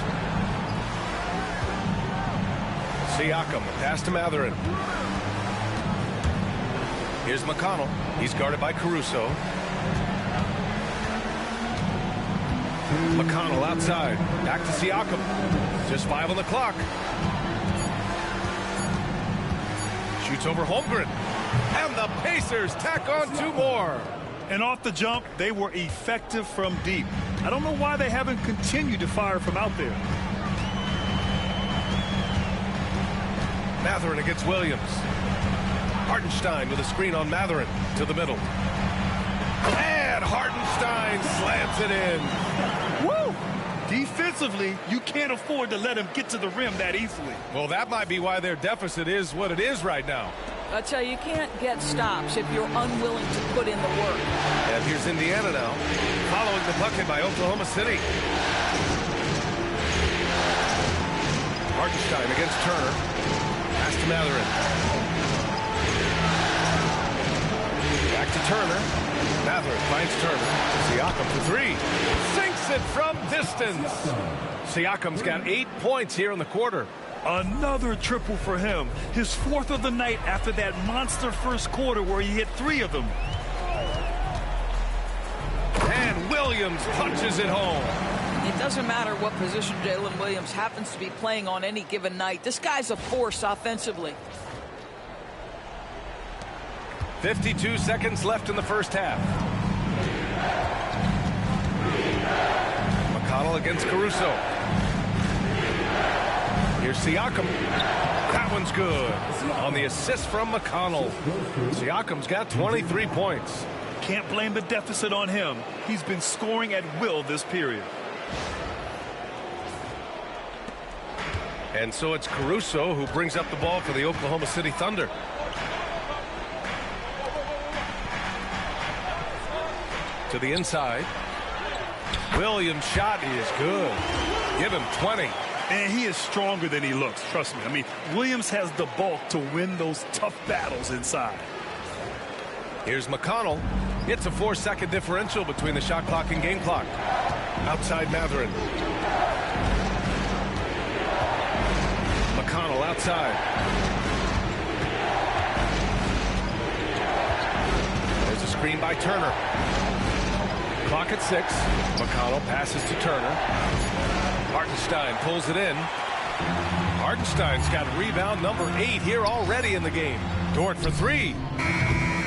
Siakam, pass to Matherin. Here's McConnell. He's guarded by Caruso. McConnell outside. Back to Siakam. Just 5 on the clock. Shoots over Holmgren. And the Pacers tack on 2 more. And off the jump, they were effective from deep. I don't know why they haven't continued to fire from out there. Matherin against Williams. Hartenstein with a screen on Matherin to the middle. And Hartenstein slams it in. Woo! Defensively, you can't afford to let him get to the rim that easily. Well, that might be why their deficit is what it is right now. I tell you, you can't get stops if you're unwilling to put in the work. And here's Indiana now, following the bucket by Oklahoma City. Hartenstein against Turner. Pass to Matherin. Back to Turner. Matherin finds Turner. Siakam for 3. Sinks it from distance. Siakam's got 8 points here in the quarter. Another triple for him. His 4th of the night after that monster first quarter where he hit 3 of them. And Williams Williams punches it home. It doesn't matter what position Jalen Williams happens to be playing on any given night. This guy's a force offensively. 52 seconds left in the first half. McConnell against Caruso. Here's Siakam. That one's good. On the assist from McConnell. Siakam's got 23 points. Can't blame the deficit on him. He's been scoring at will this period. And so it's Caruso who brings up the ball for the Oklahoma City Thunder. To the inside. Williams' shot is good. Give him 20. And he is stronger than he looks, trust me. I mean, Williams has the bulk to win those tough battles inside. Here's McConnell. It's a 4-second differential between the shot clock and game clock. Outside Mathurin. McConnell outside. There's a screen by Turner. Clock at 6. McConnell passes to Turner. Hartenstein pulls it in. Hartenstein's got rebound number 8 here already in the game. Dort for 3.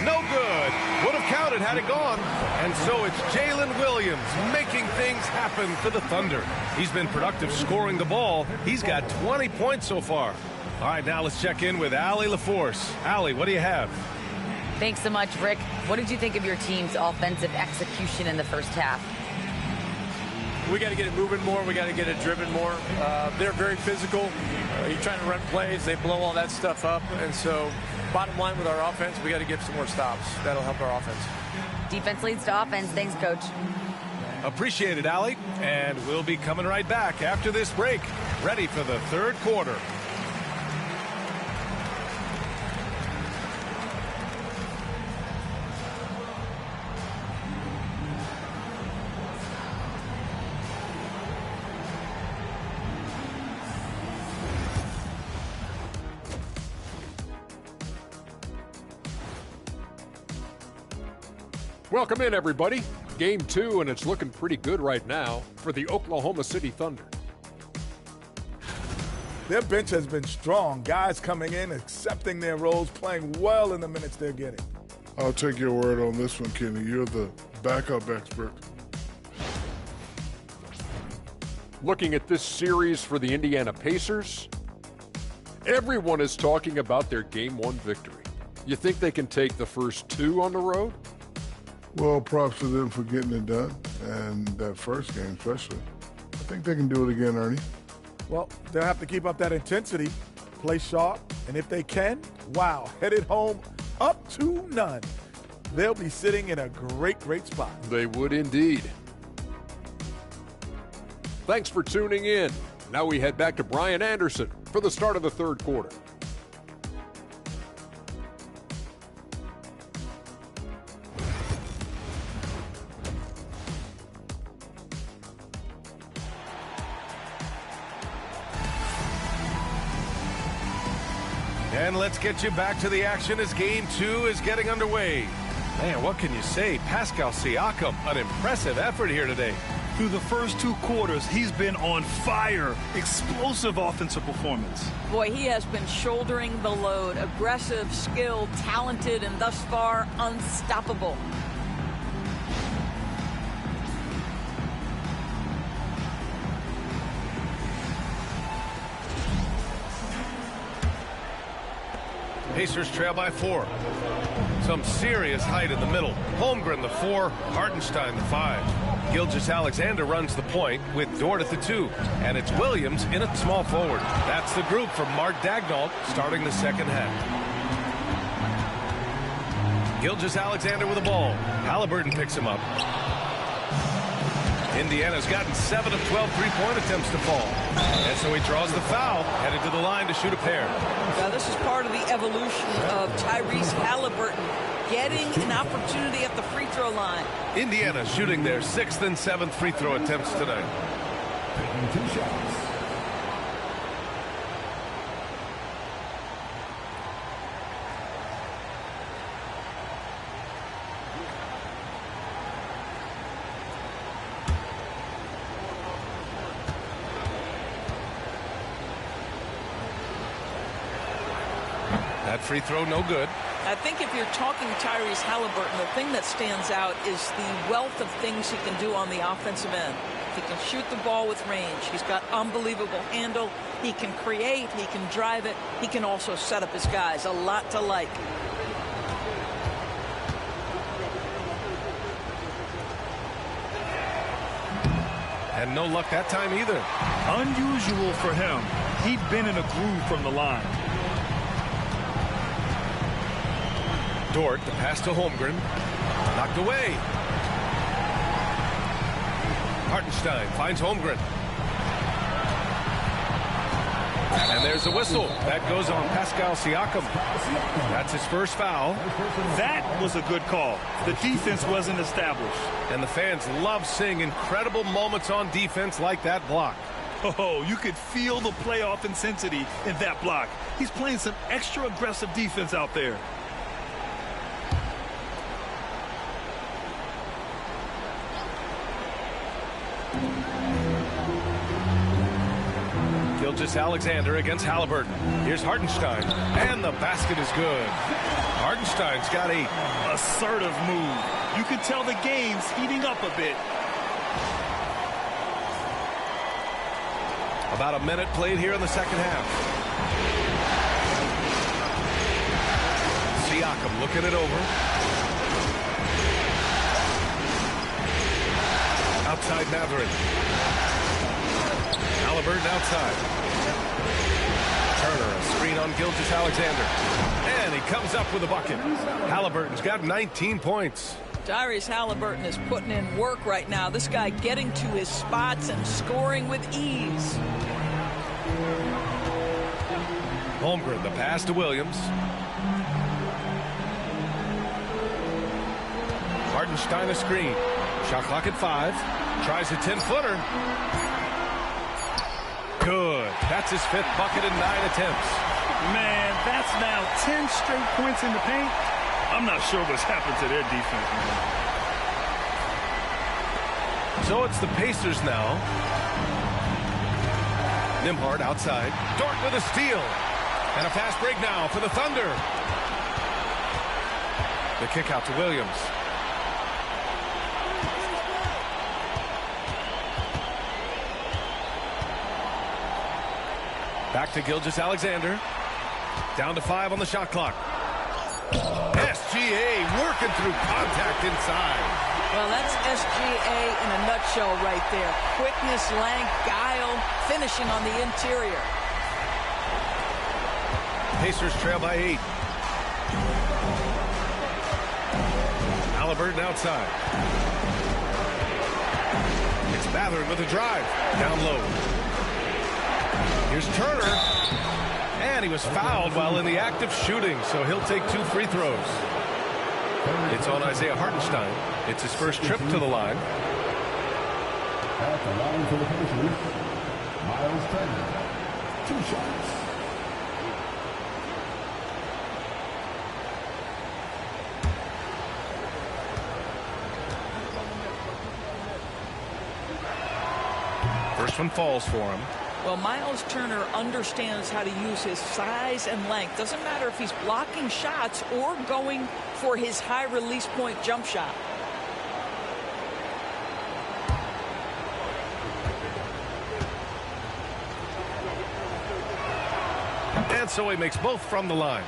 No good. Would have counted had it gone. And so it's Jalen Williams making things happen for the Thunder. He's been productive scoring the ball. He's got 20 points so far. All right, now let's check in with Allie LaForce. Allie, what do you have? Thanks so much, Rick. What did you think of your team's offensive execution in the first half? We got to get it moving more. We got to get it driven more. They're very physical. You're trying to run plays. They blow all that stuff up. And so bottom line with our offense, we got to get some more stops. That'll help our offense. Defense leads to offense. Thanks, Coach. Appreciate it, Allie. And we'll be coming right back after this break. Ready for the third quarter. Welcome in, everybody. Game 2, and it's looking pretty good right now for the Oklahoma City Thunder. Their bench has been strong. Guys coming in, accepting their roles, playing well in the minutes they're getting. I'll take your word on this one, Kenny. You're the backup expert. Looking at this series for the Indiana Pacers, everyone is talking about their Game 1 victory. You think they can take the first 2 on the road? Well, props to them for getting it done, and that first game especially. I think they can do it again, Ernie. Well, they'll have to keep up that intensity, play sharp, and if they can, wow, headed home up 2-0. They'll be sitting in a great, great spot. They would indeed. Thanks for tuning in. Now we head back to Brian Anderson for the start of the third quarter. And let's get you back to the action as Game 2 is getting underway. Man, what can you say? Pascal Siakam, an impressive effort here today. Through the first 2 quarters, he's been on fire. Explosive offensive performance. Boy, he has been shouldering the load. Aggressive, skilled, talented, and thus far unstoppable. Pacers trail by 4. Some serious height in the middle. Holmgren the 4, Hartenstein the 5. Gilgeous-Alexander runs the point with Dort at the 2. And it's Williams in at small forward. That's the group from Mark Daigneault starting the second half. Gilgeous-Alexander with the ball. Halliburton picks him up. Indiana's gotten 7 of 12 three-point attempts to fall. And so he draws the foul, headed to the line to shoot a pair. Now, this is part of the evolution of Tyrese Halliburton getting an opportunity at the free throw line. Indiana shooting their 6th and 7th free throw attempts tonight. Taking 2 shots. That free throw no good. I think if you're talking Tyrese Halliburton, the thing that stands out is the wealth of things he can do on the offensive end. He can shoot the ball with range. He's got unbelievable handle. He can create. He can drive it. He can also set up his guys. A lot to like. And no luck that time either. Unusual for him. He'd been in a groove from the line. Dort, the pass to Holmgren. Knocked away. Hartenstein finds Holmgren. And there's a whistle. That goes on Pascal Siakam. That's his first foul. That was a good call. The defense wasn't established. And the fans love seeing incredible moments on defense like that block. Oh, you could feel the playoff intensity in that block. He's playing some extra aggressive defense out there. Gilgeous-Alexander against Halliburton. Here's Hartenstein, and the basket is good. Hartenstein's got a assertive move. You can tell the game's heating up a bit. About a minute played here in the second half. Siakam looking it over. Outside Mathurin. Halliburton outside. Turner, a screen on Gilgeous-Alexander. And he comes up with a bucket. Halliburton's got 19 points. Tyrese Halliburton is putting in work right now. This guy getting to his spots and scoring with ease. Holmgren, the pass to Williams. Hartenstein a screen. Shot clock at 5. Tries a 10-footer. Good. That's his 5th bucket in 9 attempts. Man, that's now 10 straight points in the paint. I'm not sure what's happened to their defense, man. So it's the Pacers now. Nembhard outside. Dort with a steal. And a fast break now for the Thunder. The kick out to Williams. Back to Gilgeous-Alexander. Down to 5 on the shot clock. SGA working through contact inside. Well, that's SGA in a nutshell right there. Quickness, length, guile, finishing on the interior. Pacers trail by 8. Halliburton outside. It's Mathurin with a drive. Down low. Here's Turner. And he was fouled while in the act of shooting, so he'll take 2 free throws. It's on Isaiah Hartenstein. It's his first trip to the line. At the line for the Pacers, Miles Turner. 2 shots. First one falls for him. Well, Miles Turner understands how to use his size and length. Doesn't matter if he's blocking shots or going for his high release point jump shot. And so he makes both from the line.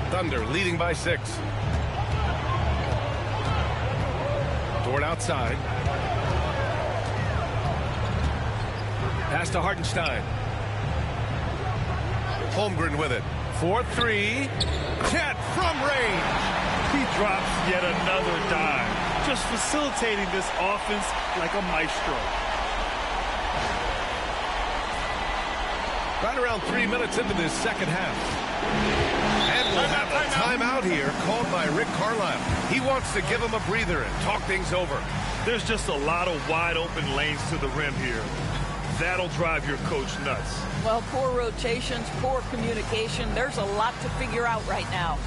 Thunder leading by 6. Dort outside. Pass to Hartenstein. Holmgren with it. 4-3. Chet from range. He drops yet another dime. Just facilitating this offense like a maestro. Right around 3 minutes into this second half. And we'll have a timeout here called by Rick Carlisle. He wants to give him a breather and talk things over. There's just a lot of wide open lanes to the rim here. That'll drive your coach nuts. Well, poor rotations, poor communication. There's a lot to figure out right now.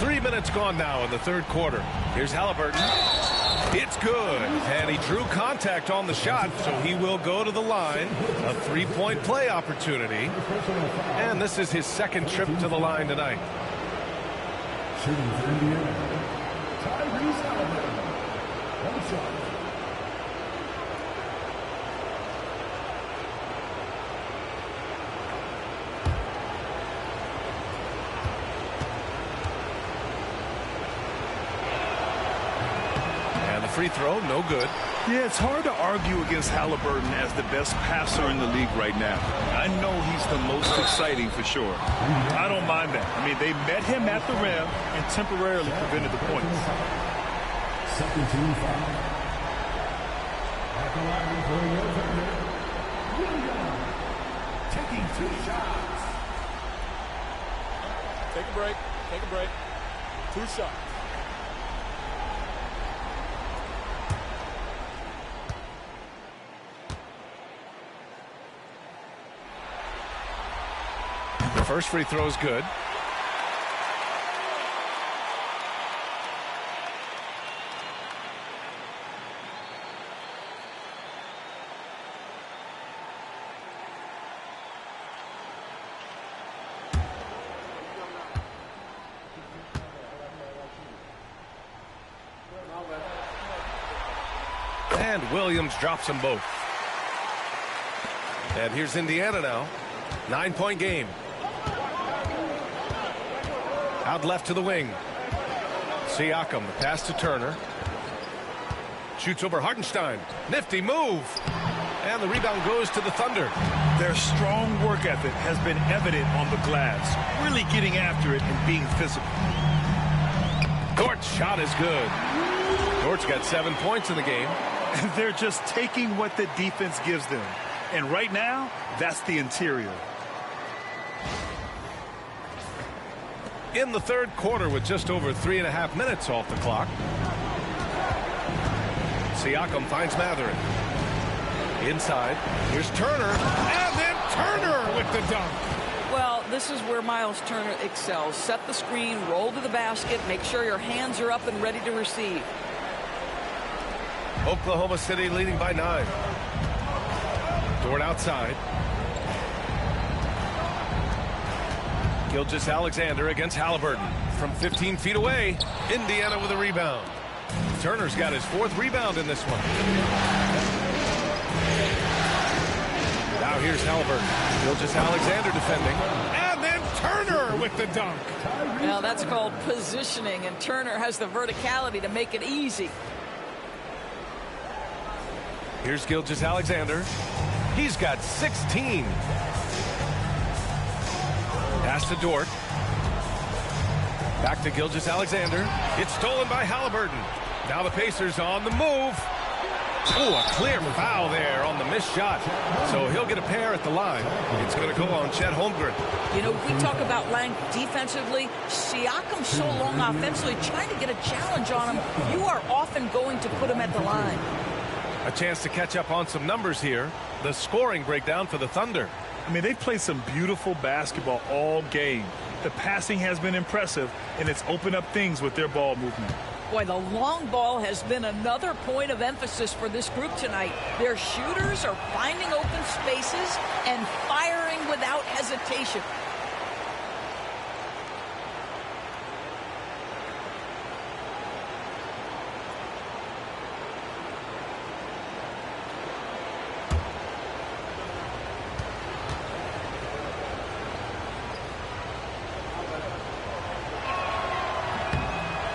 3 minutes gone now in the third quarter. Here's Halliburton. It's good. And he drew contact on the shot, so he will go to the line. A three-point play opportunity. And this is his second trip to the line tonight. Shooting for Indiana, Tyrese Halliburton. One shot. Free throw, no good. Yeah, it's hard to argue against Halliburton as the best passer in the league right now. I know he's the most exciting for sure. I don't mind that. I mean, they met him at the rim and temporarily prevented the points. Second team foul. At the line for the offender, Williams taking 2 shots. Take a break. Take a break. 2 shots. First free throw is good. And Williams drops them both. And here's Indiana now. 9-point game. Out left to the wing. Siakam, the pass to Turner. Shoots over Hartenstein. Nifty move. And the rebound goes to the Thunder. Their strong work ethic has been evident on the glass. Really getting after it and being physical. Dort's shot is good. Dort's got 7 points in the game. They're just taking what the defense gives them. And right now, that's the interior. In the third quarter with just over 3.5 minutes off the clock. Siakam finds Matherin. Inside. Here's Turner. And then Turner with the dunk. Well, this is where Miles Turner excels. Set the screen, roll to the basket, make sure your hands are up and ready to receive. Oklahoma City leading by 9. Dort outside. Gilgeous-Alexander against Halliburton. From 15 feet away, Indiana with a rebound. Turner's got his 4th rebound in this one. Now here's Halliburton. Gilgeous-Alexander defending. And then Turner with the dunk. Now that's called positioning, and Turner has the verticality to make it easy. Here's Gilgeous-Alexander. He's got 16. Pass to Dort. Back to Gilgeous-Alexander. It's stolen by Halliburton. Now the Pacers on the move. Oh, a clear foul there on the missed shot. So he'll get a pair at the line. It's going to go on Chet Holmgren. You know, we talk about length defensively. Siakam's so long offensively, trying to get a challenge on him. You are often going to put him at the line. A chance to catch up on some numbers here. The scoring breakdown for the Thunder. I mean, they've played some beautiful basketball all game. The passing has been impressive, and it's opened up things with their ball movement. Boy, the long ball has been another point of emphasis for this group tonight. Their shooters are finding open spaces and firing without hesitation.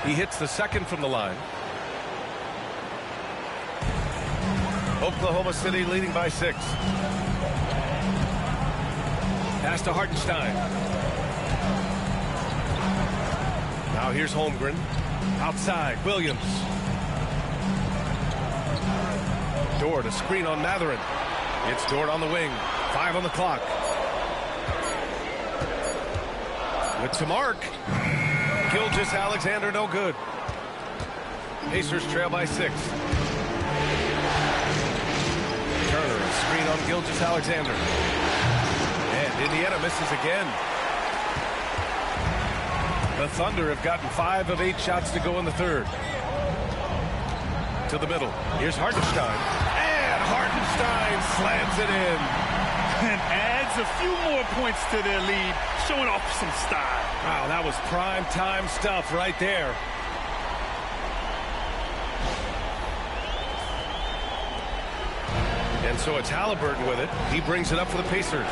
He hits the second from the line. Oklahoma City leading by 6. Pass to Hartenstein. Now here's Holmgren. Outside, Williams. Dort, a screen on Mathurin. It's Dort on the wing. 5 on the clock. With to mark. Gilgeous-Alexander, no good. Pacers trail by 6. Turner, a screen on Gilgeous-Alexander. And Indiana misses again. The Thunder have gotten 5 of 8 shots to go in the third. To the middle. Here's Hartenstein. And Hartenstein slams it in. And adds a few more points to their lead, showing off some style. Wow, that was prime time stuff right there. And so it's Halliburton with it. He brings it up for the Pacers.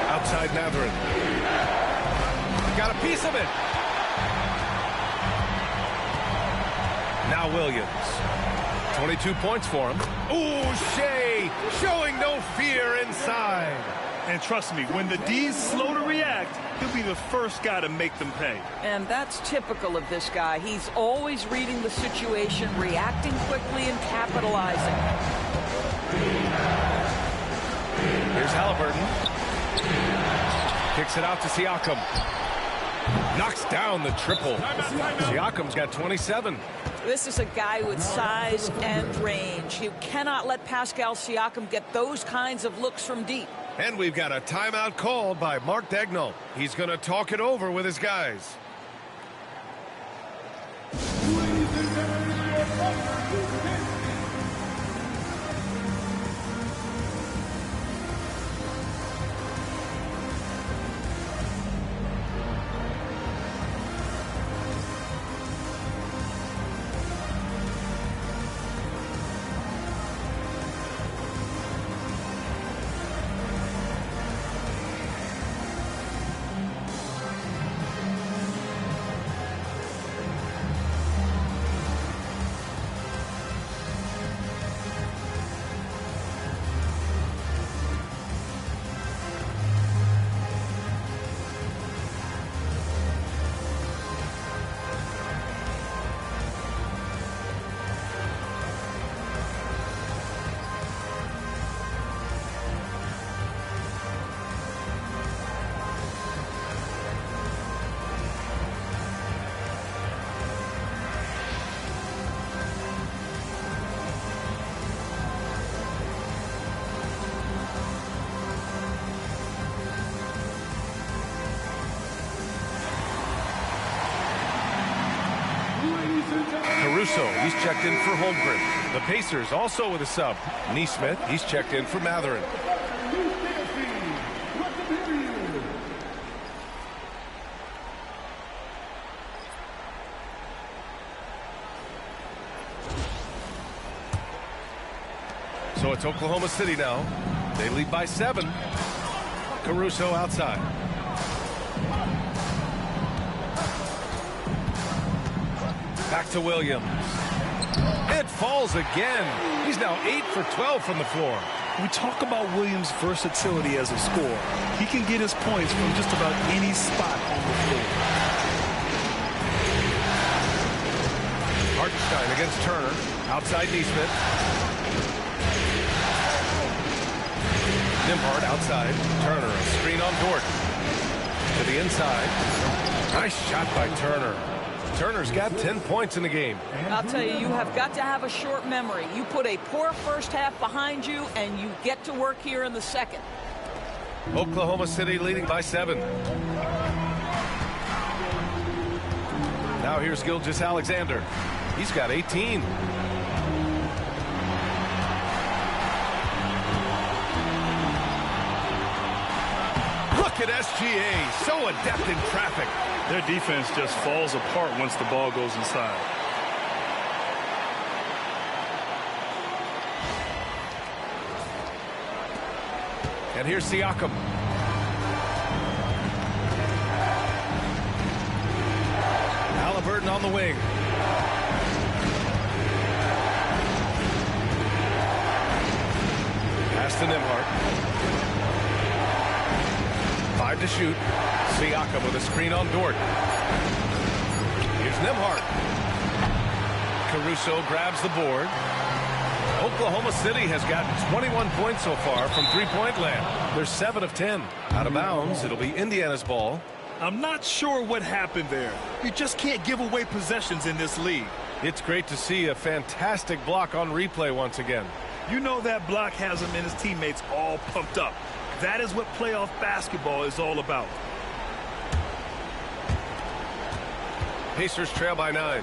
Outside Mathurin. Got a piece of it. Now Williams. 22 points for him. Ooh, Shea showing no fear inside. And trust me, when the D's slow to react, he'll be the first guy to make them pay. And that's typical of this guy. He's always reading the situation, reacting quickly, and capitalizing. Here's Halliburton. Kicks it out to Siakam. Knocks down the triple. Siakam's got 27. This is a guy with size and range. You cannot let Pascal Siakam get those kinds of looks from deep. And we've got a timeout called by Mark Daigneault. He's going to talk it over with his guys. Caruso, he's checked in for Holmgren. The Pacers also with a sub. Nesmith, he's checked in for Mathurin. So it's Oklahoma City now. They lead by 7. Caruso outside. Back to Williams. It falls again. He's now 8 for 12 from the floor. We talk about Williams' versatility as a scorer. He can get his points from just about any spot on the floor. Hartenstein against Turner. Outside Neesmith. Nimhart outside. Turner, a screen on Dort. To the inside. Nice shot by Turner. Turner's got 10 points in the game. I'll tell you, you have got to have a short memory. You put a poor first half behind you, and you get to work here in the second. Oklahoma City leading by 7. Now here's Gilgeous-Alexander. He's got 18. Look at SGA, so adept in traffic. Their defense just falls apart once the ball goes inside. And here's Siakam. Halliburton on the wing. Pass to Nimhart. 5 to shoot. Siakam with a screen on Dort. Here's Nimhart. Caruso grabs the board. Oklahoma City has gotten 21 points so far from three-point land. They're 7 of 10. Out of bounds, it'll be Indiana's ball. I'm not sure what happened there. You just can't give away possessions in this league. It's great to see a fantastic block on replay once again. You know that block has him and his teammates all pumped up. That is what playoff basketball is all about. Pacers trail by 9.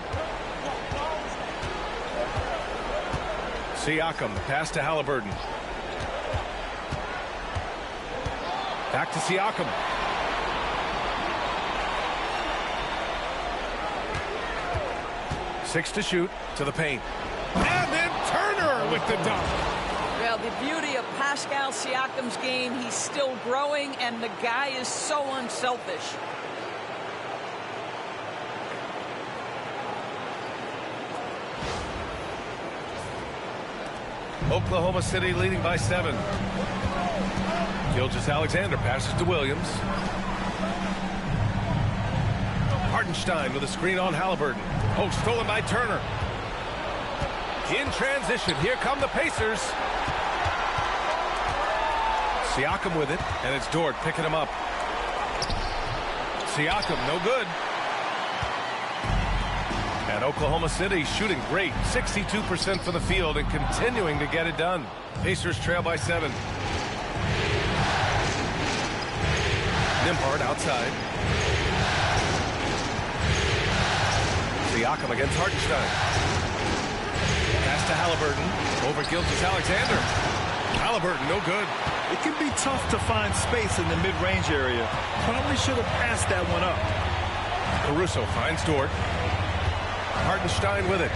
Siakam, pass to Halliburton. Back to Siakam. Six to shoot, to the paint. And then Turner with the dunk. Well, the beauty of Pascal Siakam's game, he's still growing, and the guy is so unselfish. Oklahoma City leading by 7. Gilgeous-Alexander passes to Williams. Hartenstein with a screen on Halliburton. Oh, stolen by Turner. In transition, here come the Pacers. Siakam with it, and it's Dort picking him up. Siakam, no good. And Oklahoma City shooting great, 62% from the field and continuing to get it done. Pacers trail by 7. Nimhart outside. Siakam against Hartenstein. Pass to Halliburton. Over Gilgeous-Alexander. Halliburton, no good. It can be tough to find space in the mid-range area. Probably should have passed that one up. Caruso finds Dort. Hartenstein with it.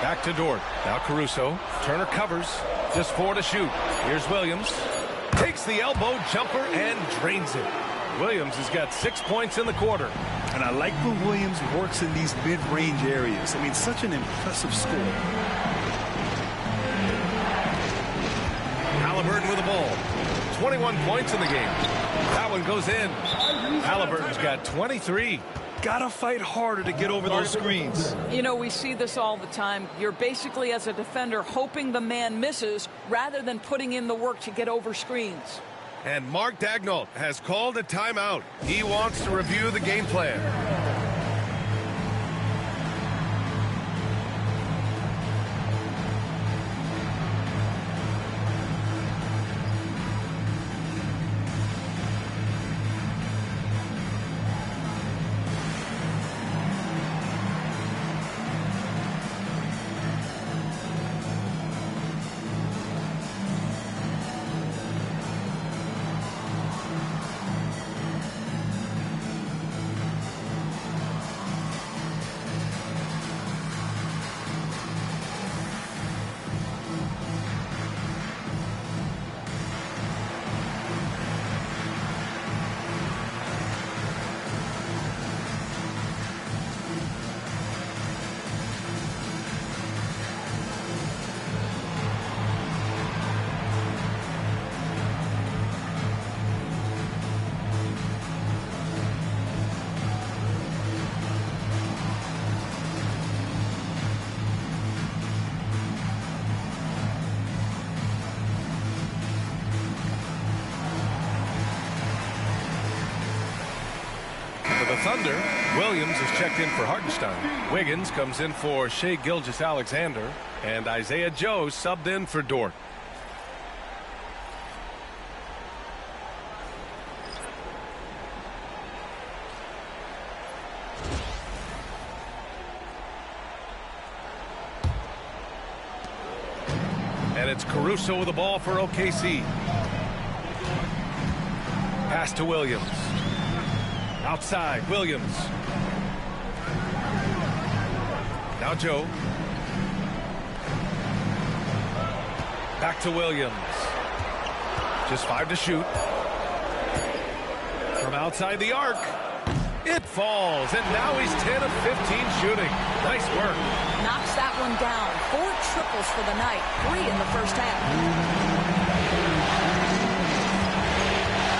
Back to Dort. Now Caruso. Turner covers. Just 4 to shoot. Here's Williams. Takes the elbow jumper and drains it. Williams has got 6 points in the quarter. And I like when Williams works in these mid-range areas. I mean, such an impressive score. Halliburton with the ball. 21 points in the game. That one goes in. Halliburton's got 23. Gotta fight harder to get over those screens. You know, we see this all the time. You're basically, as a defender, hoping the man misses rather than putting in the work to get over screens. And Mark Daigneault has called a timeout. He wants to review the game plan. For the Thunder, Williams is checked in for Hartenstein. Wiggins comes in for Shai Gilgeous-Alexander. And Isaiah Joe subbed in for Dort. And it's Caruso with the ball for OKC. Pass to Williams. Outside, Williams. Now Joe. Back to Williams. Just 5 to shoot. From outside the arc. It falls, and now he's 10 of 15 shooting. Nice work. Knocks that one down. 4 triples for the night. 3 in the first half.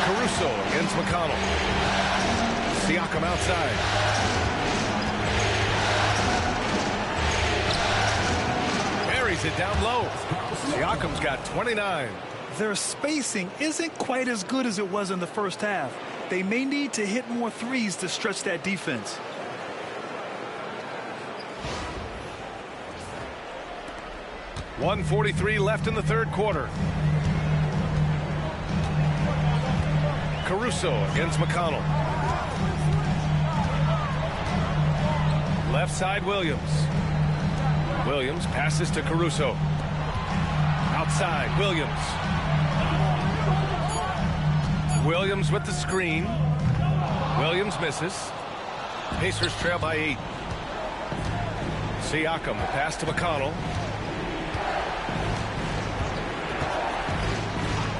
Caruso against McConnell. Siakam outside. Buries it down low. Siakam's got 29. Their spacing isn't quite as good as it was in the first half. They may need to hit more threes to stretch that defense. .143 left in the third quarter. Caruso against McConnell. Left side Williams. Williams passes to Caruso. Outside Williams. Williams with the screen. Williams misses. Pacers trail by 8. Siakam, the pass to McConnell.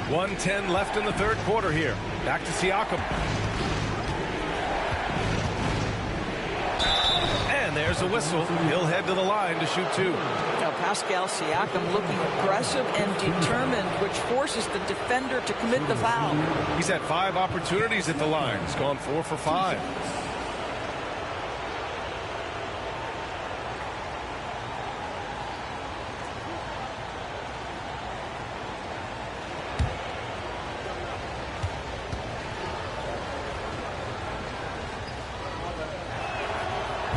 1:10 left in the third quarter here. Back to Siakam. And there's a whistle. He'll head to the line to shoot 2. Now Pascal Siakam looking aggressive and determined, which forces the defender to commit the foul. He's had 5 opportunities at the line. He's gone 4 for 5.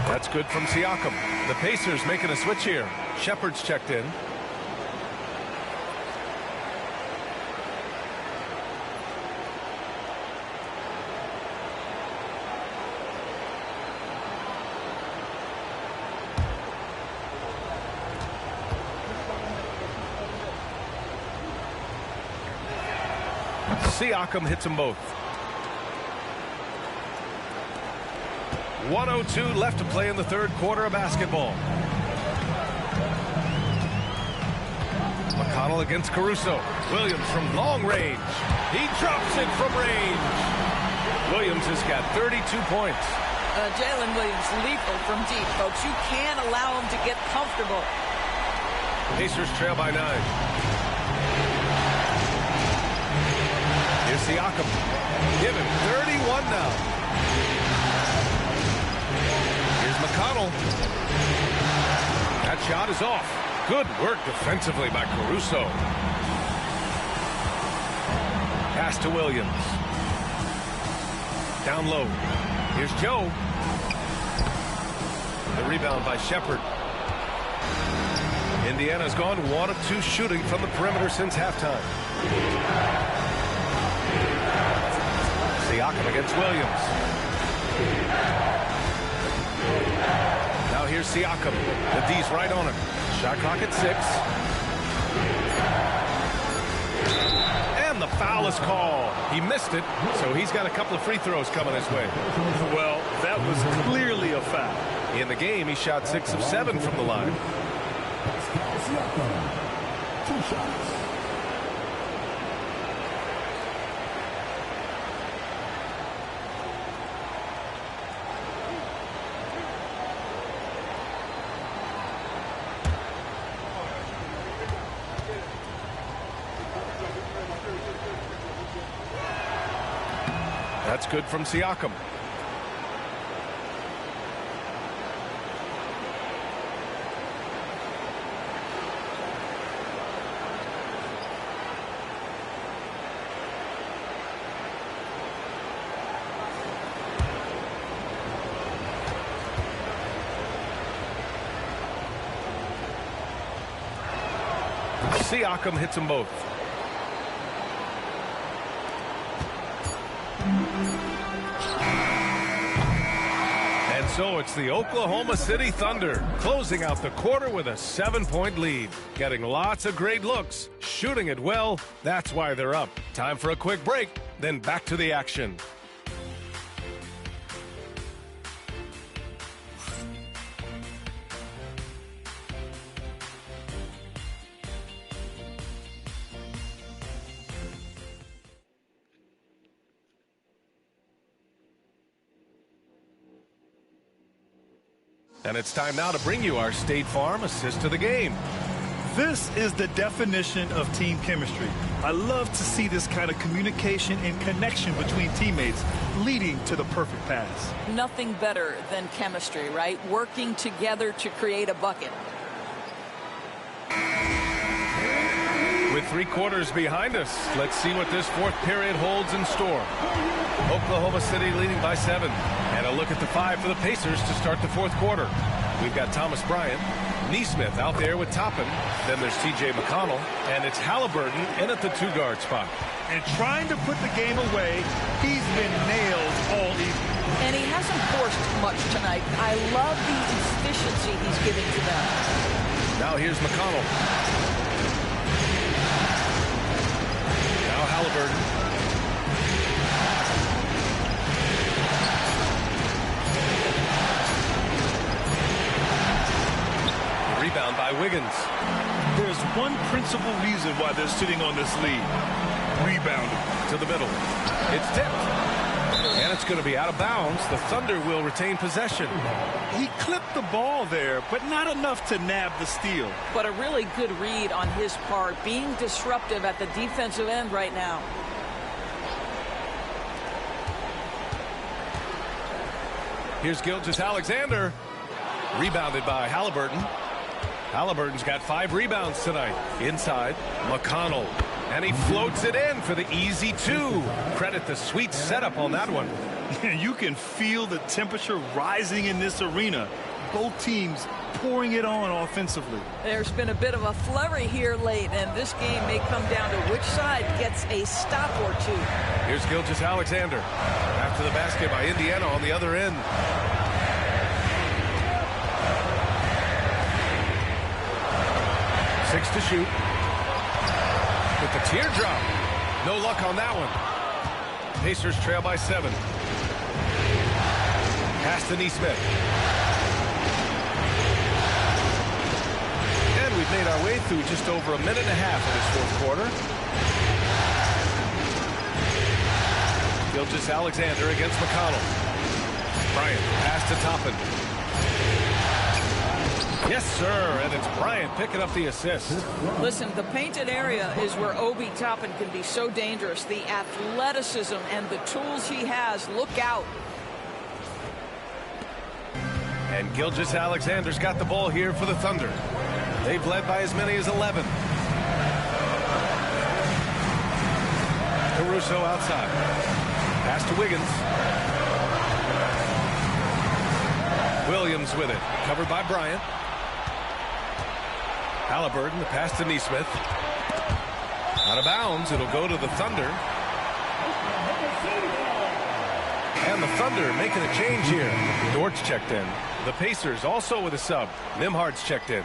That's good from Siakam. The Pacers making a switch here. Shepard's checked in. Siakam hits them both. 1:02 left to play in the third quarter of basketball. McConnell against Caruso. Williams from long range. He drops it from range. Williams has got 32 points. Jalen Williams lethal from deep, folks. You can't allow him to get comfortable. Pacers trail by 9. Here's Siakam. Given 31 now. McConnell. That shot is off. Good work defensively by Caruso. Pass to Williams. Down low. Here's Joe. The rebound by Shepard. Indiana's gone 1 of 2 shooting from the perimeter since halftime. Siakam against Williams. Now here's Siakam. The D's right on him. Shot clock at 6. And the foul is called. He missed it, so he's got a couple of free throws coming his way. Well, that was clearly a foul. In the game, he shot 6 of 7 from the line. 2 shots. That's good from Siakam. Siakam hits them both. And so it's the Oklahoma City Thunder closing out the quarter with a 7-point lead. Getting lots of great looks, shooting it well. That's why they're up. Time for a quick break, then back to the action. And it's time now to bring you our State Farm assist to the game. This is the definition of team chemistry. I love to see this kind of communication and connection between teammates leading to the perfect pass. Nothing better than chemistry, right? Working together to create a bucket. With 3 quarters behind us, let's see what this fourth period holds in store. Oklahoma City leading by 7. And a look at the 5 for the Pacers to start the fourth quarter. We've got Thomas Bryant, Neesmith out there with Toppin. Then there's T.J. McConnell, and it's Halliburton in at the 2-guard spot. And trying to put the game away, he's been nailed all evening. And he hasn't forced much tonight. I love the efficiency he's giving to them. Now here's McConnell. Now Halliburton. Rebound by Wiggins. There's one principal reason why they're sitting on this lead. Rebounding. To the middle. It's tipped. And it's going to be out of bounds. The Thunder will retain possession. He clipped the ball there, but not enough to nab the steal. But a really good read on his part, being disruptive at the defensive end right now. Here's Gilgeous-Alexander. Rebounded by Halliburton. Halliburton's got 5 rebounds tonight. Inside, McConnell. And he floats it in for the easy 2. Credit the sweet setup on that one. You can feel the temperature rising in this arena. Both teams pouring it on offensively. There's been a bit of a flurry here late, and this game may come down to which side gets a stop or 2. Here's Gilgeous-Alexander. After the basket by Indiana on the other end. 6 to shoot. With the teardrop. No luck on that one. Pacers trail by 7. Pass to Neesmith. And we've made our way through just over a minute and a half of this fourth quarter. Gilgeous-Alexander against McConnell. Bryant, pass to Toppin. Yes, sir, and it's Bryant picking up the assist. Listen, the painted area is where Obi Toppin can be so dangerous. The athleticism and the tools he has, look out. And Gilgeous-Alexander's got the ball here for the Thunder. They've led by as many as 11. Caruso outside. Pass to Wiggins. Williams with it. Covered by Bryant. Halliburton, the pass to Neesmith. Out of bounds. It'll go to the Thunder. And the Thunder making a change here. Dort's checked in. The Pacers also with a sub. Nimhard's checked in.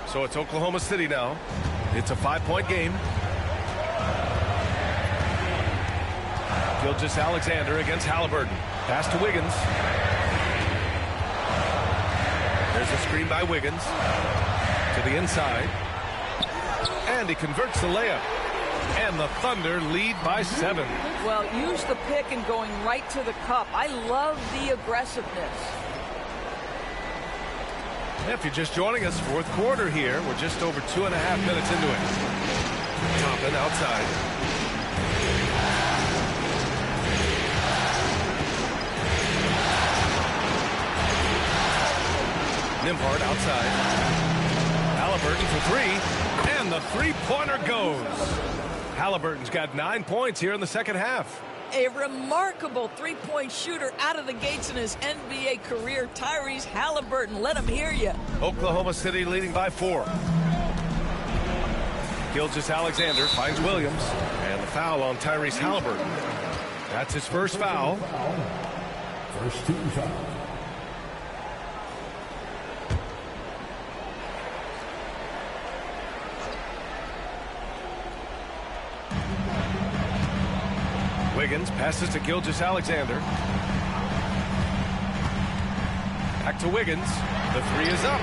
So it's Oklahoma City now. It's a 5-point game. Gilgeous-Alexander against Halliburton. Pass to Wiggins. There's a screen by Wiggins. To the inside. And he converts the layup. And the Thunder lead by 7. Well, use the pick and going right to the cup. I love the aggressiveness. If you're just joining us, fourth quarter here. We're just over 2.5 minutes into it. Toppin outside. Nimhard outside. Halliburton for 3. And the three-pointer goes. Halliburton's got 9 points here in the second half. A remarkable three-point shooter out of the gates in his NBA career, Tyrese Halliburton. Let him hear you. Oklahoma City leading by 4. Gilgeous-Alexander finds Williams. And the foul on Tyrese Halliburton. That's his first foul. First team foul. Wiggins passes to Gilgeous-Alexander. Back to Wiggins. The three is up.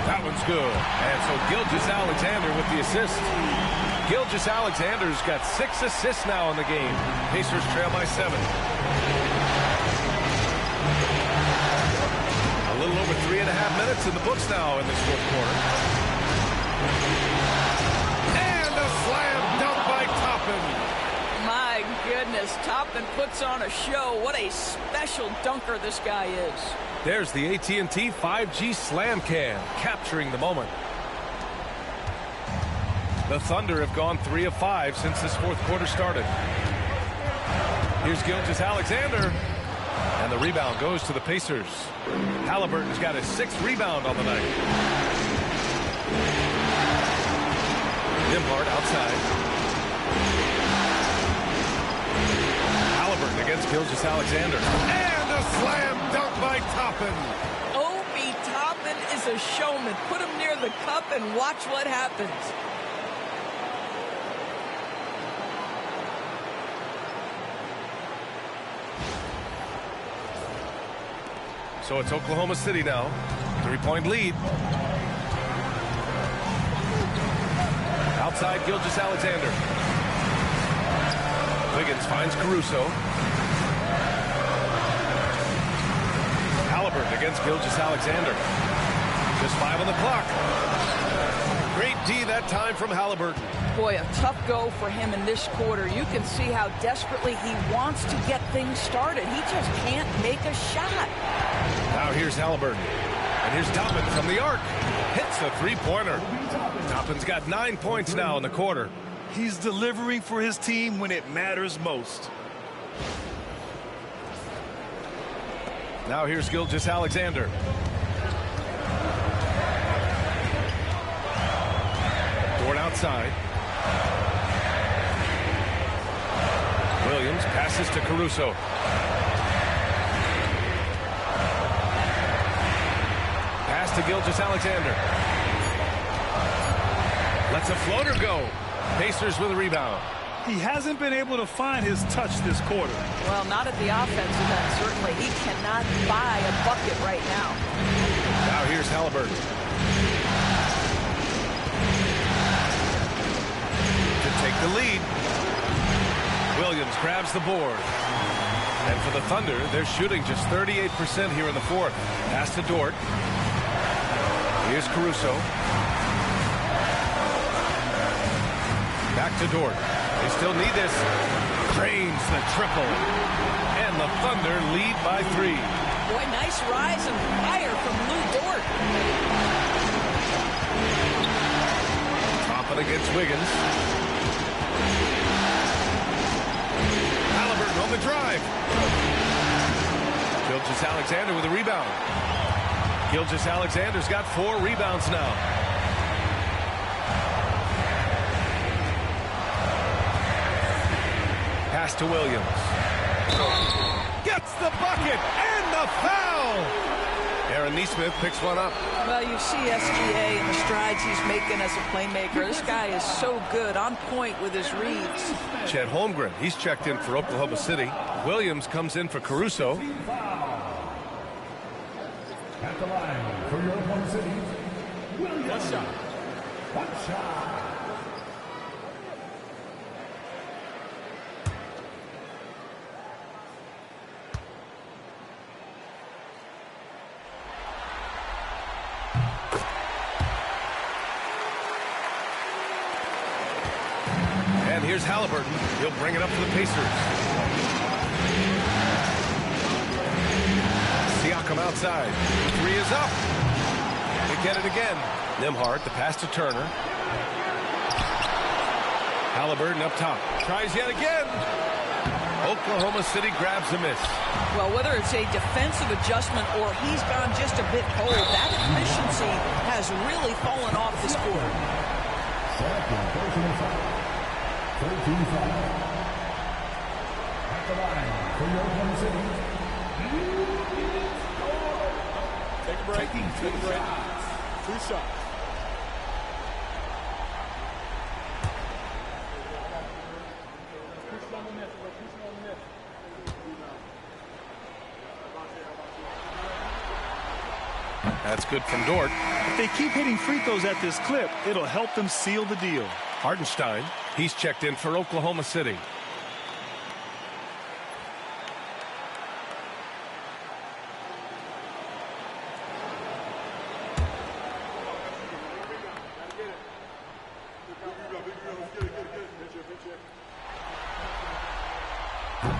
That one's good. And so Gilgeous-Alexander with the assist. Gilgeous-Alexander's got 6 assists now in the game. Pacers trail by 7. A little over 3.5 minutes in the books now in this fourth quarter. And a slam dunk by Toppin. My goodness, Toppin puts on a show. What a special dunker this guy is. There's the AT&T 5G Slam Can, capturing the moment. The Thunder have gone 3 of 5 since this fourth quarter started. Here's Gilgeous-Alexander. And the rebound goes to the Pacers. Halliburton's got his 6th rebound on the night. Nimhart outside. Halliburton against Gilgeous-Alexander. And a slam dunk by Toppin. Obi Toppin is a showman. Put him near the cup and watch what happens. So it's Oklahoma City now. 3-point lead. Outside Gilgeous-Alexander. Wiggins finds Caruso. Halliburton against Gilgeous-Alexander. Just 5 on the clock. Great D that time from Halliburton. Boy, a tough go for him in this quarter. You can see how desperately he wants to get things started. He just can't make a shot. Now here's Halliburton. And here's Toppin from the arc. Hits the three-pointer. Toppin's got 9 points now in the quarter. He's delivering for his team when it matters most. Now here's Gilgeous-Alexander. Dort outside. Williams passes to Caruso. Pass to Gilgeous-Alexander. Lets a floater go. Pacers with a rebound. He hasn't been able to find his touch this quarter. Well, not at the offensive end, certainly. He cannot buy a bucket right now. Now here's Halliburton. To take the lead. Williams grabs the board. And for the Thunder, they're shooting just 38% here in the fourth. Pass to Dort. Here's Caruso. Back to Dort. They still need this. Cranes the triple. And the Thunder lead by 3. Boy, nice rise and fire from Lou Dort. Toppin against Wiggins. Halliburton on the drive. Gilgeous-Alexander with a rebound. Gilgeous-Alexander's got 4 rebounds now. Pass to Williams. Gets the bucket and the foul. Aaron Nesmith picks one up. Well, you see SGA and the strides he's making as a playmaker. This guy is so good, on point with his reads. Chet Holmgren, he's checked in for Oklahoma City. Williams comes in for Caruso. At the line for your Oklahoma City, Williams. One shot. One shot. And here's Halliburton. He'll bring it up to the Pacers. Siakam outside. The 3 is up. They get it again. Nimhart, the pass to Turner. Halliburton up top. Tries yet again. Oklahoma City grabs a miss. Well, whether it's a defensive adjustment or he's gone just a bit cold, that efficiency has really fallen off this quarter. Second personal foul. 13 foul. At the line for your Oklahoma City. Take a break. Take a break. 2 shots. That's good from Dort. If they keep hitting free throws at this clip, it'll help them seal the deal. Hartenstein, he's checked in for Oklahoma City.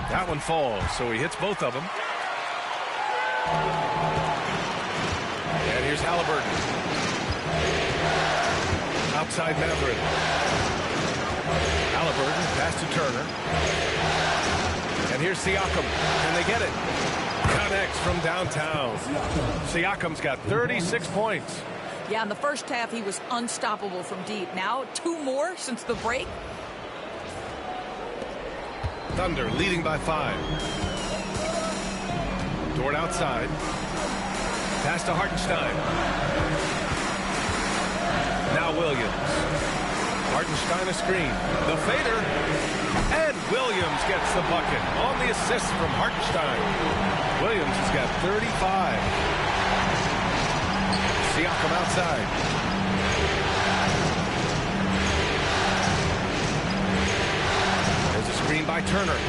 That one falls, so he hits both of them. And here's Halliburton. Outside Matherin. Halliburton, pass to Turner. And here's Siakam. Can they get it? Connects from downtown. Siakam's got 36 points. Yeah, in the first half, he was unstoppable from deep. Now, 2 more since the break. Thunder leading by 5. Dort outside. Pass to Hartenstein. Now Williams. Hartenstein a screen. The fader. And Williams gets the bucket on the assist from Hartenstein. Williams has got 35. Siakam outside. There's a screen by Turner.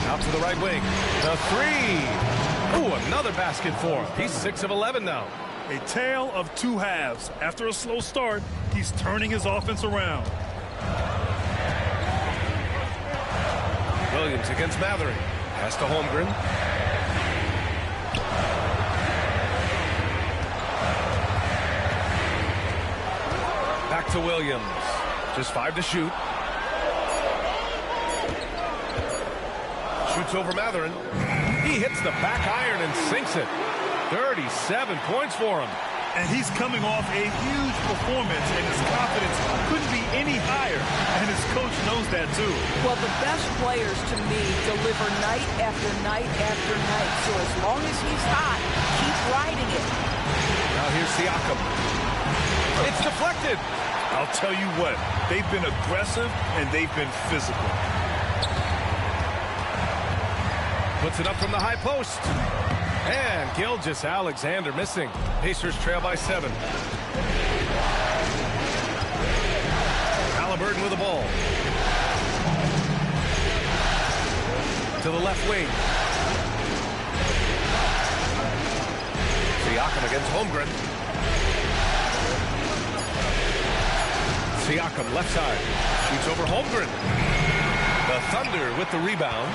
Out to the right wing. The 3. Ooh, another basket for him. He's 6 of 11 now. A tale of 2 halves. After a slow start, he's turning his offense around. Williams against Matherin. Pass to Holmgren. Back to Williams. Just 5 to shoot. Shoots over Matherin. He hits the back iron and sinks it. 37 points for him. And he's coming off a huge performance, and his confidence couldn't be any higher. And his coach knows that, too. Well, the best players, to me, deliver night after night after night. So as long as he's hot, keep riding it. Now here's Siakam. It's deflected. I'll tell you what, they've been aggressive, and they've been physical. Puts it up from the high post. And Gilgeous-Alexander missing. Pacers trail by 7. Halliburton with the ball. To the left wing. Siakam against Holmgren. Siakam left side. Shoots over Holmgren. The Thunder with the rebound.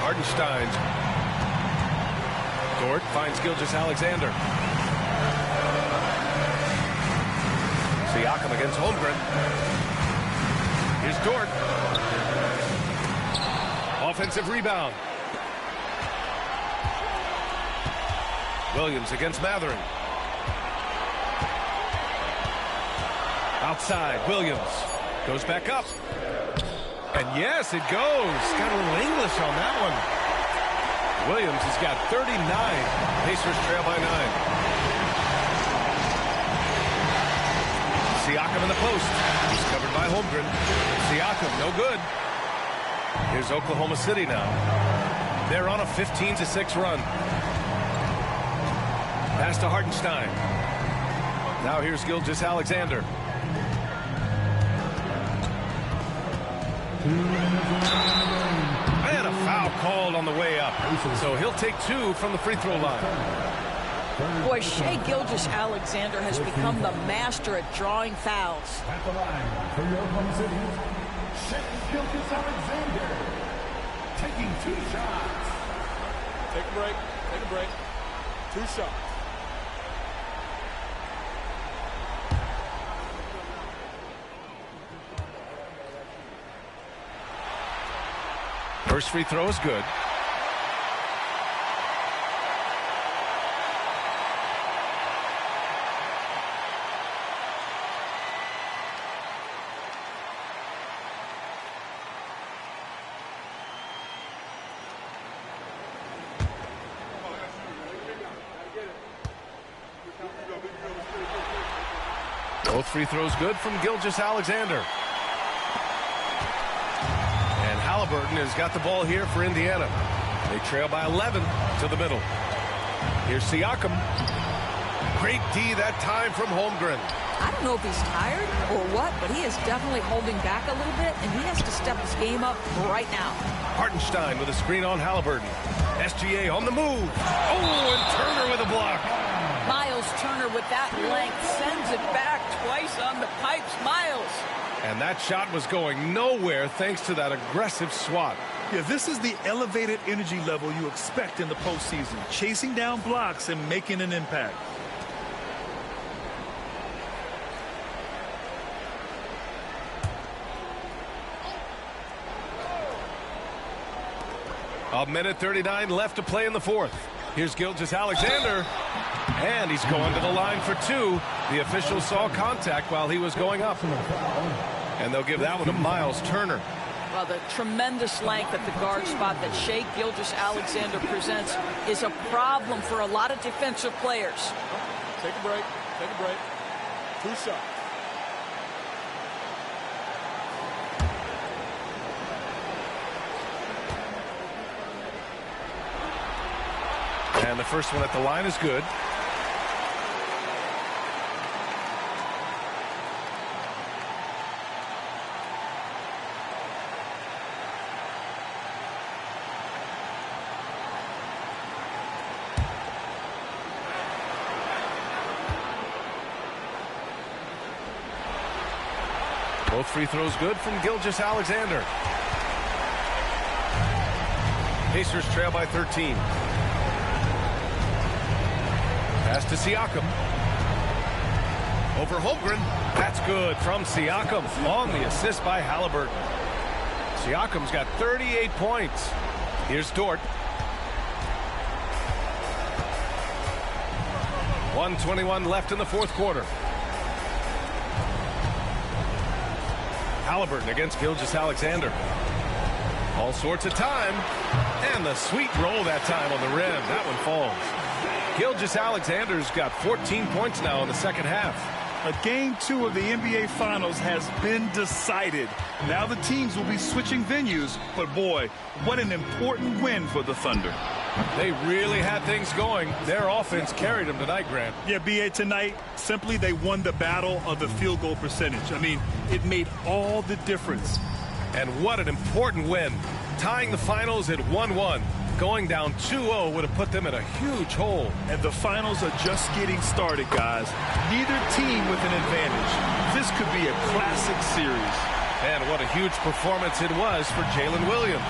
Hartenstein. Dort finds Gilgeous-Alexander. Siakam against Holmgren. Here's Dort. Offensive rebound. Williams against Matherin. Outside, Williams. Goes back up. And yes, it goes. Got a little English on that one. Williams has got 39. Pacers trail by 9. Siakam in the post. He's covered by Holmgren. Siakam, no good. Here's Oklahoma City now. They're on a 15-6 run. Pass to Hartenstein. Now here's Gilgeous-Alexander. And a foul called on the way up. So he'll take 2 from the free throw line. Boy, Shai Gilgeous-Alexander has become the master at drawing fouls. At the line for your Oklahoma City, Shai Gilgeous-Alexander taking 2 shots. Take a break. Take a break. 2 shots. First free throw is good. Both free throws good from Gilgeous-Alexander. And Halliburton has got the ball here for Indiana. They trail by 11 to the middle. Here's Siakam. Great D that time from Holmgren. I don't know if he's tired or what, but he is definitely holding back a little bit, and he has to step his game up right now. Hartenstein with a screen on Halliburton. SGA on the move. Oh, and Turner with a block. Miles Turner with that length sends it back twice on the pipes. Miles. And that shot was going nowhere thanks to that aggressive swat. Yeah, this is the elevated energy level you expect in the postseason. Chasing down blocks and making an impact. A minute 39 left to play in the fourth. Here's Gilgeous-Alexander. And he's going to the line for two. The officials saw contact while he was going up. And they'll give that one to Miles Turner. Well, the tremendous length at the guard spot that Shai Gilgeous-Alexander presents is a problem for a lot of defensive players. Take a break. Take a break. 2 shots. And the first one at the line is good. Both free throws good from Gilgeous-Alexander. Pacers trail by 13. Pass to Siakam. Over Holmgren. That's good from Siakam on the assist by Halliburton. Siakam's got 38 points. Here's Dort. 1:21 left in the fourth quarter. Halliburton against Gilgeous-Alexander. All sorts of time. And the sweet roll that time on the rim. That one falls. Gilgeous-Alexander's got 14 points now in the second half. Game 2 of the NBA Finals has been decided. Now the teams will be switching venues, but boy, what an important win for the Thunder. They really had things going. Their offense carried them tonight, Grant. Yeah, B.A., tonight, simply they won the battle of the field goal percentage. I mean, it made all the difference. And what an important win. Tying the finals at 1-1. Going down 2-0 would have put them in a huge hole. And the finals are just getting started, guys. Neither team with an advantage. This could be a classic series. And what a huge performance it was for Jalen Williams.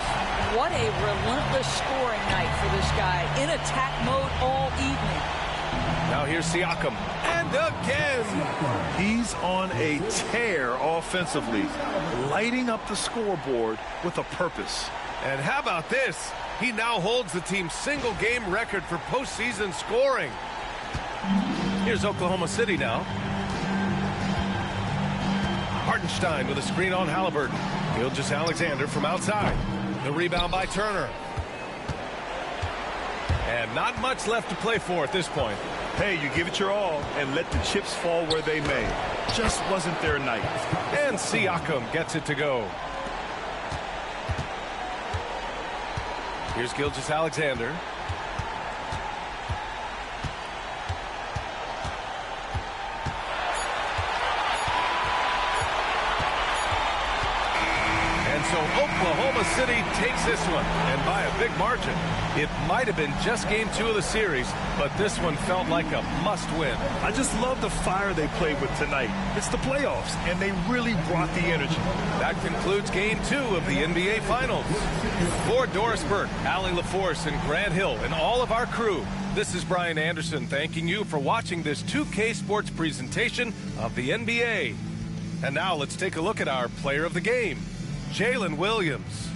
What a relentless scoring night for this guy. In attack mode all evening. Now here's Siakam. And again. He's on a tear offensively. Lighting up the scoreboard with a purpose. And how about this? He now holds the team's single-game record for postseason scoring. Here's Oklahoma City now. Hartenstein with a screen on Halliburton. Gilgeous-Alexander from outside. The rebound by Turner. And not much left to play for at this point. Hey, you give it your all and let the chips fall where they may. Just wasn't their night. And Siakam gets it to go. Here's Gilgeous-Alexander. And so Oklahoma City takes this one, and by a big margin. It might have been just game 2 of the series, but this one felt like a must-win. I just love the fire they played with tonight. It's the playoffs, and they really brought the energy. That concludes game 2 of the NBA Finals. For Doris Burke, Allie LaForce, and Grant Hill, and all of our crew, this is Brian Anderson thanking you for watching this 2K Sports presentation of the NBA. And now let's take a look at our player of the game, Jalen Williams.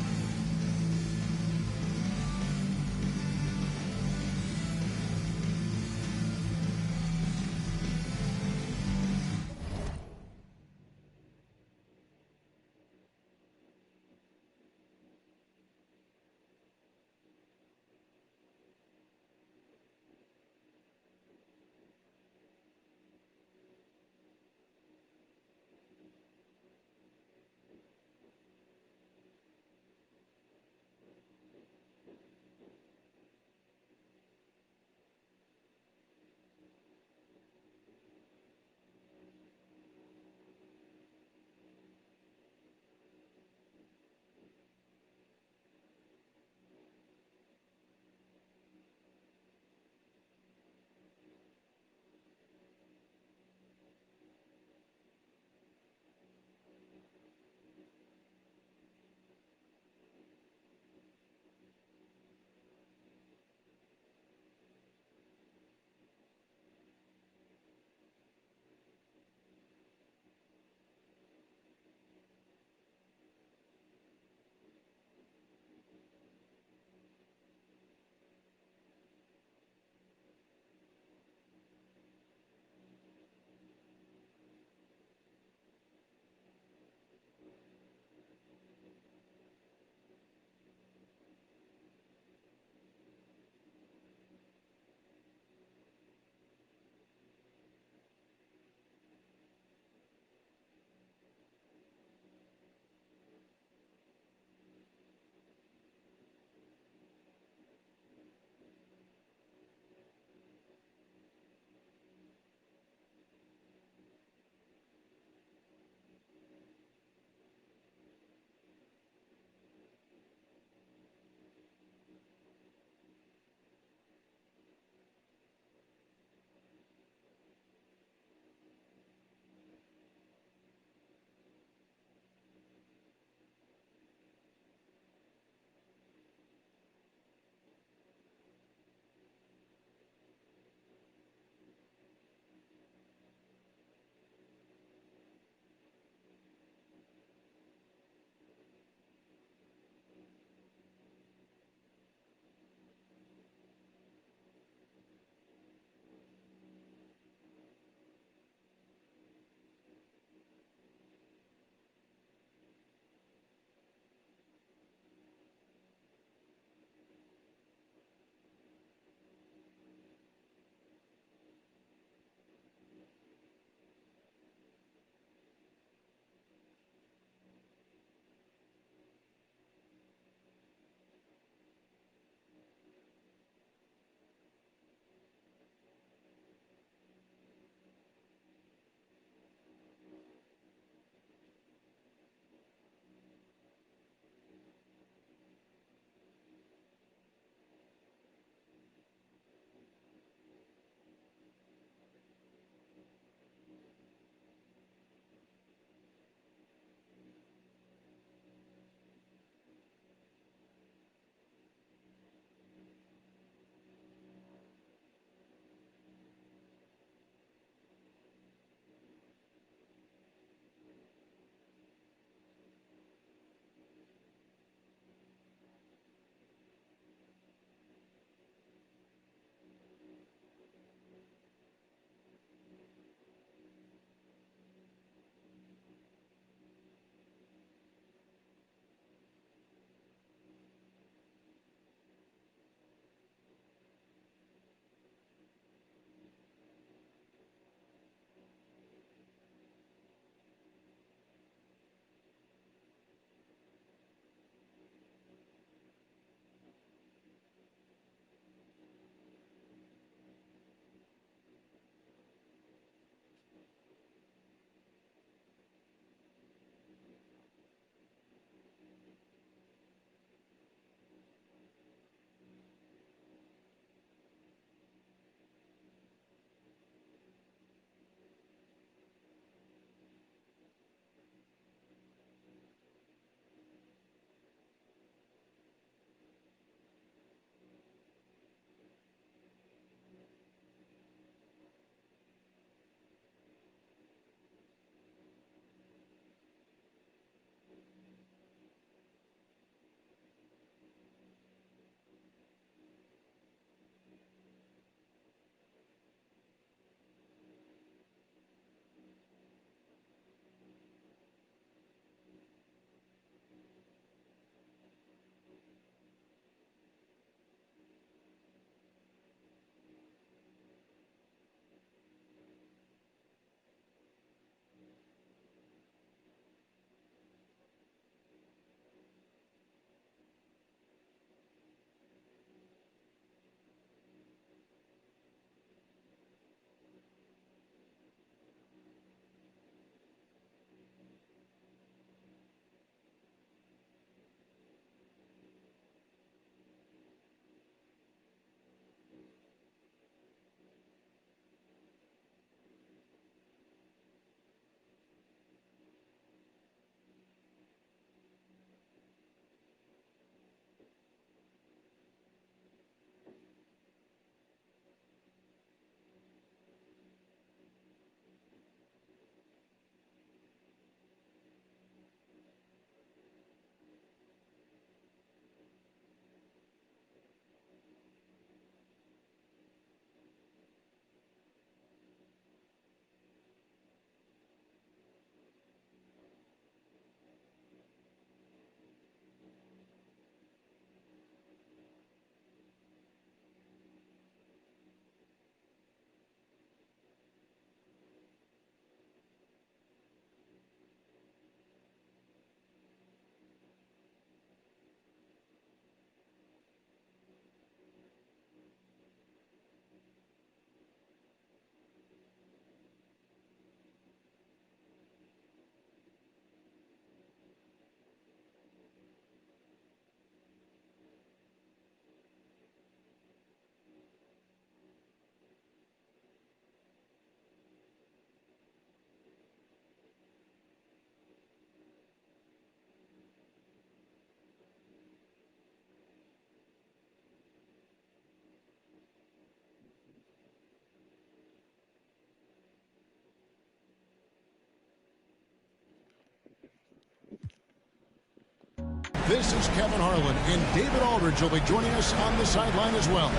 This is Kevin Harlan, and David Aldridge will be joining us on the sideline as well.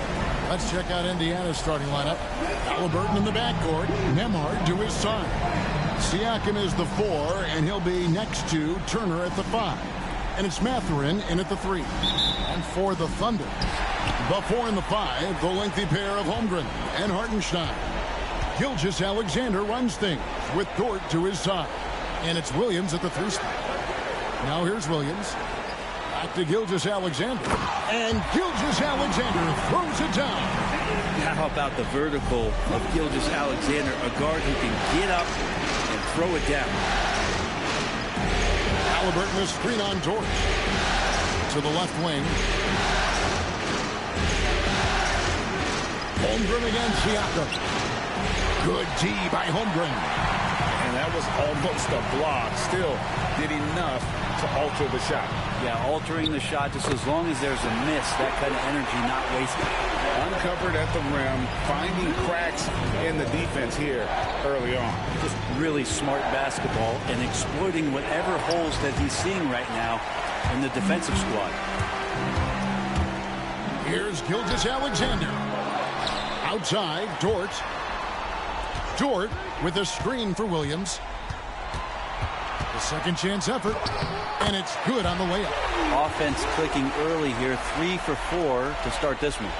Let's check out Indiana's starting lineup. Halliburton in the backcourt. Nembhard to his side. Siakam is the 4, and he'll be next to Turner at the 5. And it's Mathurin in at the 3. And for the Thunder, the 4 and the 5, the lengthy pair of Holmgren and Hartenstein. Gilgeous-Alexander runs things with Dort to his side. And it's Williams at the 3 spot. Now here's Williams. Back to Gilgeous-Alexander. And Gilgeous-Alexander throws it down. How about the vertical of Gilgeous-Alexander, a guard who can get up and throw it down. Halliburton a screen on Dort. To the left wing. Holmgren against Siakam. Good D by Holmgren. And that was almost a block. Still did enough to alter the shot. Yeah, altering the shot just as long as there's a miss, that kind of energy not wasted. Uncovered at the rim, finding cracks in the defense here early on. Just really smart basketball and exploiting whatever holes that he's seeing right now in the defensive squad. Here's Gilgeous-Alexander. Outside, Dort. Dort with a screen for Williams. The second chance effort, and it's good on the layup. Offense clicking early here, 3 for 4 to start this one.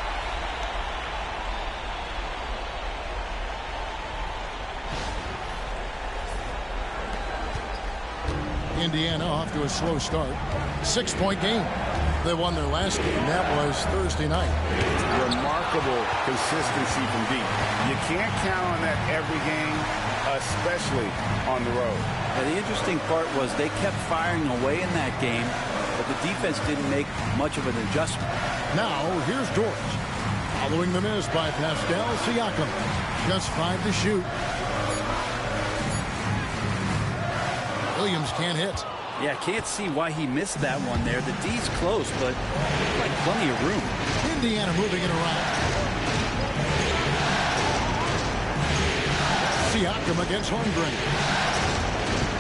Indiana off to a slow start. 6-point game. They won their last game. That was Thursday night. Remarkable consistency from deep. You can't count on that every game, especially on the road. And the interesting part was they kept firing away in that game, but the defense didn't make much of an adjustment. Now, here's Dort. Following the miss by Pascal Siakam. Just 5 to shoot. Williams can't hit. Yeah, can't see why he missed that one there. The D's close, but like plenty of room. Indiana moving it around. Siakam against Holmgren.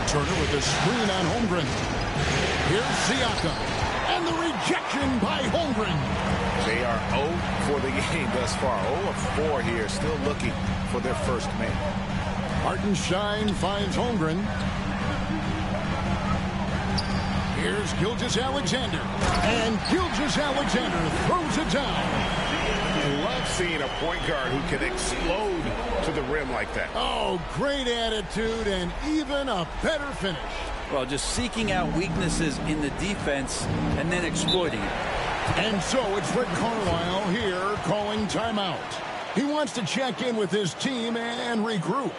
Turner with the screen on Holmgren. Here's Siakam. And the rejection by Holmgren. They are 0 for the game thus far. 0 of 4 here, still looking for their first make. Hartenstein finds Holmgren. Here's Gilgeous-Alexander. And Gilgeous-Alexander throws it down. Love seeing a point guard who can explode to the rim like that. Oh, great attitude and even a better finish. Well, just seeking out weaknesses in the defense and then exploiting it. And so it's Rick Carlisle here calling timeout. He wants to check in with his team and regroup.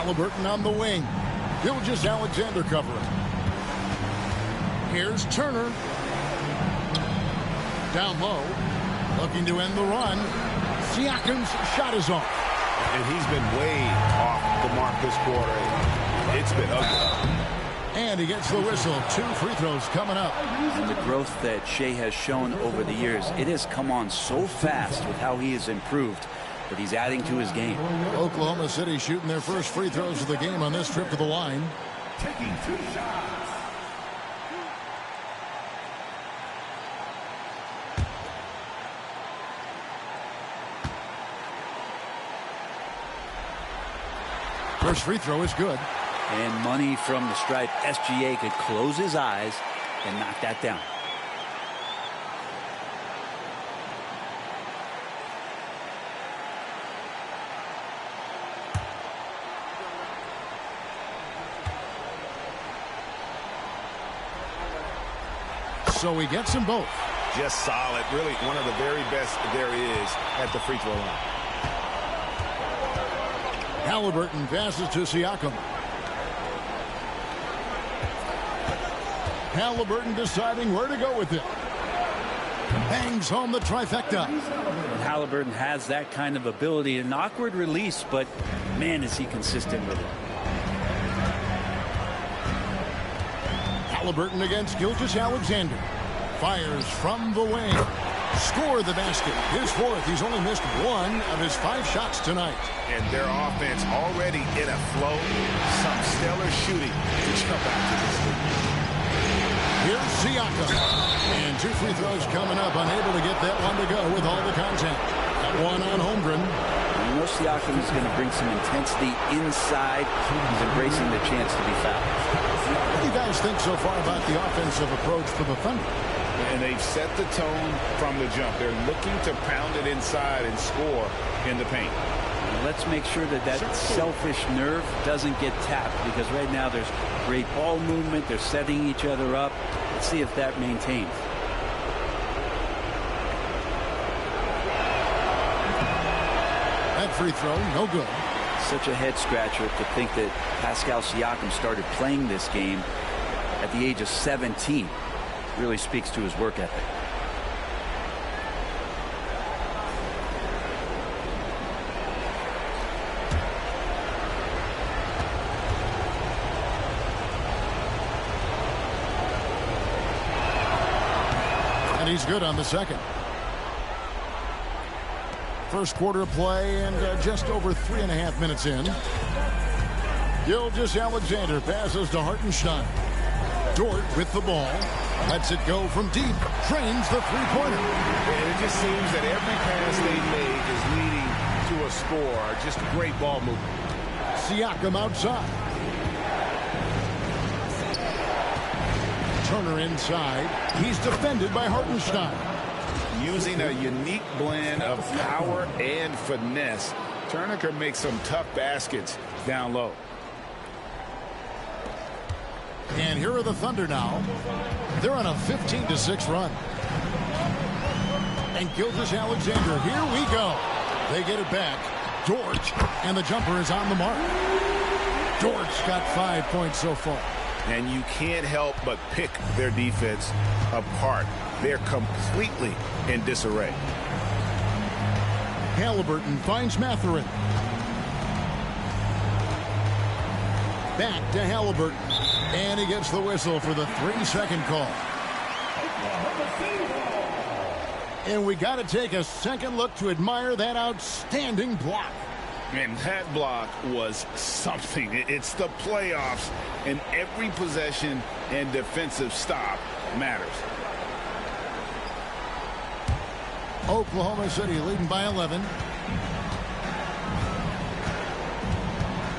Halliburton on the wing. Gilgeous-Alexander covering. Here's Turner. Down low. Looking to end the run. Siakam's shot is off. And he's been way off the mark this quarter. It's been ugly. And he gets the whistle. 2 free throws coming up. And the growth that Shea has shown over the years, it has come on so fast with how he has improved, but he's adding to his game. Oklahoma City shooting their first free throws of the game on this trip to the line. Taking 2 shots. First free throw is good. And money from the stripe. SGA could close his eyes and knock that down. So he gets them both. Just solid. Really one of the very best there is at the free throw line. Halliburton passes to Siakam. Halliburton deciding where to go with it. Bangs home the trifecta. Halliburton has that kind of ability. An awkward release, but man, is he consistent with it. Halliburton against Gilgeous-Alexander. Fires from the wing. Score the basket. His 4th. He's only missed 1 of his 5 shots tonight. And their offense already in a flow. Some stellar shooting to jump out to this league. Here's Siakam. And 2 free throws coming up. Unable to get that one to go with all the contact. That one on Holmgren. You know Siakam is going to bring some intensity inside. He's embracing the chance to be fouled. What do you guys think so far about the offensive approach for the Thunder? And they've set the tone from the jump. They're looking to pound it inside and score in the paint. Let's make sure that that selfish nerve doesn't get tapped, because right now there's great ball movement. They're setting each other up. Let's see if that maintains. That free throw, no good. Such a head scratcher to think that Pascal Siakam started playing this game at the age of 17. Really speaks to his work ethic. And he's good on the second. First quarter play and just over 3.5 minutes in. Gilgeous-Alexander passes to Hartenstein. Dort with the ball. Lets it go from deep. Trains the three-pointer. And it just seems that every pass they make is leading to a score. Just great ball movement. Siakam outside. Turner inside. He's defended by Hartenstein. Using a unique blend of power and finesse, Turner can make some tough baskets down low. And here are the Thunder now. They're on a 15-6 run. And Gilgeous-Alexander, here we go. They get it back. Dort, and the jumper is on the mark. Dort's got 5 points so far. And you can't help but pick their defense apart. They're completely in disarray. Halliburton finds Mathurin. Back to Halliburton. And he gets the whistle for the 3-second call. And we got to take a second look to admire that outstanding block. And that block was something. It's the playoffs, and every possession and defensive stop matters. Oklahoma City leading by 11.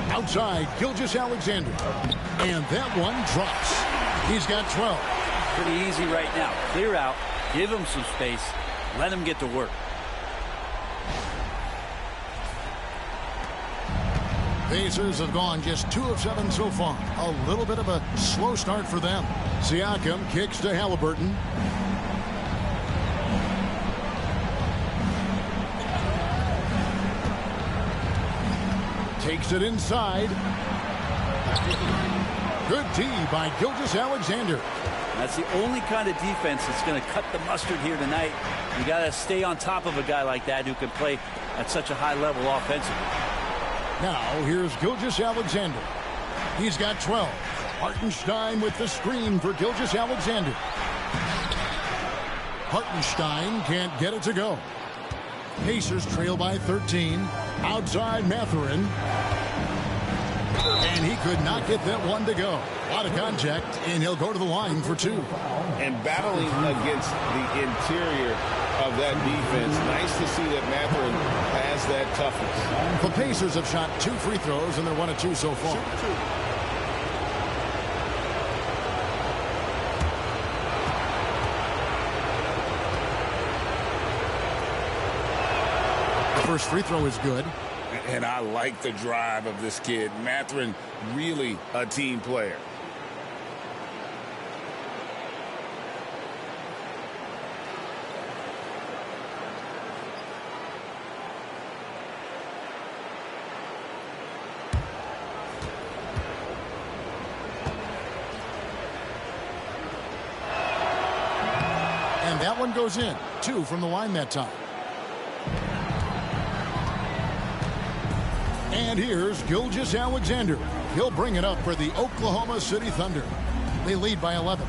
Outside, Gilgeous-Alexander. And that one drops. He's got 12. Pretty easy right now. Clear out. Give him some space. Let him get to work. Pacers have gone just 2 of 7 so far. A little bit of a slow start for them. Siakam kicks to Halliburton. Takes it inside. Good D by Gilgeous-Alexander. That's the only kind of defense that's going to cut the mustard here tonight. You got to stay on top of a guy like that who can play at such a high level offensively. Now here's Gilgeous-Alexander. He's got 12. Hartenstein with the screen for Gilgeous-Alexander. Hartenstein can't get it to go. Pacers trail by 13. Outside Mathurin. And he could not get that one to go. A lot of contact, and he'll go to the line for 2. And battling against the interior of that defense, nice to see that Mathurin has that toughness. The Pacers have shot 2 free throws, and they're 1 of 2 so far. The first free throw is good. And I like the drive of this kid. Mathurin, really a team player. And that one goes in. 2 from the line that time. And here's Gilgeous-Alexander. He'll bring it up for the Oklahoma City Thunder. They lead by 11.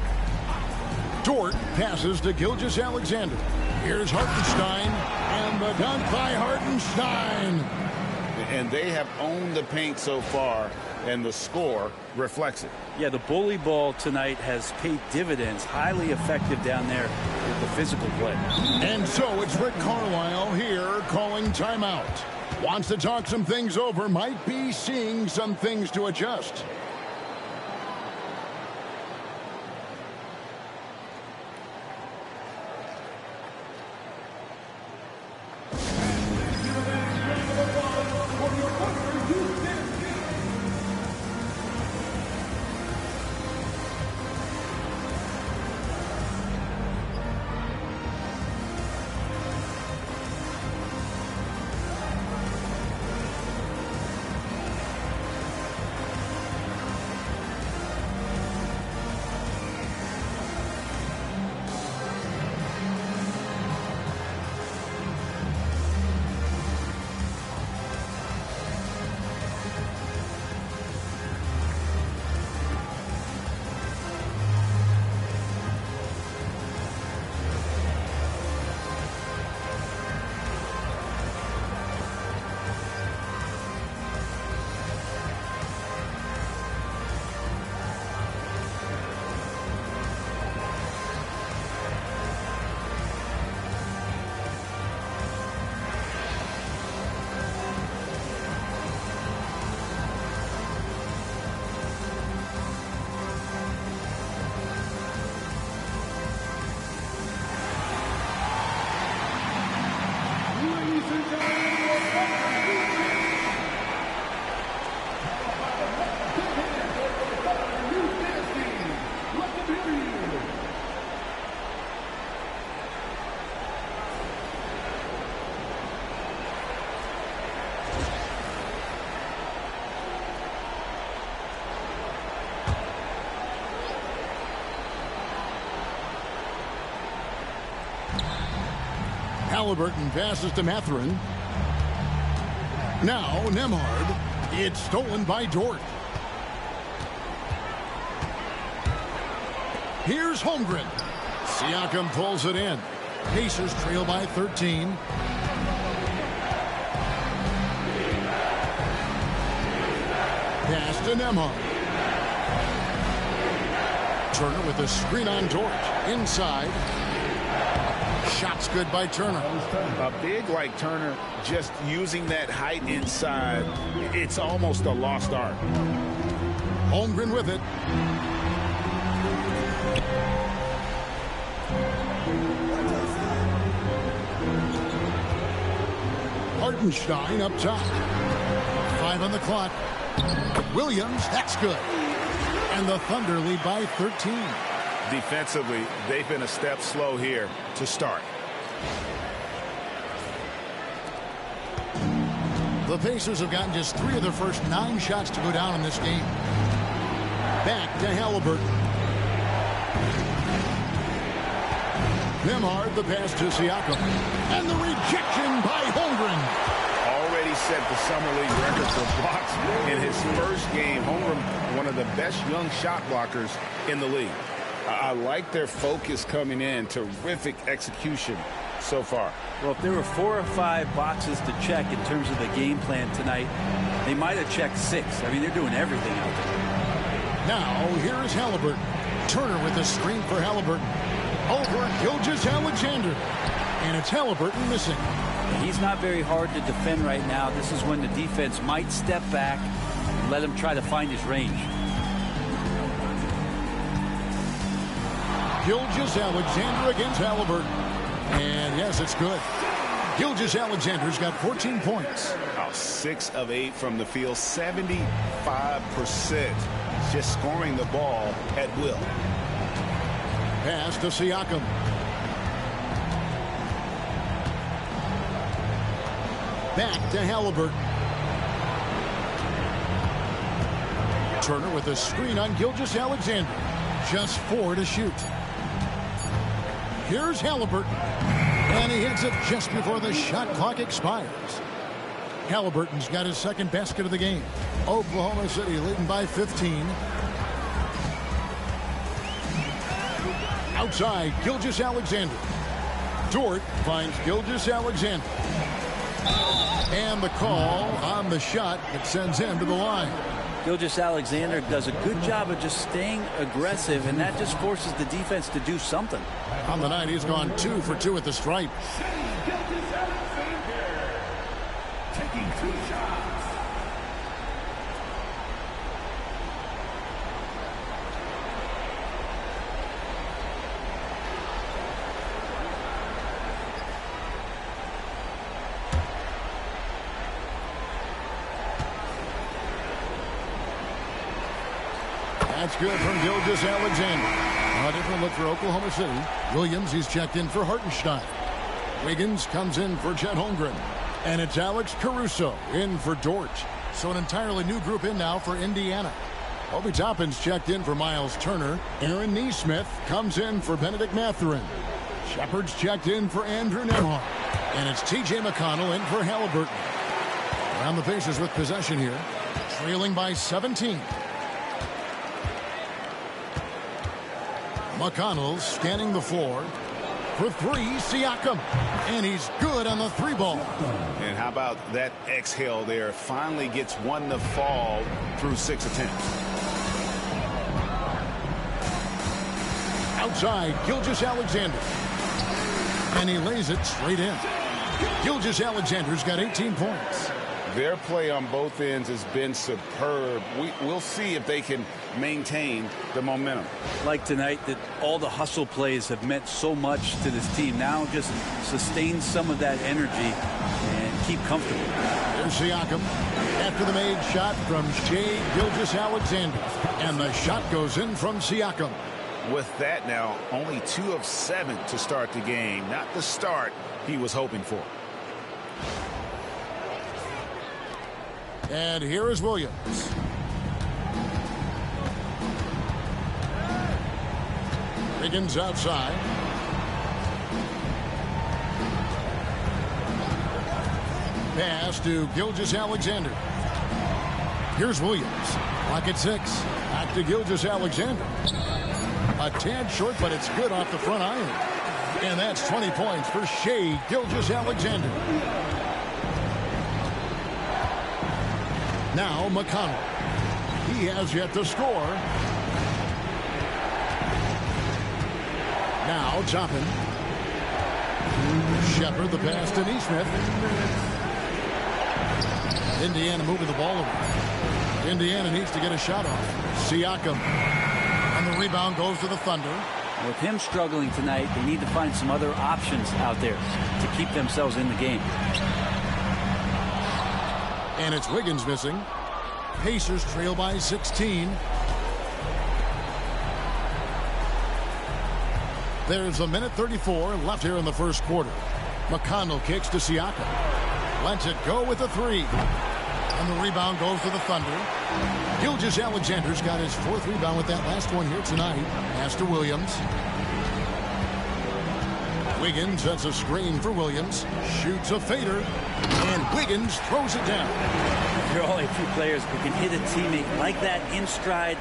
Dort passes to Gilgeous-Alexander. Here's Hartenstein, and the dunk by Hartenstein. And they have owned the paint so far, and the score reflects it. Yeah, the bully ball tonight has paid dividends. Highly effective down there with the physical play. And so it's Rick Carlisle here calling timeout. Wants to talk some things over, might be seeing some things to adjust. Halliburton passes to Mathurin. Now Nembhard. It's stolen by Dort. Here's Holmgren. Siakam pulls it in. Pacers trail by 13. Pass to Nembhard. Turner with a screen on Dort. Inside. Shot's good by Turner. A big like Turner, just using that height inside, it's almost a lost art. Holmgren with it. Hartenstein up top. 5 on the clock. Williams, that's good. And the Thunder lead by 13. Defensively, they've been a step slow here to start. The The Pacers have gotten just 3 of their first 9 shots to go down in this game. Back to Halliburton. Nembhard, the pass to Siakam. And the rejection by Holmgren. Already set the Summer League record for blocks in his first game. Holmgren, one of the best young shot blockers in the league. I like their focus coming in. Terrific execution so far. Well, if there were 4 or 5 boxes to check in terms of the game plan tonight, they might have checked 6. I mean, they're doing everything out there. Now, here is Halliburton. Turner with the screen for Halliburton. Over Gilgeous-Alexander. And it's Halliburton missing. He's not very hard to defend right now. This is when the defense might step back and let him try to find his range. Gilgeous-Alexander against Halliburton. And yes, it's good. Gilgeous-Alexander's got 14 points. 6 of 8 from the field, 75%. Just scoring the ball at will. Pass to Siakam. Back to Halliburton. Turner with a screen on Gilgeous-Alexander. Just 4 to shoot. Here's Halliburton. And he hits it just before the shot clock expires. Halliburton's got his second basket of the game. Oklahoma City leading by 15. Outside, Gilgeous-Alexander. Dort finds Gilgeous-Alexander. And the call on the shot that sends him to the line. Gilgeous-Alexander does a good job of just staying aggressive, and that just forces the defense to do something. On the night, he's gone 2 for 2 at the stripe. Taking 2 shots. That's good from Gilgeous-Alexander. A different look for Oklahoma City. Williams, he's checked in for Hartenstein. Wiggins comes in for Chet Holmgren. And it's Alex Caruso in for Dort. So an entirely new group in now for Indiana. Obi Toppin's checked in for Miles Turner. Aaron Nesmith comes in for Benedict Mathurin. Shepard's checked in for Andrew Nembhard. And it's T.J. McConnell in for Halliburton. Around the Pacers with possession here. Trailing by 17. McConnell scanning the floor. For 3, Siakam. And he's good on the 3 ball. And how about that exhale there? Finally gets one to fall through 6 attempts. Outside, Gilgeous-Alexander. And he lays it straight in. Gilgeous-Alexander's got 18 points. Their play on both ends has been superb. We'll see if they can maintain the momentum. Like tonight, that all the hustle plays have meant so much to this team. Now just sustain some of that energy and keep comfortable. There's Siakam after the made shot from Shai Gilgeous-Alexander. And the shot goes in from Siakam. With that now, only 2 of 7 to start the game. Not the start he was hoping for. And here is Williams. Wiggins outside. Pass to Gilgeous-Alexander. Here's Williams. Clock at 6. Back to Gilgeous-Alexander. A tad short, but it's good off the front iron. And that's 20 points for Shai Gilgeous-Alexander. Now McConnell. He has yet to score. Now Toppin. Shepard the pass to Nesmith. Indiana moving the ball over. Indiana needs to get a shot off. Siakam. And the rebound goes to the Thunder. With him struggling tonight, they need to find some other options out there to keep themselves in the game. And it's Wiggins missing. Pacers trail by 16. There's a minute 34 left here in the first quarter. McConnell kicks to Siakam. Lets it go with a 3. And the rebound goes to the Thunder. Gilgeous-Alexander's got his 4th rebound with that last one here tonight. Pass to Williams. Wiggins sets a screen for Williams. Shoots a fader. And Wiggins throws it down. There are only a few players who can hit a teammate like that in stride.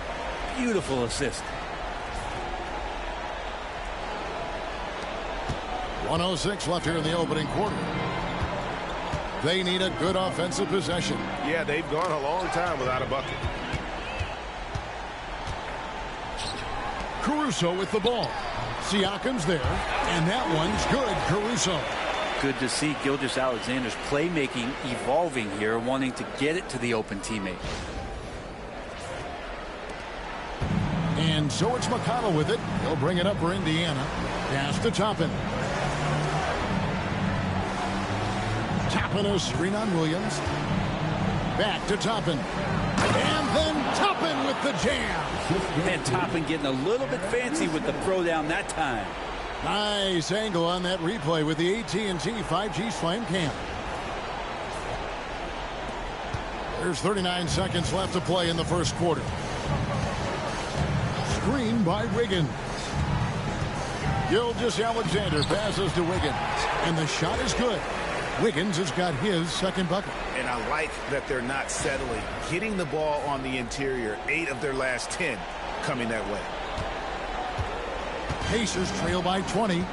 Beautiful assist. 1:06 left here in the opening quarter. They need a good offensive possession. Yeah, they've gone a long time without a bucket. Caruso with the ball. Siakam's there, and that one's good. Caruso. Good to see Gilgeous-Alexander's playmaking evolving here, wanting to get it to the open teammate. And so it's McConnell with it. He'll bring it up for Indiana. Pass to Toppin. Toppin a screen on Williams. Back to Toppin. And then Toppin with the jam. And Toppin getting a little bit fancy with the throwdown that time. Nice angle on that replay with the AT&T 5G Slam Cam. There's 39 seconds left to play in the first quarter. Screen by Wiggins. Gilgeous-Alexander passes to Wiggins. And the shot is good. Wiggins has got his 2nd bucket. And I like that they're not settling. Hitting the ball on the interior, 8 of their last 10 coming that way. Pacers trail by 20.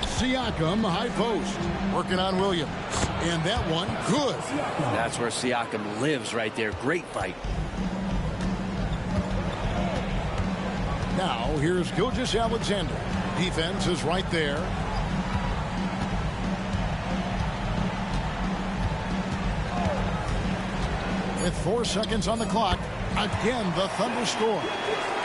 Siakam, high post. Working on Williams. And that one, good. That's where Siakam lives right there. Great fight. Now, here's Gilgeous-Alexander. Defense is right there. With 4 seconds on the clock, again, the Thunder score.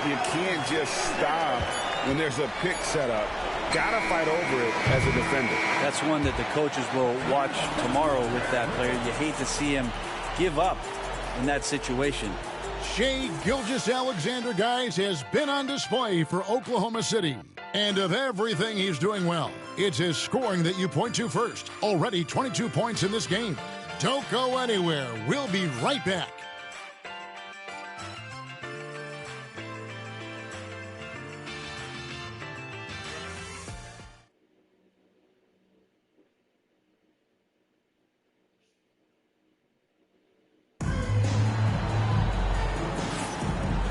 You can't just stop when there's a pick set up. Gotta fight over it as a defender. That's one that the coaches will watch tomorrow with that player. You hate to see him give up in that situation. Shai Gilgeous-Alexander, guys, has been on display for Oklahoma City. And of everything he's doing well, it's his scoring that you point to first. Already 22 points in this game. Don't go anywhere. We'll be right back.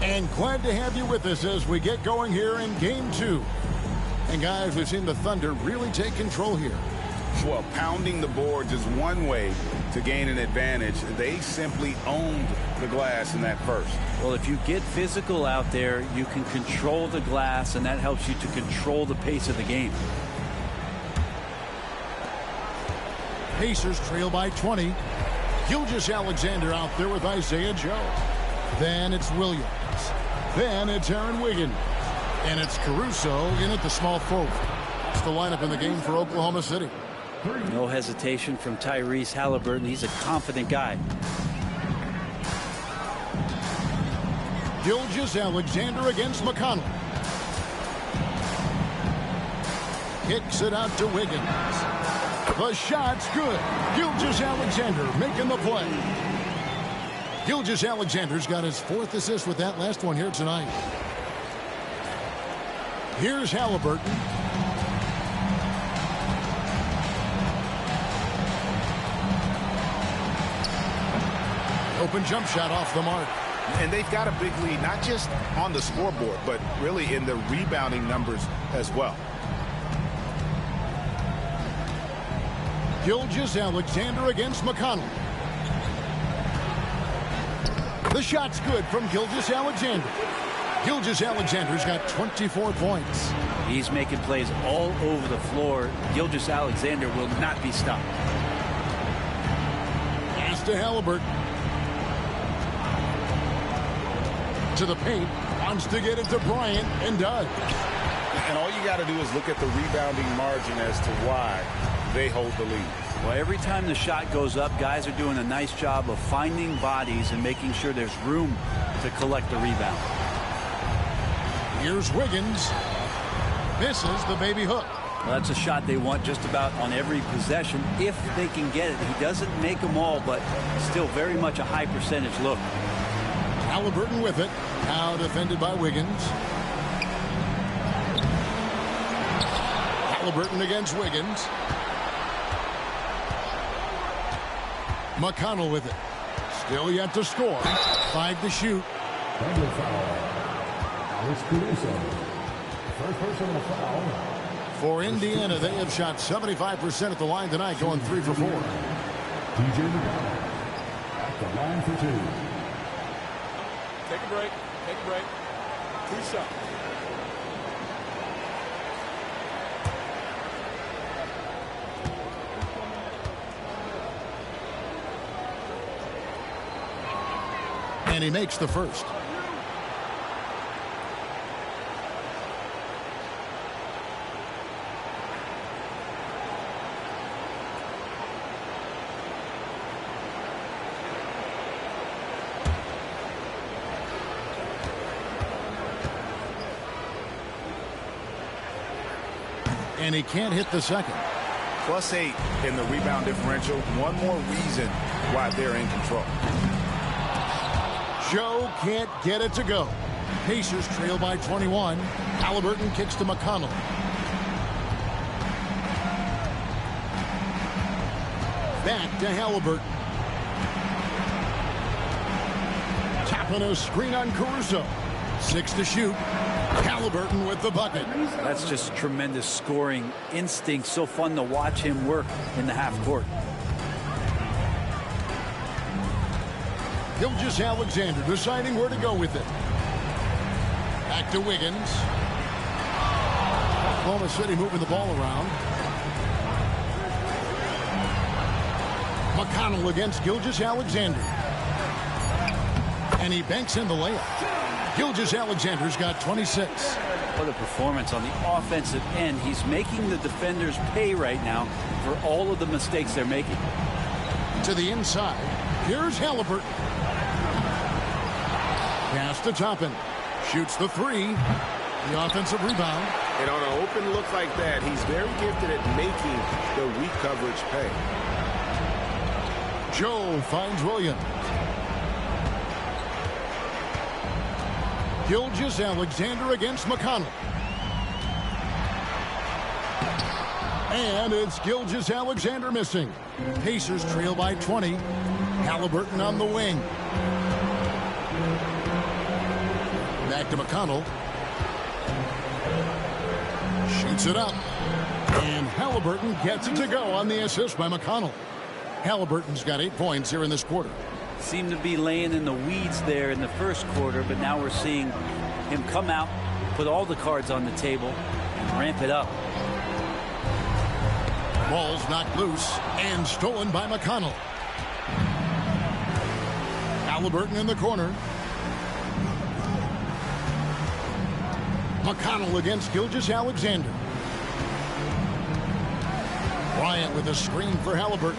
And glad to have you with us as we get going here in Game 2. And guys, we've seen the Thunder really take control here. Well, pounding the boards is one way to gain an advantage. They simply owned the glass in that first. Well, if you get physical out there, you can control the glass, and that helps you to control the pace of the game. Pacers trail by 20. Gilgeous-Alexander out there with Isaiah Joe. Then it's Williams. Then it's Aaron Wiggins. And it's Caruso in at the small forward. That's the lineup in the game for Oklahoma City. No hesitation from Tyrese Halliburton. He's a confident guy. Gilgeous-Alexander against McConnell. Kicks it out to Wiggins. The shot's good. Gilgeous-Alexander making the play. Gilgeous-Alexander's got his 4th assist with that last one here tonight. Here's Halliburton. Open jump shot off the mark. And they've got a big lead, not just on the scoreboard, but really in the rebounding numbers as well. Gilgeous-Alexander against McConnell. The shot's good from Gilgeous-Alexander. Gilgeous-Alexander's got 24 points. He's making plays all over the floor. Gilgeous-Alexander will not be stopped. Pass to Halliburton. To the paint. Wants to get it to Bryant and does. And all you got to do is look at the rebounding margin as to why they hold the lead. Well, every time the shot goes up, guys are doing a nice job of finding bodies and making sure there's room to collect the rebound. Here's Wiggins. Misses the baby hook. Well, that's a shot they want just about on every possession if they can get it. He doesn't make them all, but still very much a high percentage look. Halliburton with it. Now defended by Wiggins. Halliburton against Wiggins. McConnell with it. Still yet to score. 5 to shoot. Double foul. Alex Caruso. First personal foul. For Indiana, they have shot 75% at the line tonight, going 3 for 4. TJ McConnell at the line for 2. Take a break. Take a break. 2 shots. And he makes the first. And he can't hit the second. +8 in the rebound differential. One more reason why they're in control. Joe can't get it to go. Pacers trail by 21. Halliburton kicks to McConnell. Back to Halliburton. Tapping a screen on Caruso. 6 to shoot. Halliburton with the bucket. That's just tremendous scoring instinct. So fun to watch him work in the half court. Gilgeous-Alexander deciding where to go with it. Back to Wiggins. Oklahoma City moving the ball around. McConnell against Gilgeous-Alexander. And he banks in the layup. Gilgeous-Alexander's got 26. What a performance on the offensive end. He's making the defenders pay right now for all of the mistakes they're making. To the inside. Here's Halliburton. Pass to Toppin. Shoots the 3. The offensive rebound. And on an open look like that, he's very gifted at making the weak coverage pay. Joe finds Williams. Gilgeous-Alexander against McConnell. And it's Gilgeous-Alexander missing. Pacers trail by 20. Halliburton on the wing. Back to McConnell. Shoots it up. And Halliburton gets it to go on the assist by McConnell. Halliburton's got 8 points here in this quarter. Seemed to be laying in the weeds there in the first quarter, but now we're seeing him come out, put all the cards on the table, and ramp it up. Ball's knocked loose and stolen by McConnell. Halliburton in the corner. McConnell against Gilgeous-Alexander. Bryant with a screen for Halliburton.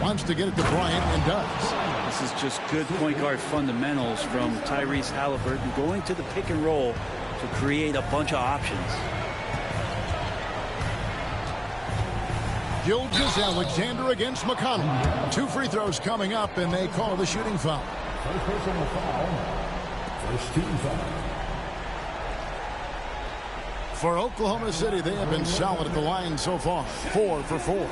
Wants to get it to Bryant and does. This is just good point guard fundamentals from Tyrese Halliburton, going to the pick and roll to create a bunch of options. Gilgeous-Alexander against McConnell. 2 free throws coming up, and they call the shooting foul. First personal foul. First team foul. For Oklahoma City, they have been solid at the line so far. 4 for 4.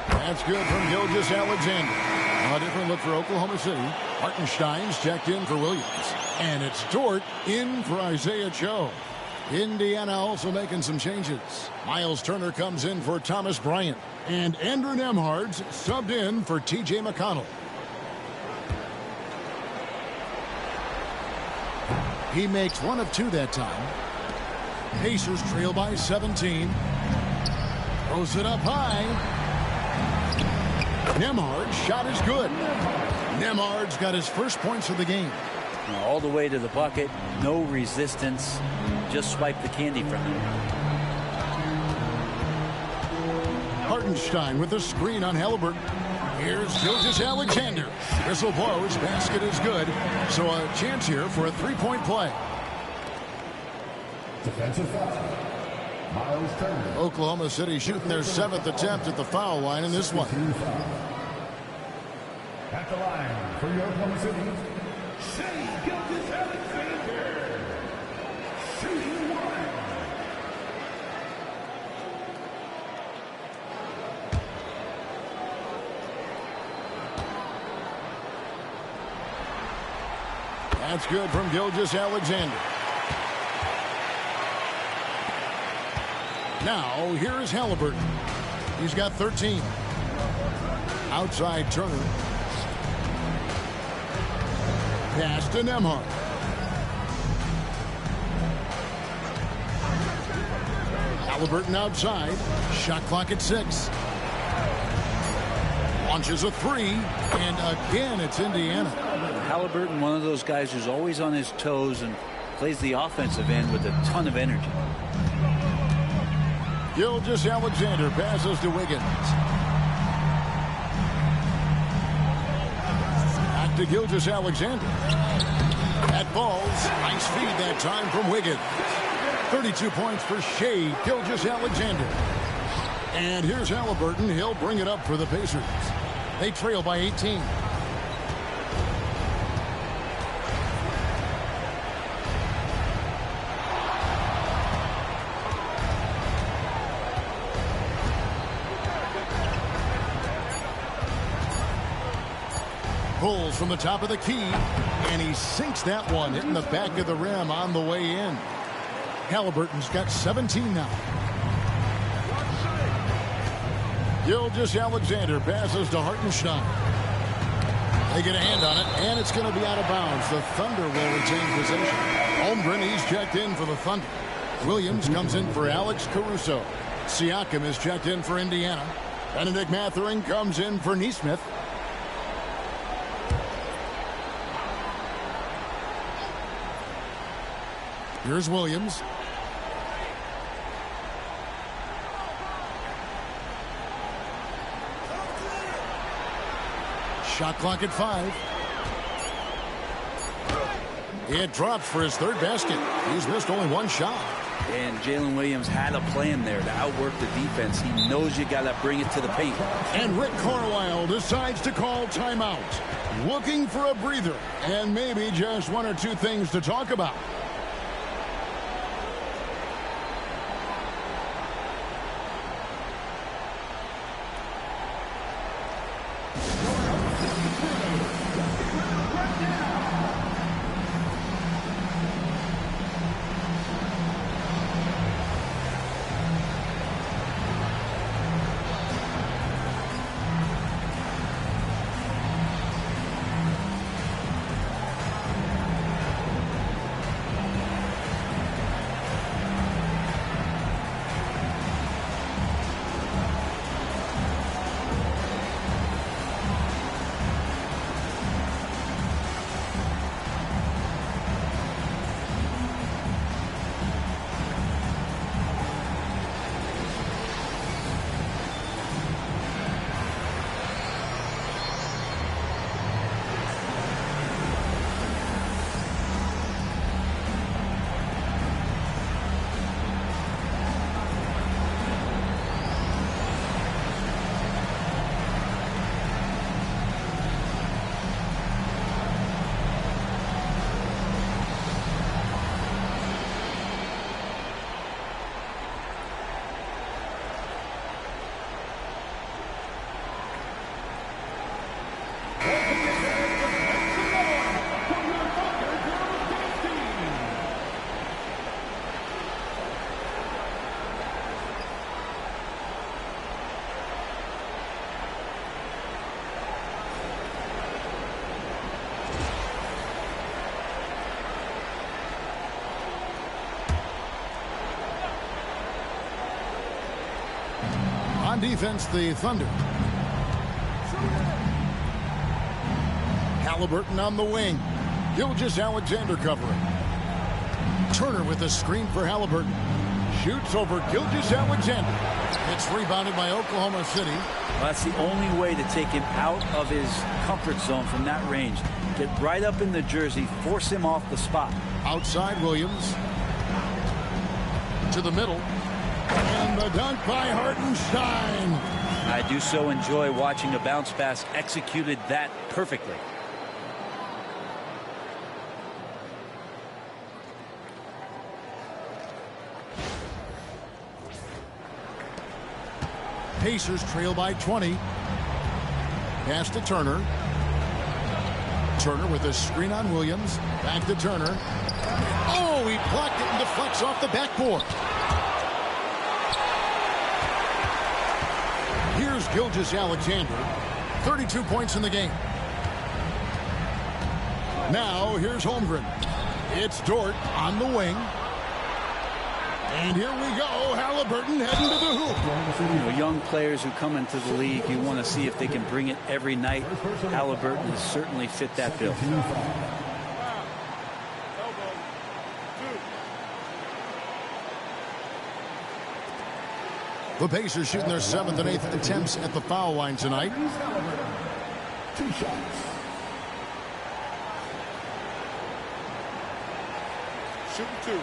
That's good from Gilgeous-Alexander. A different look for Oklahoma City. Hartenstein's checked in for Williams. And it's Dort in for Isaiah Joe. Indiana also making some changes. Miles Turner comes in for Thomas Bryant. And Andrew Nembhard's subbed in for T.J. McConnell. He makes 1 of 2 that time. Pacers trail by 17. Throws it up high. Nembhard's shot is good. Nembhard's got his first points of the game. All the way to the bucket, no resistance, just swipe the candy from him. Hartenstein with the screen on Halliburton. Here's Gilgeous-Alexander. Whistle blows, basket is good. So a chance here for a three-point play. Defensive foul. Miles Turner. Oklahoma City shooting their 7th attempt at the foul line in this one. At the line for your Oklahoma City, Shai Gilgeous-Alexander. Shooting one. That's good from Gilgeous-Alexander. Now, here's Halliburton. He's got 13. Outside Turner. Pass to Nembhard. Halliburton outside. Shot clock at 6. Launches a 3. And again, it's Indiana. Halliburton, one of those guys who's always on his toes and plays the offensive end with a ton of energy. Gilgeous-Alexander passes to Wiggins. Back to Gilgeous-Alexander. That falls. Nice feed that time from Wiggins. 32 points for Shai Gilgeous-Alexander. And here's Halliburton. He'll bring it up for the Pacers. They trail by 18. Pulls from the top of the key, and he sinks that one, hitting the back of the rim on the way in. Halliburton's got 17 now. Gilgeous-Alexander passes to Hartenstein. They get a hand on it, and it's going to be out of bounds. The Thunder will retain possession. Holmgren, he's checked in for the Thunder. Williams comes in for Alex Caruso. Siakam is checked in for Indiana. Benedict Mathurin comes in for Nesmith. Here's Williams. Shot clock at 5. It drops for his third basket. He's missed only one shot. And Jalen Williams had a plan there to outwork the defense. He knows you got to bring it to the paint. And Rick Carlisle decides to call timeout. Looking for a breather and maybe just one or two things to talk about. On defense, the Thunder. Halliburton on the wing. Gilgeous-Alexander covering. Turner with a screen for Halliburton. Shoots over Gilgeous-Alexander. It's rebounded by Oklahoma City. Well, that's the only way to take him out of his comfort zone from that range. Get right up in the jersey, force him off the spot. Outside Williams. To the middle. And the dunk by Hartenstein. I do so enjoy watching a bounce pass executed that perfectly. Pacers trail by 20. Pass to Turner. Turner with a screen on Williams. Back to Turner. Oh, he blocked it and deflects off the backboard. Here's Gilgeous-Alexander. 32 points in the game. Now, here's Holmgren. It's Dort on the wing. And here we go. Halliburton heading to the hoop. You know, young players who come into the league, you want to see if they can bring it every night. Halliburton has certainly fit that bill. The Pacers shooting their 7th and 8th attempts at the foul line tonight. 2 shots. Shooting 2.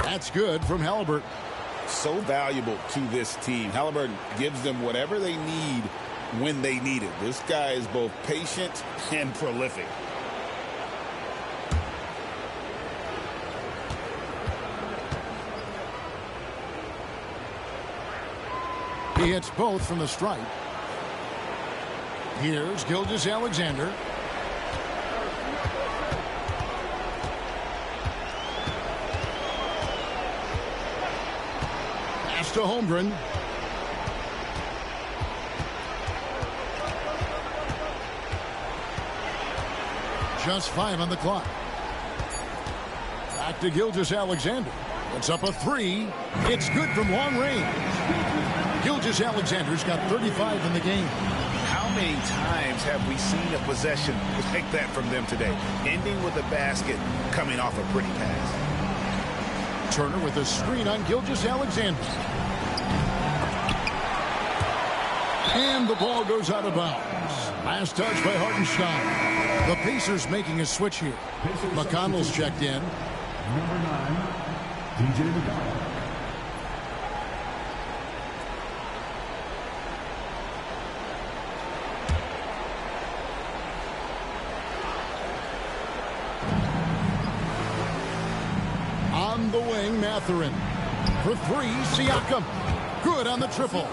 That's good from Halliburton. So valuable to this team. Halliburton gives them whatever they need when they need it. This guy is both patient and prolific. He hits both from the stripe. Here's Gilgeous-Alexander. Pass to Holmgren. Just 5 on the clock. Back to Gilgeous-Alexander. Puts up a 3. It's good from long range. Gilgeous-Alexander's got 35 in the game. How many times have we seen a possession like that from them today? Ending with a basket, coming off a pretty pass. Turner with a screen on Gilgeous-Alexander. And the ball goes out of bounds. Last touch by Hartenstein. The Pacers making a switch here. McConnell's checked in. Number 9, DJ McConnell. On the wing, Mathurin. For 3, Siakam. Good on the triple.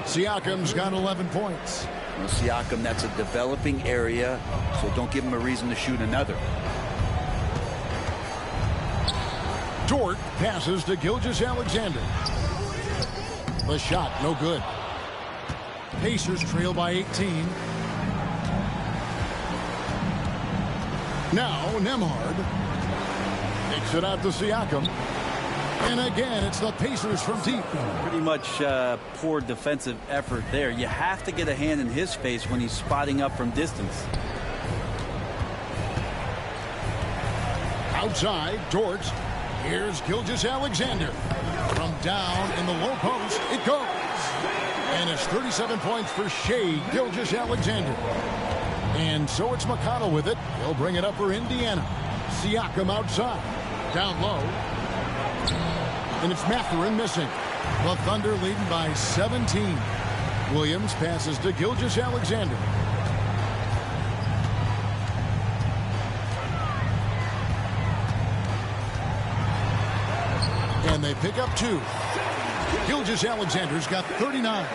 Siakam's got 11 points. Well, Siakam, that's a developing area, so don't give him a reason to shoot another. Dort passes to Gilgeous-Alexander. The shot, no good. Pacers trail by 18. Now, Nembhard takes it out to Siakam. And again, it's the Pacers from deep. Pretty much poor defensive effort there. You have to get a hand in his face when he's spotting up from distance. Outside, Dort. Here's Gilgeous-Alexander. From down in the low post, it goes. And it's 37 points for Shea Gilgeous-Alexander. And so it's McConnell with it. He'll bring it up for Indiana. Siakam outside. Down low. And it's Mathurin missing. The Thunder leading by 17. Williams passes to Gilgeous-Alexander. And they pick up 2. Gilgeous-Alexander's got 39.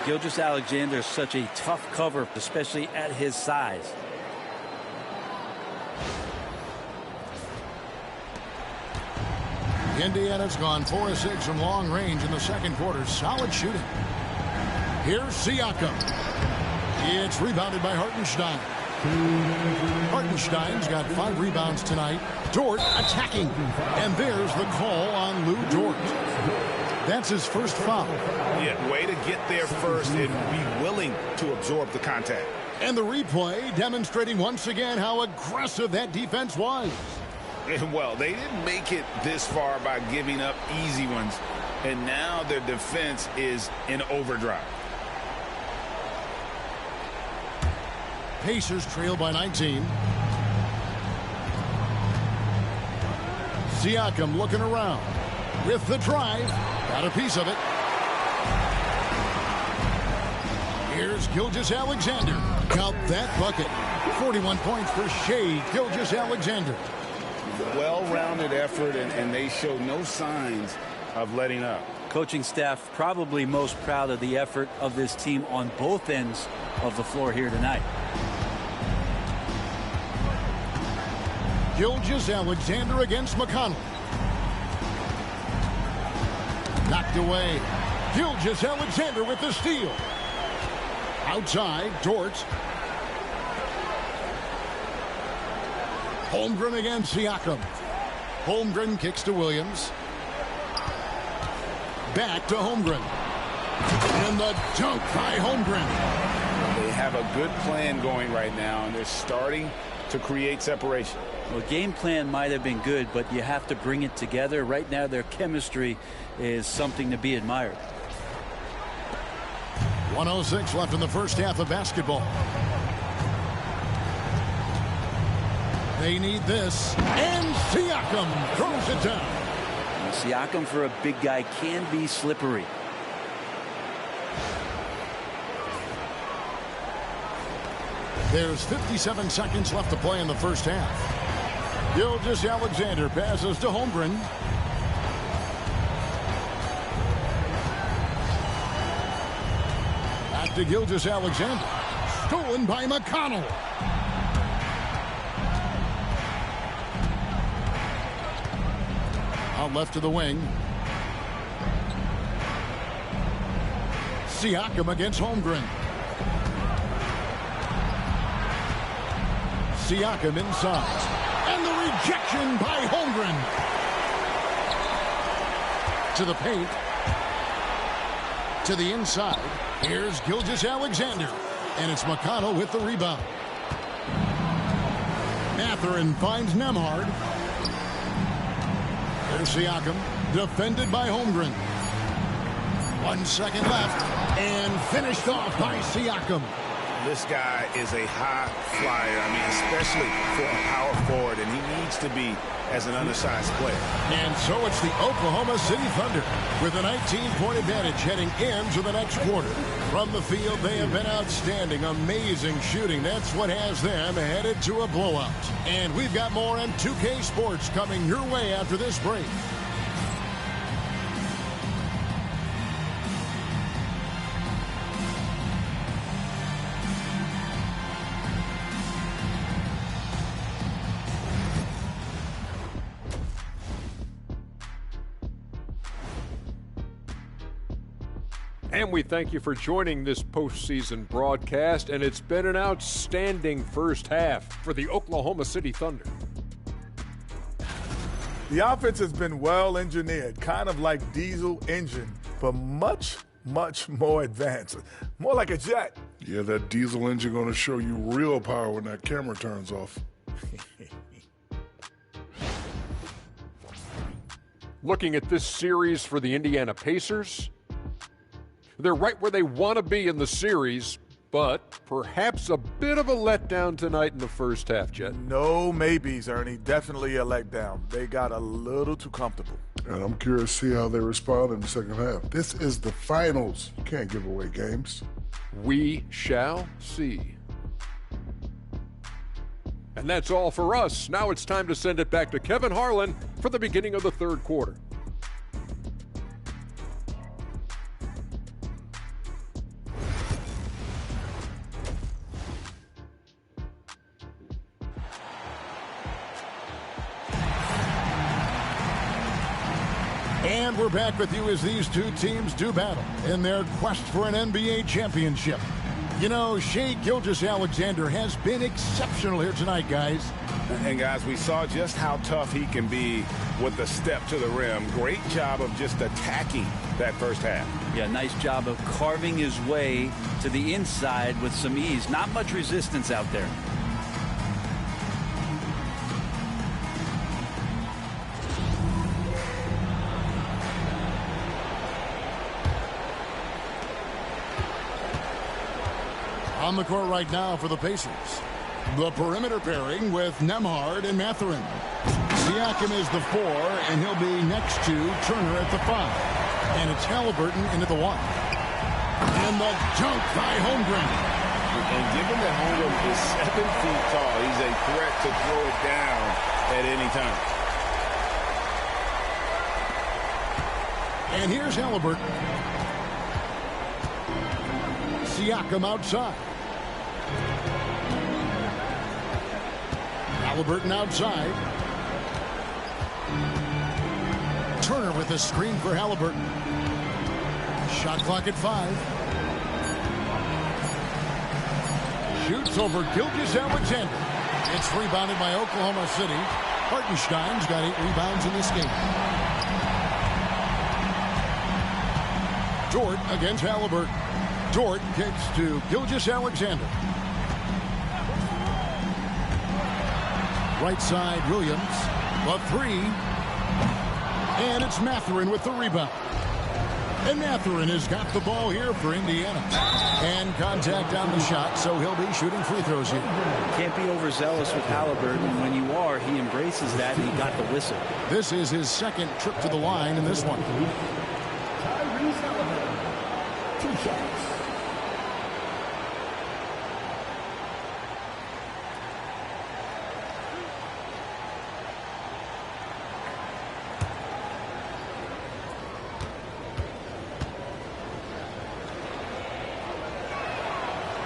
Gilgeous-Alexander is such a tough cover, especially at his size. Indiana's gone 4 of 6 from long range in the second quarter. Solid shooting. Here's Siakam. It's rebounded by Hartenstein. Hartenstein's got 5 rebounds tonight. Dort attacking. And there's the call on Lou Dort. That's his first foul. Yeah, way to get there first and be willing to absorb the contact. And the replay demonstrating once again how aggressive that defense was. And well, they didn't make it this far by giving up easy ones. And now their defense is in overdrive. Pacers trail by 19. Siakam looking around with the drive. Got a piece of it. Here's Gilgeous-Alexander. Count that bucket. 41 points for Shai Gilgeous-Alexander. Well-rounded effort, and they show no signs of letting up. Coaching staff probably most proud of the effort of this team on both ends of the floor here tonight. Gilgeous-Alexander against McConnell. Knocked away. Gilgeous-Alexander with the steal. Outside, Dort. Holmgren against Siakam. Holmgren kicks to Williams. Back to Holmgren. And the dunk by Holmgren. They have a good plan going right now, and they're starting to create separation. Well, game plan might have been good, but you have to bring it together. Right now, their chemistry is something to be admired. 1:06 left in the first half of basketball. They need this. And Siakam throws it down. Now, Siakam, for a big guy, can be slippery. There's 57 seconds left to play in the first half. Gilgeous-Alexander passes to Holmgren. Back to Gilgeous-Alexander. Stolen by McConnell. Out left to the wing. Siakam against Holmgren. Siakam inside. And the rejection by Holmgren. To the paint. To the inside. Here's Gilgeous-Alexander. And it's McConnell with the rebound. Mathurin finds Nembhard. There's Siakam. Defended by Holmgren. 1 second left. And finished off by Siakam. This guy is a high flyer. I mean, especially for a power forward, and he needs to be as an undersized player. And so it's the Oklahoma City Thunder with a 19-point advantage heading into the next quarter. From the field, they have been outstanding, amazing shooting. That's what has them headed to a blowout. And we've got more on 2K Sports coming your way after this break. And we thank you for joining this postseason broadcast, and it's been an outstanding first half for the Oklahoma City Thunder. The offense has been well engineered, kind of like diesel engine, but much, much more advanced. More like a jet. Yeah, that diesel engine going to show you real power when that camera turns off. Looking at this series for the Indiana Pacers, they're right where they want to be in the series, but perhaps a bit of a letdown tonight in the first half, Jet. No maybes, Ernie. Definitely a letdown. They got a little too comfortable. And I'm curious to see how they respond in the second half. This is the finals. You can't give away games. We shall see. And that's all for us. Now it's time to send it back to Kevin Harlan for the beginning of the third quarter. And we're back with you as these two teams do battle in their quest for an NBA championship. You know, Shai Gilgeous-Alexander has been exceptional here tonight, guys. And, guys, we saw just how tough he can be with the step to the rim. Great job of just attacking that first half. Yeah, nice job of carving his way to the inside with some ease. Not much resistance out there. On the court right now for the Pacers. The perimeter pairing with Nembhard and Mathurin. Siakam is the 4, and he'll be next to Turner at the 5. And it's Halliburton into the 1. And the dunk by Holmgren. And given that Holmgren is 7 feet tall, he's a threat to throw it down at any time. And here's Halliburton. Siakam outside. Halliburton outside. Turner with a screen for Halliburton. Shot clock at 5. Shoots over Gilgeous-Alexander. It's rebounded by Oklahoma City. Hartenstein's got 8 rebounds in this game. Dort against Halliburton. Dort kicks to Gilgeous-Alexander. Right side, Williams. The 3. And it's Mathurin with the rebound. And Mathurin has got the ball here for Indiana. And contact on the shot, so he'll be shooting free throws here. Can't be overzealous with Halliburton. When you are, he embraces that, and he got the whistle. This is his second trip to the line in this one.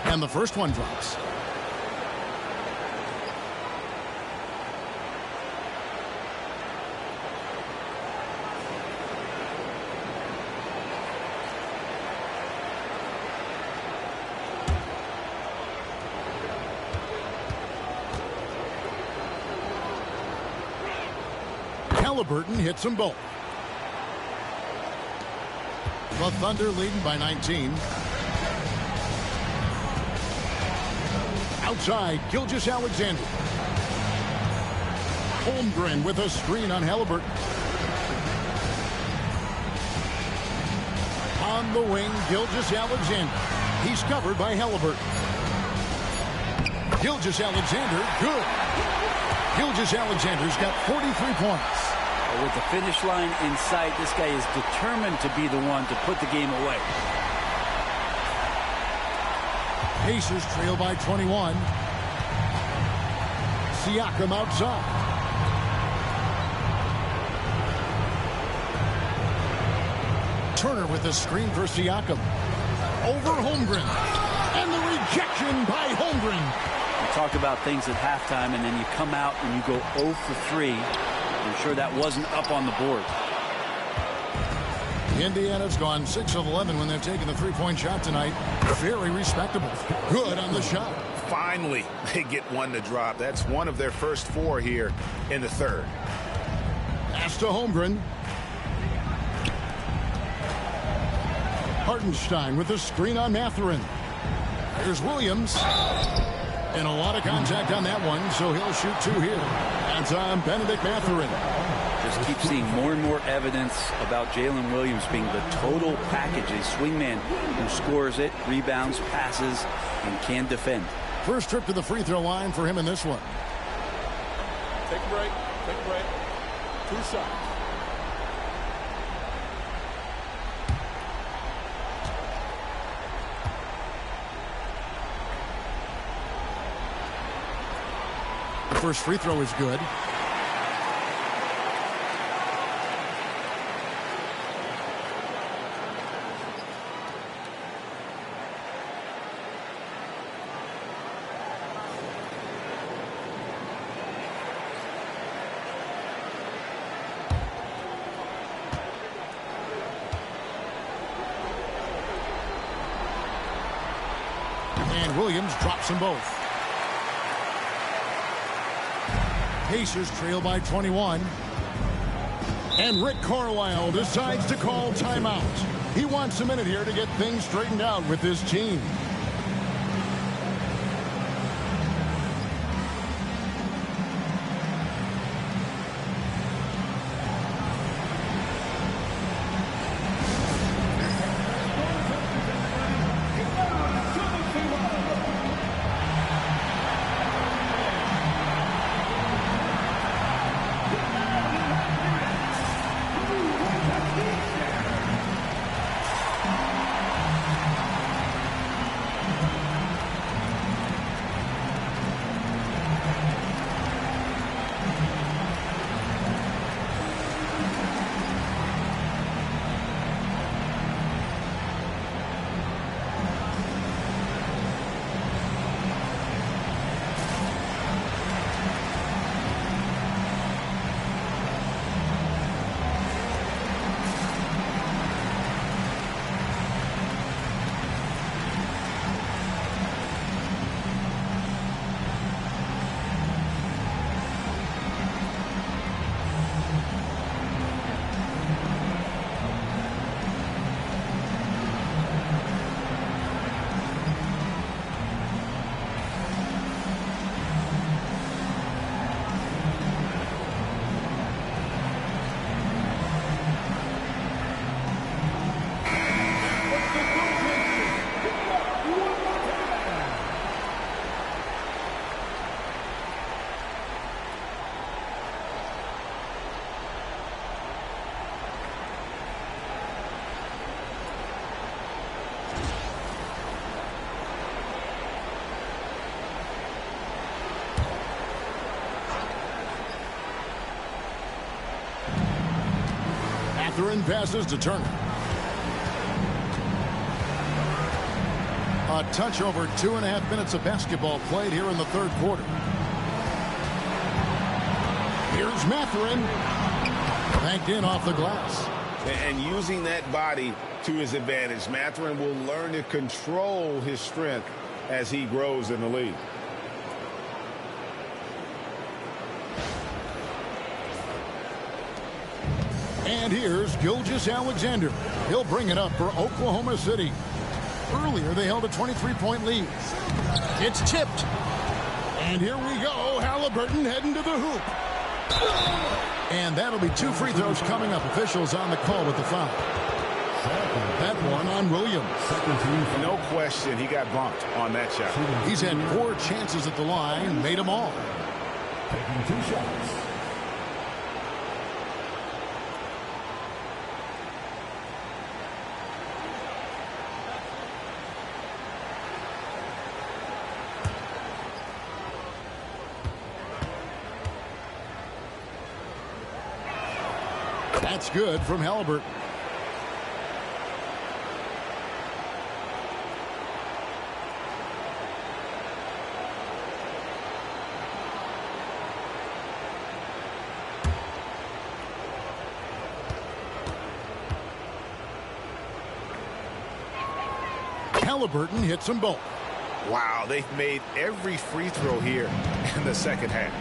And the first one drops. Halliburton hits them both. The Thunder leading by 19. Outside, Gilgeous-Alexander. Holmgren with a screen on Halliburton. On the wing, Gilgeous-Alexander. He's covered by Halliburton. Gilgeous-Alexander, good. Gilgeous-Alexander's got 43 points. With the finish line in sight, this guy is determined to be the one to put the game away. Pacers trail by 21. Siakam outside. Turner with a screen for Siakam. Over Holmgren. And the rejection by Holmgren. You talk about things at halftime, and then you come out and you go 0 for 3. I'm sure that wasn't up on the board. Indiana's gone 6 of 11 when they've taken the three-point shot tonight. Very respectable. Good on the shot. Finally, they get one to drop. That's one of their first 4 here in the third. Pass to Holmgren. Hartenstein with the screen on Mathurin. Here's Williams. And a lot of contact on that one, so he'll shoot 2 here. That's on Benedict Mathurin. Just keep seeing more and more evidence about Jalen Williams being the total package, a swingman who scores it, rebounds, passes, and can defend. First trip to the free throw line for him in this one. Take a break. Take a break. 2 shots. The first free throw is good. and Williams drops them both. Pacers trail by 21. And Rick Carlisle decides to call timeout. He wants a minute here to get things straightened out with his team. Mathurin passes to Turner. A touch over 2.5 minutes of basketball played here in the third quarter. Here's Mathurin. Banked in off the glass. And using that body to his advantage, Mathurin will learn to control his strength as he grows in the league. And here's Gilgeous-Alexander. He'll bring it up for Oklahoma City. Earlier, they held a 23-point lead. It's tipped. And here we go. Halliburton heading to the hoop. And that'll be 2 free throws coming up. Officials on the call with the foul. That one on Williams. No question, he got bumped on that shot. He's had 4 chances at the line, made them all. Taking 2 shots. That's good from Halliburton. Halliburton hits them both. Wow, they've made every free throw here in the second half.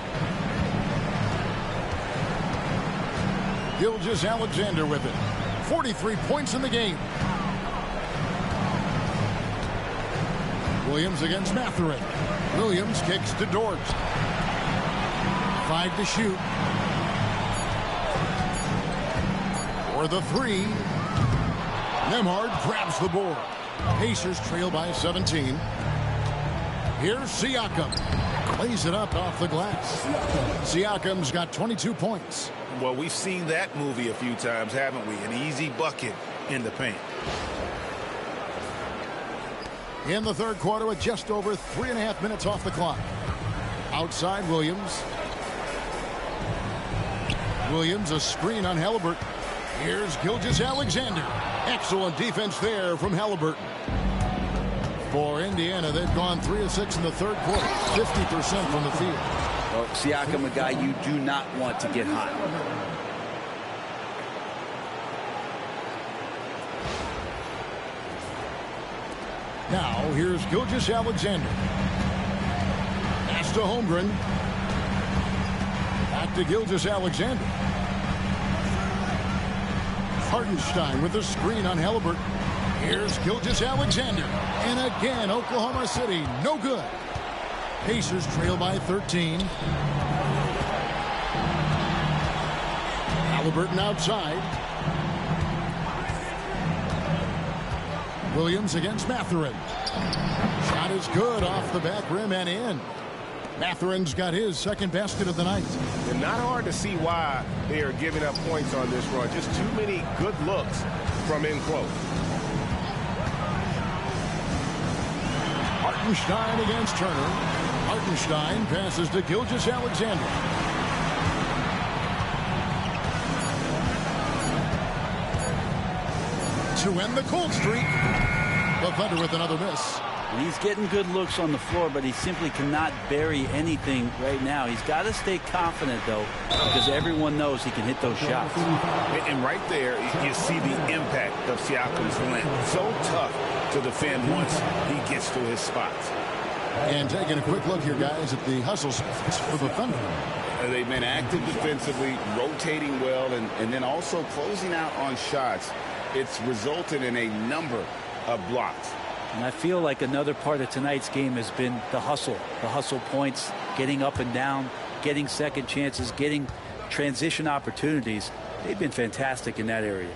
Gilgeous-Alexander with it. 43 points in the game. Williams against Mathurin. Williams kicks to Dort. 5 to shoot. For the 3. Nembhard grabs the board. Pacers trail by 17. Here's Siakam. Plays it up off the glass. Siakam's got 22 points. Well, we've seen that movie a few times, haven't we? An easy bucket in the paint. In the third quarter with just over 3.5 minutes off the clock. Outside Williams. Williams a screen on Halliburton. Here's Gilgeous-Alexander. Excellent defense there from Halliburton. For Indiana, they've gone 3 of 6 in the third quarter. 50% from the field. Well, Siakam, a guy you do not want to get hot. Now, here's Gilgeous-Alexander. Pass to Holmgren. Back to Gilgeous-Alexander. Hartenstein with a screen on Halliburton. Here's Gilgeous-Alexander. And again, Oklahoma City, no good. Pacers trail by 13. Halliburton outside. Williams against Mathurin. Shot is good off the back rim and in. Mathurin's got his second basket of the night. And not hard to see why they are giving up points on this run. Just too many good looks from in close. Hartenstein against Turner. Hartenstein passes to Gilgeous-Alexander. To end the cold streak. The Thunder with another miss. He's getting good looks on the floor, but he simply cannot bury anything right now. He's got to stay confident, though, because everyone knows he can hit those shots. And right there, you see the impact of Siakam's length. So tough to defend once he gets to his spots. And taking a quick look here, guys, at the hustle spots for the Thunder. They've been active defensively, rotating well, and then also closing out on shots. It's resulted in a number of blocks. And I feel like another part of tonight's game has been the hustle points, getting up and down, getting second chances, getting transition opportunities. They've been fantastic in that area.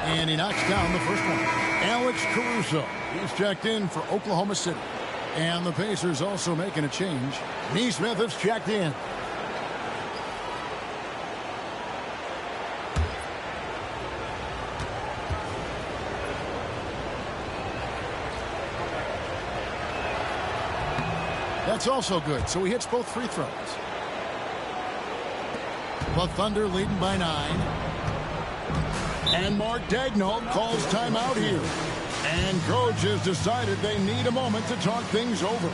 And he knocks down the first one. Alex Caruso. He's checked in for Oklahoma City. And the Pacers also making a change. Nesmith is checked in. That's also good, so he hits both free throws. The Thunder leading by 9. And Mark Daigneault calls timeout here. And coach has decided they need a moment to talk things over.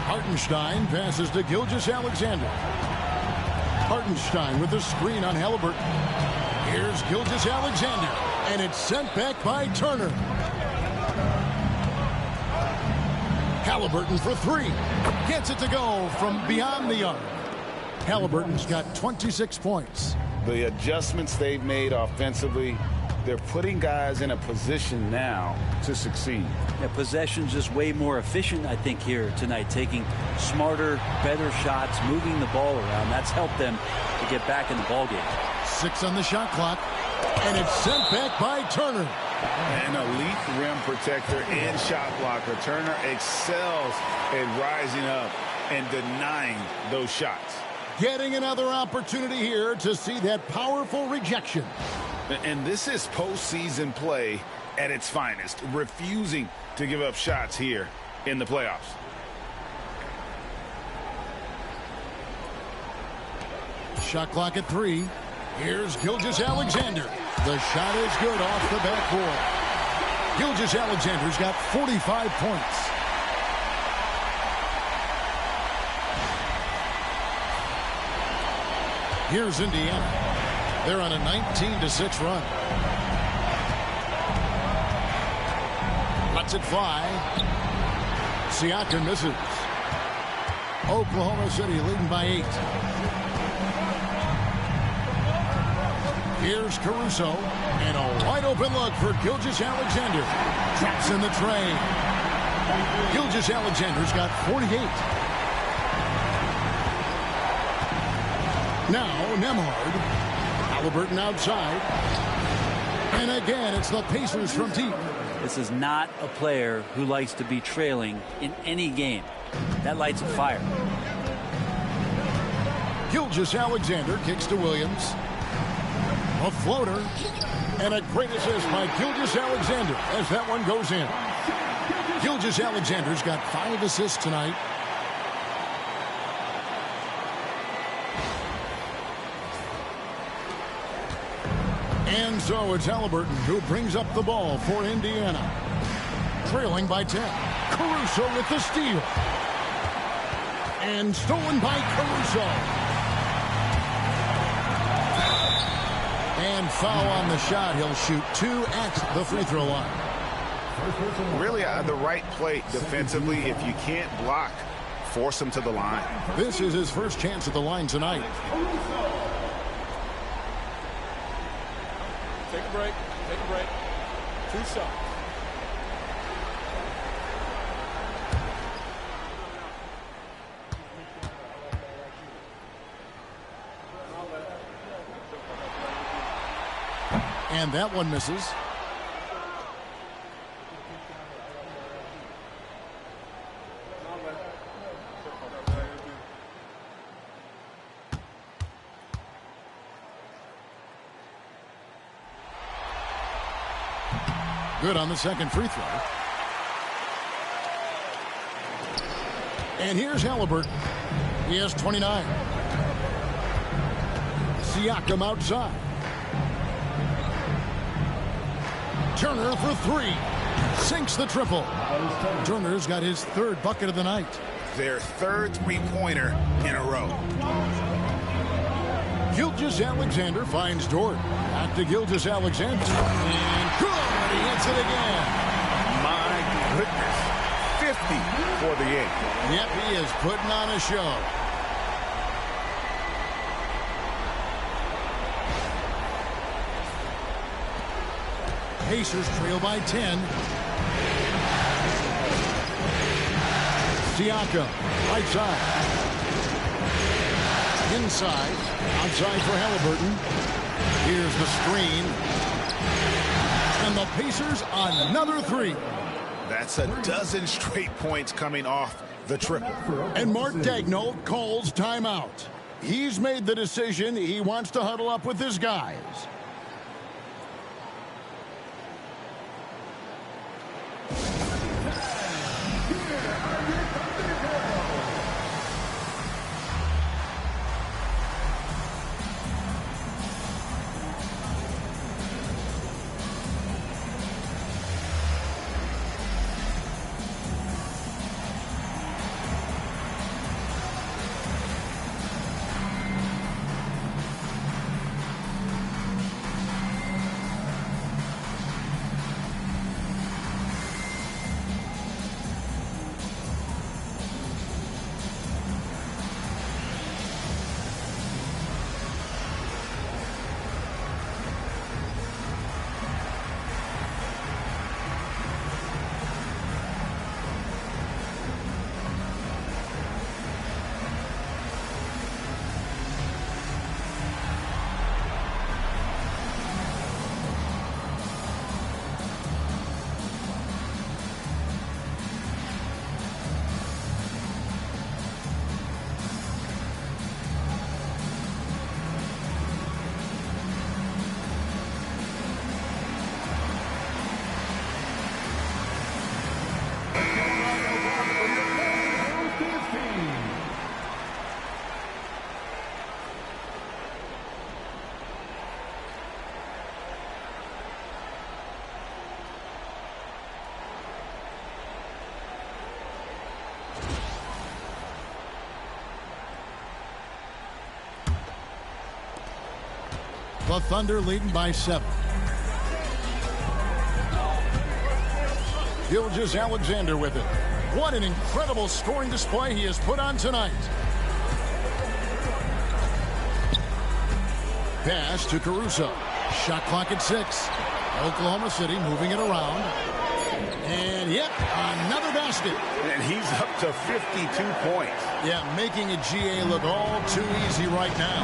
Hartenstein passes to Gilgeous-Alexander. Hartenstein with a screen on Halliburton. Here's Gilgeous-Alexander, and it's sent back by Turner. Halliburton for 3. Gets it to go from beyond the arc. Halliburton's got 26 points. The adjustments they've made offensively, they're putting guys in a position now to succeed. Yeah, possession's just way more efficient, I think, here tonight, taking smarter, better shots, moving the ball around. That's helped them to get back in the ballgame. 6 on the shot clock, and it's sent back by Turner. An elite rim protector and shot blocker. Turner excels at rising up and denying those shots. Getting another opportunity here to see that powerful rejection. And this is postseason play at its finest, refusing to give up shots here in the playoffs. Shot clock at 3. Here's Gilgeous-Alexander. The shot is good off the backboard. Gilgeous-Alexander's got 45 points. Here's Indiana. They're on a 19-6 run. Lets it fly. Siakam misses. Oklahoma City leading by 8. Here's Caruso, and a wide-open look for Gilgeous-Alexander. Traps in the tray. Gilgeous-Alexander's got 48. Now, Nembhard. Halliburton outside. And again, it's the Pacers from deep. This is not a player who likes to be trailing in any game. That lights a fire. Gilgeous-Alexander kicks to Williams. A floater. And a great assist by Gilgeous-Alexander as that one goes in. Gilgeous-Alexander's got 5 assists tonight. And so it's Halliburton who brings up the ball for Indiana. Trailing by 10. Caruso with the steal. And stolen by Caruso. And foul on the shot. He'll shoot 2 at the free throw line. Really the right play defensively. If you can't block, force him to the line. This is his first chance at the line tonight. Take a break. Take a break. 2 shots. And that one misses. Good on the second free throw. And here's Halliburton. He has 29. Siakam outside. Turner for 3. Sinks the triple. Turner's got his 3rd bucket of the night. Their 3rd three-pointer in a row. Gilgeous-Alexander finds Dort. Back to Gilgeous-Alexander. And good! He hits it again. My goodness. 50 for the game. Yep, he is putting on a show. Pacers trail by 10. Siakam, right side. Inside. Outside for Halliburton. Here's the screen. And the Pacers another 3. That's a dozen straight points coming off the triple. And Mark Daigneault calls timeout. He's made the decision. He wants to huddle up with his guys. The Thunder leading by 7. Gilgeous-Alexander with it. What an incredible scoring display he has put on tonight. Pass to Caruso. Shot clock at 6. Oklahoma City moving it around. And yep, another basket. And he's up to 52 points. Yeah, making a GA look all too easy right now.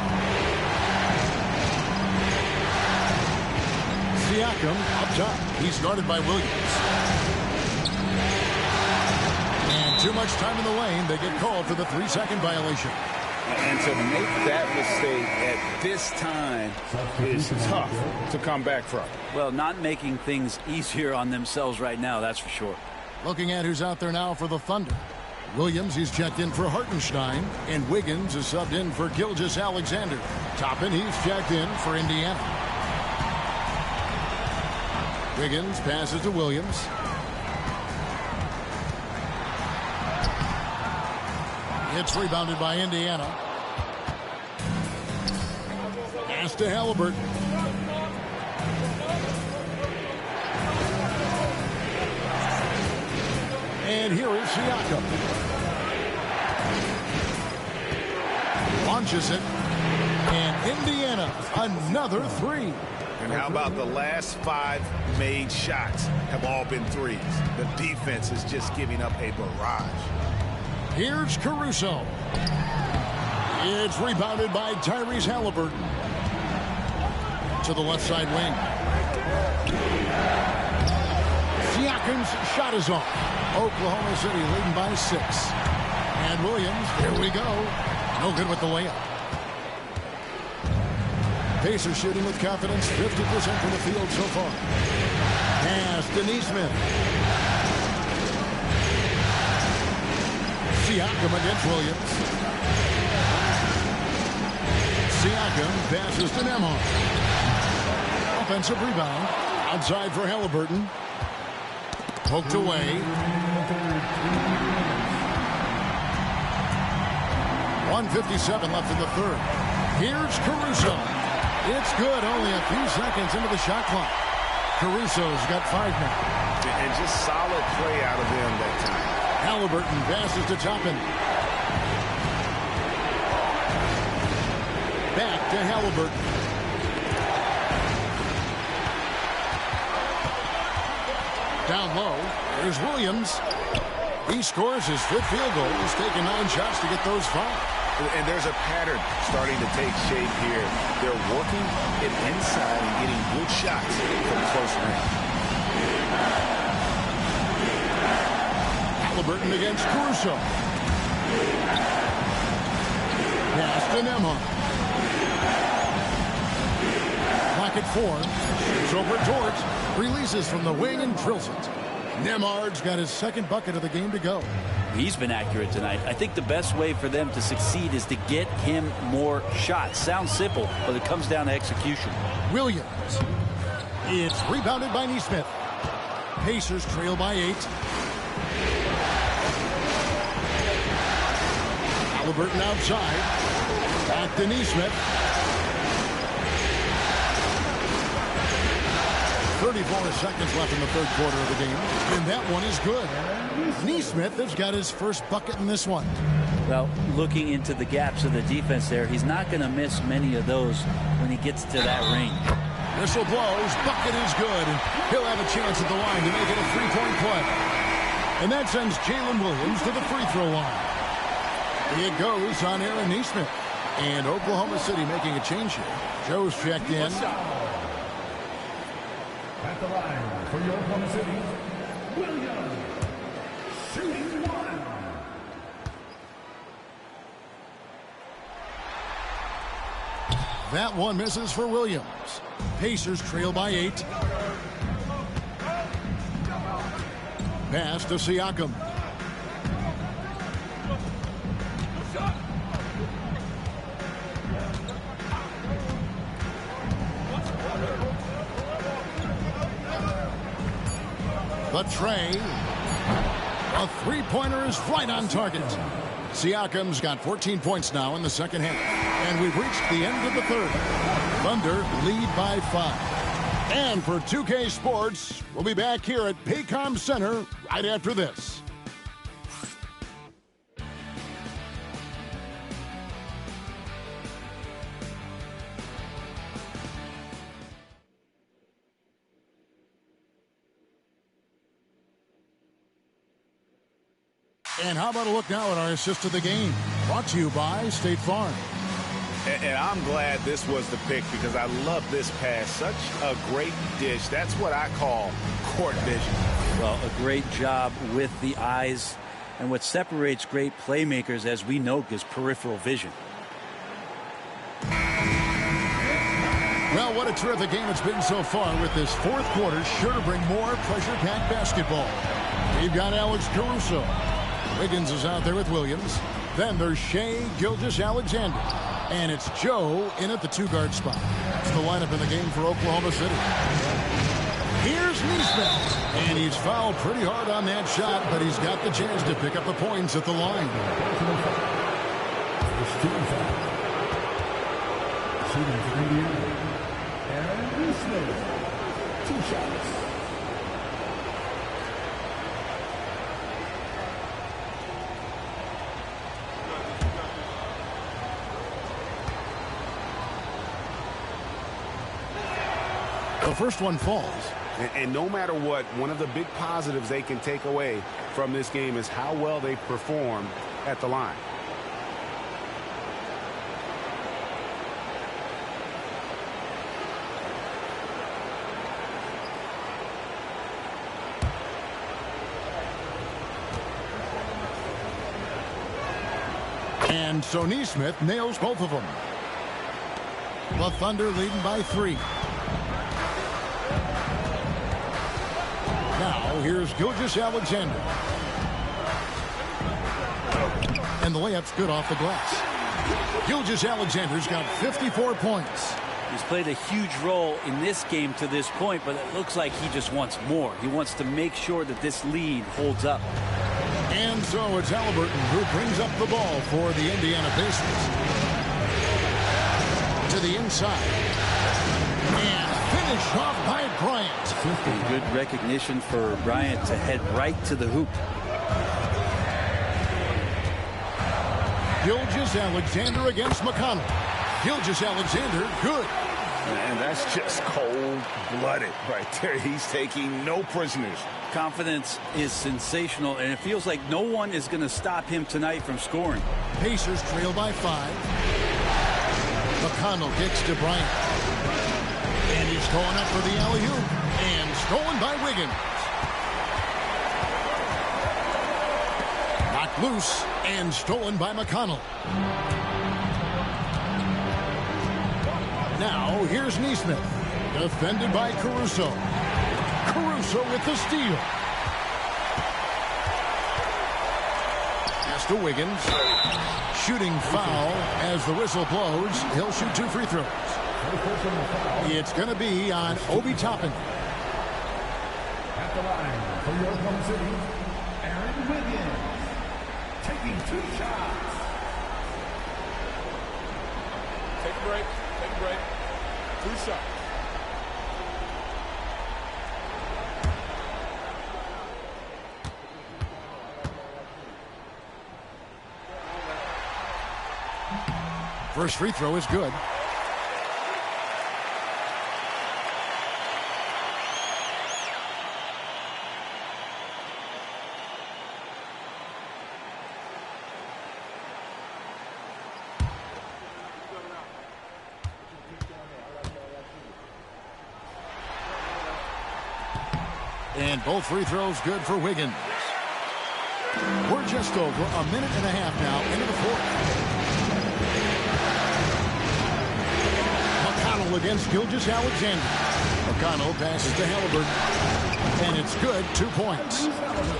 Siakam up top. He's guarded by Williams. And too much time in the lane. They get called for the 3-second violation. And to make that mistake at this time is tough to come back from. Well, not making things easier on themselves right now, that's for sure. Looking at who's out there now for the Thunder. Williams, he's checked in for Hartenstein. And Wiggins is subbed in for Gilgeous-Alexander. Toppin, he's checked in for Indiana. Wiggins passes to Williams. It's rebounded by Indiana. Pass to Halliburton. And here is Siakam. Launches it. And Indiana, another 3. And how about the last 5 made shots have all been threes? The defense is just giving up a barrage. Here's Caruso. It's rebounded by Tyrese Halliburton. To the left side wing. Siakam's shot is off. Oklahoma City leading by 6. And Williams, here we go. No good with the layup. Pacers shooting with confidence, 50% from the field so far. Pass to Neesmith. Siakam against Williams. Siakam passes to Nembhard. Offensive rebound. Outside for Halliburton. Poked away. 1:57 left in the third. Here's Caruso. It's good. Only a few seconds into the shot clock. Caruso's got 5 now. And just solid play out of him that time. Halliburton passes to Toppin. Back to Halliburton. Down low, there's Williams. He scores his 5th field goal. He's taken 9 shots to get those 5. And there's a pattern starting to take shape here. They're working it inside and getting good shots from close range. Halliburton against Caruso. Pass to Nembhard. Clock at 4. Shoots over Dort. Releases from the wing and drills it. Nembhard's got his 2nd bucket of the game to go. He's been accurate tonight. I think the best way for them to succeed is to get him more shots. Sounds simple, but it comes down to execution. Williams. It's rebounded by Neesmith. Pacers trail by 8. Halliburton outside. Back to Neesmith. 34 seconds left in the 3rd quarter of the game. And that one is good. Neesmith has got his 1st bucket in this one. Well, looking into the gaps of the defense there, he's not going to miss many of those when he gets to that range. Whistle blows. Bucket is good. And he'll have a chance at the line to make it a 3-point play. And that sends Jalen Williams to the free throw line. It goes on Aaron Neesmith. And Oklahoma City making a change here. Joe's checked in. At the line for your Oklahoma City, Williams, shooting 1. That one misses for Williams. Pacers trail by 8. Pass to Siakam. The tray. A 3-pointer is right on target. Siakam's got 14 points now in the second half. And we've reached the end of the third. Thunder lead by 5. And for 2K Sports, we'll be back here at Paycom Center right after this. And how about a look now at our assist of the game? Brought to you by State Farm. And I'm glad this was the pick because I love this pass. Such a great dish. That's what I call court vision. Well, a great job with the eyes. And what separates great playmakers, as we know, is peripheral vision. Well, what a terrific game it's been so far with this fourth quarter. Sure to bring more pressure-packed basketball. We've got Alex Caruso. Wiggins is out there with Williams. Then there's Shai Gilgeous-Alexander. And it's Joe in at the 2-guard spot. That's the lineup in the game for Oklahoma City. Here's Nesmith. And he's fouled pretty hard on that shot, but he's got the chance to pick up the points at the line. Aaron Nesmith, 2 shots. The first one falls. And no matter what, one of the big positives they can take away from this game is how well they perform at the line. And so Nesmith nails both of them. The Thunder leading by 3. Now here's Gilgeous-Alexander. And the layup's good off the glass. Gilgeous-Alexander's got 54 points. He's played a huge role in this game to this point, but it looks like he just wants more. He wants to make sure that this lead holds up. And so it's Halliburton who brings up the ball for the Indiana Pacers. To the inside. And finished off by Bryant. Good recognition for Bryant to head right to the hoop. Gilgeous-Alexander against McConnell. Gilgeous-Alexander, good. And that's just cold-blooded right there. He's taking no prisoners. Confidence is sensational, and it feels like no one is going to stop him tonight from scoring. Pacers trail by 5. McConnell kicks to Bryant. And he's going up for the alley-oop. And stolen by Wiggins. Knocked loose and stolen by McConnell. Now here's Nesmith. Defended by Caruso. Caruso with the steal. Pass to Wiggins. Shooting foul as the whistle blows. He'll shoot 2 free throws. It's going to be on Obi Toppin. At the line for your Oklahoma City, Aaron Wiggins, taking 2 shots. Take a break. Take a break. 2 shots. First free throw is good. And both free throws good for Wiggins. We're just over a minute and a half now into the fourth. McConnell against Gilgeous-Alexander. McConnell passes to Halliburton. And it's good, 2 points.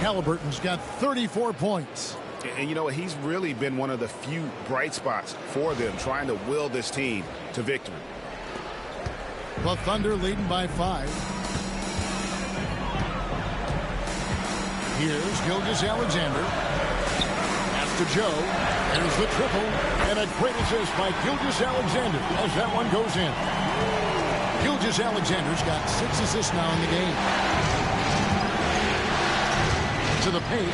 Halliburton's got 34 points. And you know, he's really been one of the few bright spots for them, trying to will this team to victory. The Thunder leading by 5. Here's Gilgeous-Alexander. Pass to Joe. There's the triple. And a great assist by Gilgeous-Alexander as that one goes in. Gilgeous-Alexander's got 6 assists now in the game. To the paint.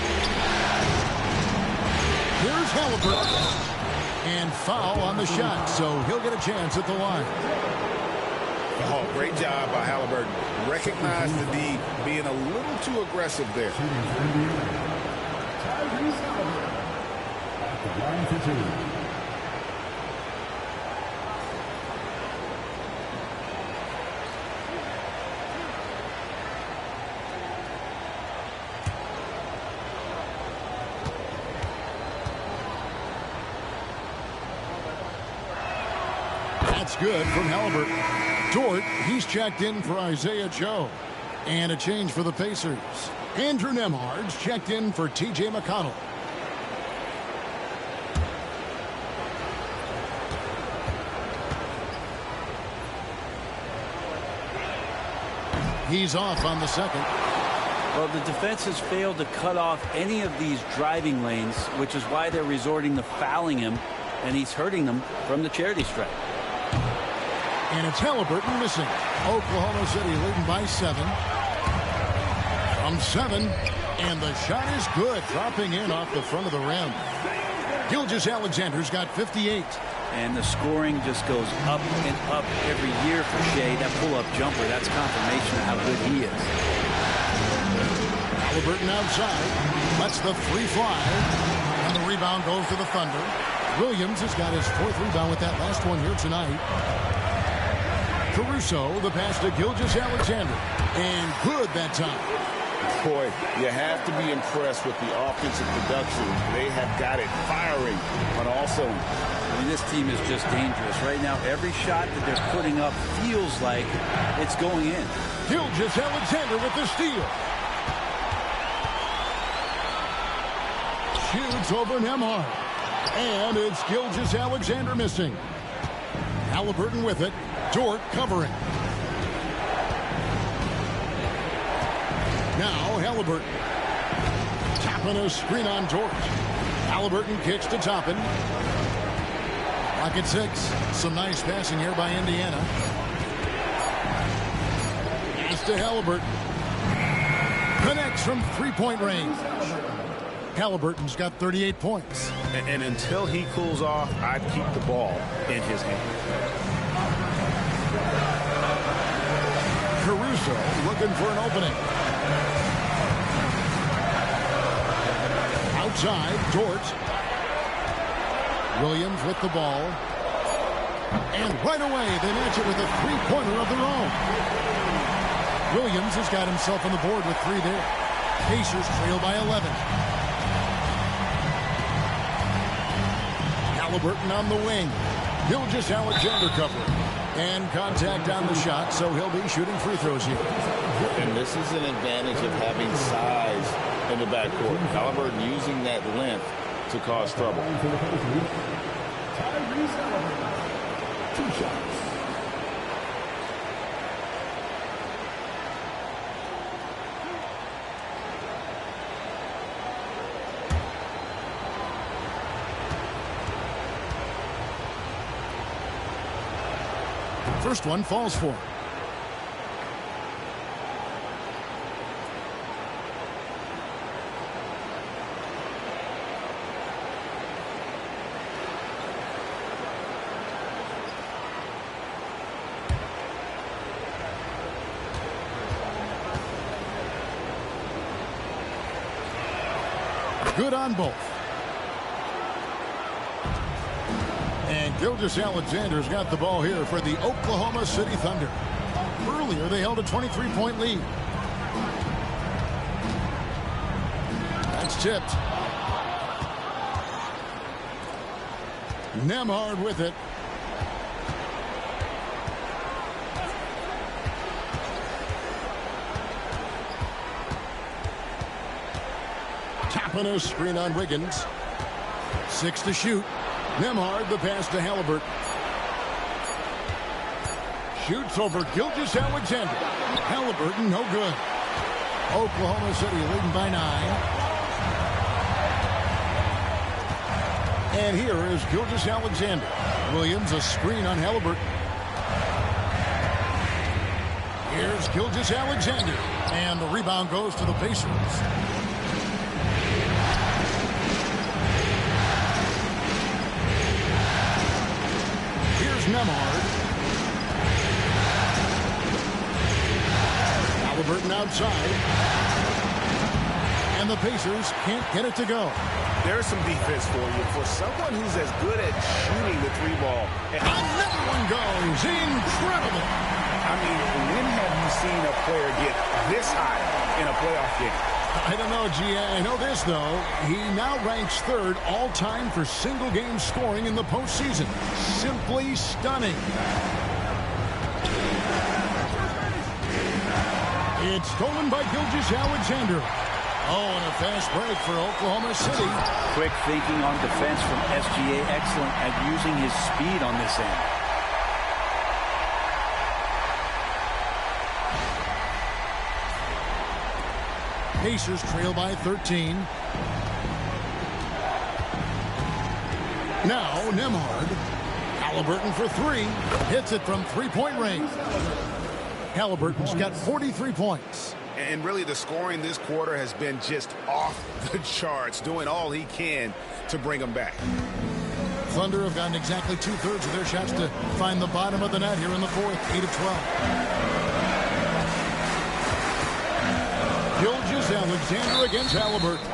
Here's Halliburton. And foul on the shot, so he'll get a chance at the line. Oh, great job by Halliburton. Recognize the D being a little too aggressive there. That's good from Halliburton. Dort, he's checked in for Isaiah Joe. And a change for the Pacers. Andrew Nembhard's checked in for T.J. McConnell. He's off on the second. Well, the defense has failed to cut off any of these driving lanes, which is why they're resorting to fouling him, and he's hurting them from the charity stripe. And it's Halliburton missing. Oklahoma City leading by 7. From 7. And the shot is good. Dropping in off the front of the rim. Gilgeous-Alexander's got 58. And the scoring just goes up and up every year for Shea. That pull-up jumper, that's confirmation of how good he is. Halliburton outside. Lets the 3 fly. And the rebound goes to the Thunder. Williams has got his 4th rebound with that last one here tonight. Caruso, the pass to Gilgeous-Alexander. And good that time. Boy, you have to be impressed with the offensive production. They have got it firing on all cylinders. I mean, this team is just dangerous. Right now, every shot that they're putting up feels like it's going in. Gilgeous-Alexander with the steal. Shoots over Nembhard. And it's Gilgeous-Alexander missing. Halliburton with it. Dort covering. Now Halliburton. Toppin a screen on Dort. Halliburton kicks to Toppin. Lock at 6. Some nice passing here by Indiana. Pass to Halliburton. Connects from 3-point range. Halliburton's got 38 points. And until he cools off, I'd keep the ball in his hand. Caruso looking for an opening. Outside, Dort. Williams with the ball. And right away, they match it with a 3-pointer of their own. Williams has got himself on the board with 3 there. Pacers trail by 11. Halliburton on the wing. Gilgeous-Alexander covering. And contact on the shot, so he'll be shooting free throws here. And this is an advantage of having size in the backcourt. Halliburton using that length to cause trouble. 2 shots. First one falls for him. Good on both. And Gilgeous-Alexander's got the ball here for the Oklahoma City Thunder. Earlier, they held a 23-point lead. That's tipped. Nembhard with it. Tapping a screen on Wiggins. 6 to shoot. Nembhard, the pass to Halliburton. Shoots over Gilgeous-Alexander. Halliburton, no good. Oklahoma City leading by 9. And here is Gilgeous-Alexander. Williams, a screen on Halliburton. Here's Gilgeous-Alexander. And the rebound goes to the Pacers. Here's Nembhard. Halliburton outside. And the Pacers can't get it to go. There's some defense for you. For someone who's as good at shooting the three ball. Another one goes. Incredible. I mean, when have you seen a player get this high in a playoff game? I don't know, G. I know this, though. He now ranks third all-time for single-game scoring in the postseason. Simply stunning. It's stolen by Gilgeous-Alexander. Oh, and a fast break for Oklahoma City. Quick thinking on defense from SGA. Excellent at using his speed on this end. Pacers trail by 13. Now Nembhard. Halliburton for three. Hits it from three-point range. Halliburton's got 43 points. And really the scoring this quarter has been just off the charts, doing all he can to bring them back. Thunder have gotten exactly two-thirds of their shots to find the bottom of the net here in the fourth, 8 of 12. Gilgeous-Alexander against Halliburton.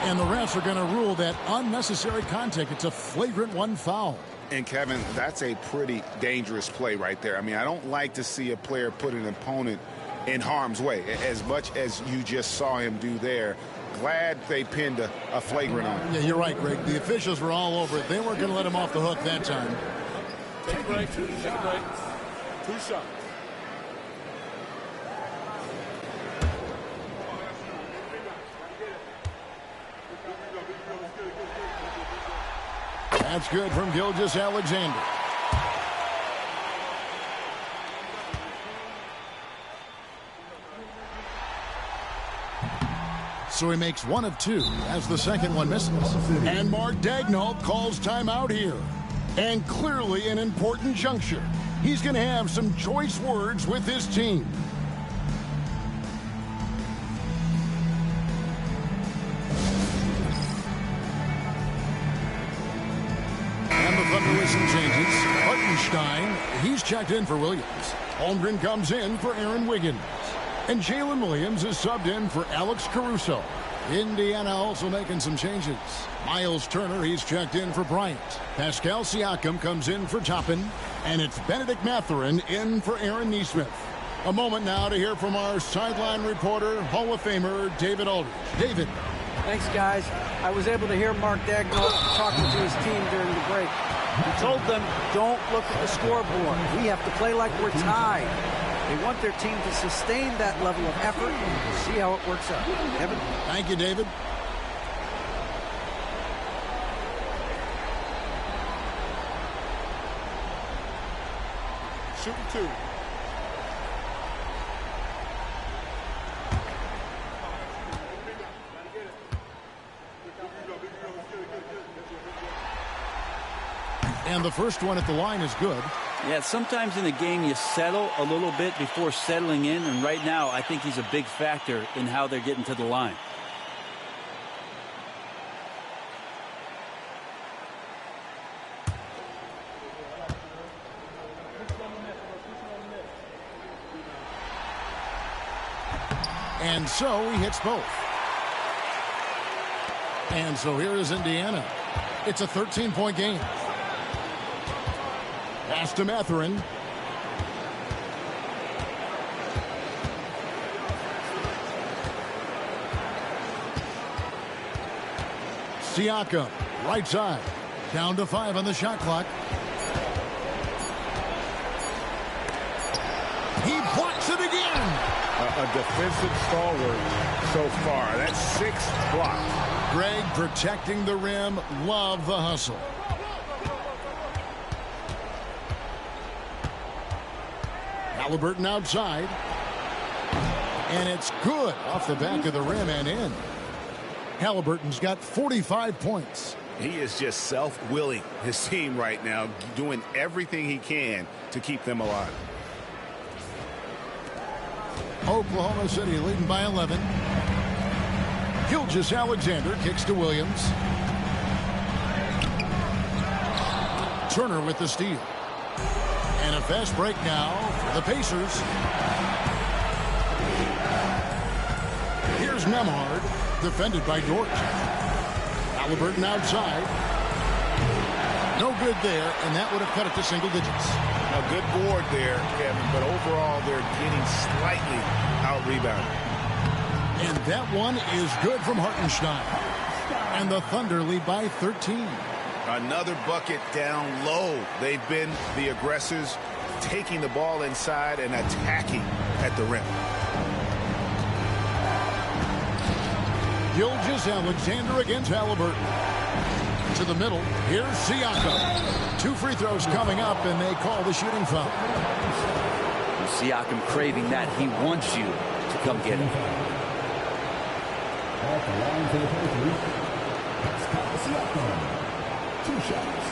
And the refs are going to rule that unnecessary contact. It's a flagrant one foul. And, Kevin, that's a pretty dangerous play right there. I mean, I don't like to see a player put an opponent in harm's way, as much as you just saw him do there. Glad they pinned a flagrant on him. Yeah, you're right, Greg. The officials were all over it. They weren't going to let him off the hook that time. Take a break. Take a break. 2 shots. That's good from Gilgeous-Alexander. So he makes 1 of 2 as the second one misses. And Mark Daigneault calls timeout here. And clearly an important juncture. He's going to have some choice words with his team. And the Thunder with some changes. Hartenstein, he's checked in for Williams. Holmgren comes in for Aaron Wiggins. And Jalen Williams is subbed in for Alex Caruso. Indiana also making some changes. Miles Turner, he's checked in for Bryant. Pascal Siakam comes in for Toppin. And it's Benedict Mathurin in for Aaron Nesmith. A moment now to hear from our sideline reporter, Hall of Famer David Aldridge. David. Thanks, guys. I was able to hear Mark Daigneault talking to his team during the break. He told them, don't look at the scoreboard. We have to play like we're tied. They want their team to sustain that level of effort and see how it works out. Evan? Thank you, David. Shooting 2. And the first one at the line is good. Yeah, sometimes in a game you settle a little bit before settling in, and right now I think he's a big factor in how they're getting to the line. And so he hits both. And so here is Indiana. It's a 13-point game. Pass to Mathurin. Siakam, right side. Down to 5 on the shot clock. He blocks it again. A defensive stalwart so far. That's 6 blocks. Greg protecting the rim. Love the hustle. Halliburton outside. And it's good off the back of the rim and in. Halliburton's got 45 points. He is just self-willing his team right now, doing everything he can to keep them alive. Oklahoma City leading by 11. Gilgeous-Alexander kicks to Williams. Turner with the steal. And a fast break now for the Pacers. Here's Nembhard, defended by Dort. Halliburton outside. No good there, and that would have cut it to single digits. A good board there, Kevin, but overall they're getting slightly out-rebounded. And that one is good from Hartenstein. And the Thunder lead by 13. Another bucket down low. They've been the aggressors, taking the ball inside and attacking at the rim. Gilgeous-Alexander against Halliburton. To the middle. Here's Siakam. 2 free throws coming up, and they call the shooting foul. Siakam craving that. He wants you to come get him. At the line for the Pacers, Pascal Siakam. 2 shots.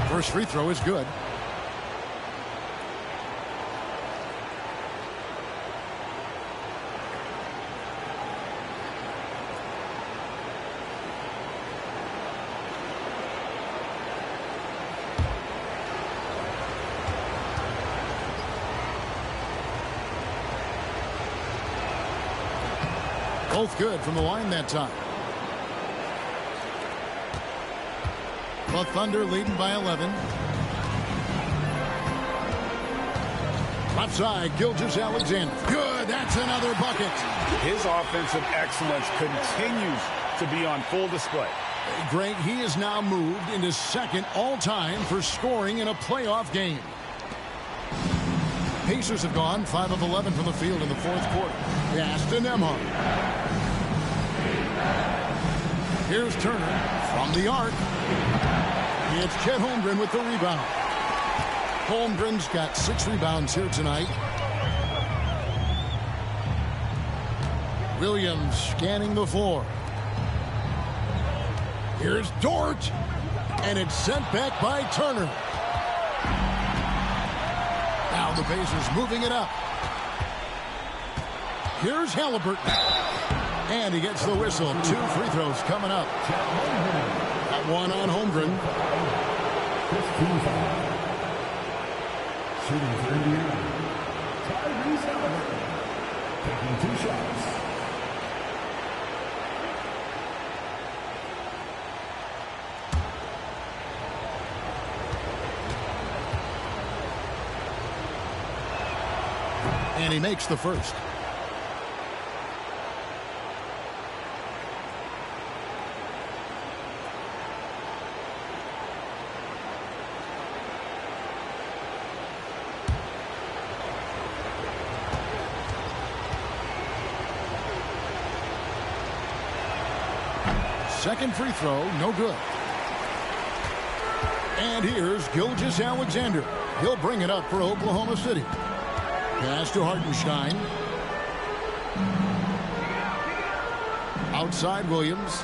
First free throw is good. Both good from the line that time. The Thunder leading by 11. Left side, Gilgeous-Alexander. Good, that's another bucket. His offensive excellence continues to be on full display. Greg, he is now moved into second all-time for scoring in a playoff game. Pacers have gone 5 of 11 from the field in the fourth quarter. Pass to Nembhard. Here's Turner from the arc. It's Chet Holmgren with the rebound. Holmgren's got 6 rebounds here tonight. Williams scanning the floor. Here's Dort. And it's sent back by Turner. Now the Pacers moving it up. Here's Halliburton. And he gets the whistle. 2 free throws coming up. That one on Holmgren. Shooting for Indiana. Tyrese Halliburton. Taking 2 shots. And he makes the first. Second free throw, no good. And here's Gilgeous-Alexander. He'll bring it up for Oklahoma City. Pass to Hartenstein. Outside Williams.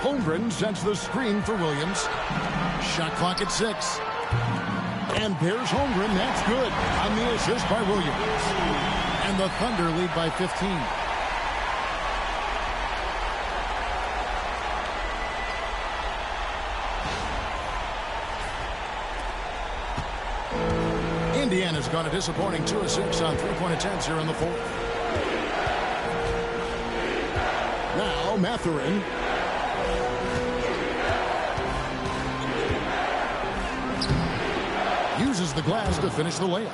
Holmgren sends the screen for Williams. Shot clock at 6. And there's Holmgren. That's good on the assist by Williams. And the Thunder lead by 15. Indiana's gone a disappointing 2 of 6 on 3-point attempts here in the fourth. Now Mathurin. Uses the glass to finish the layup.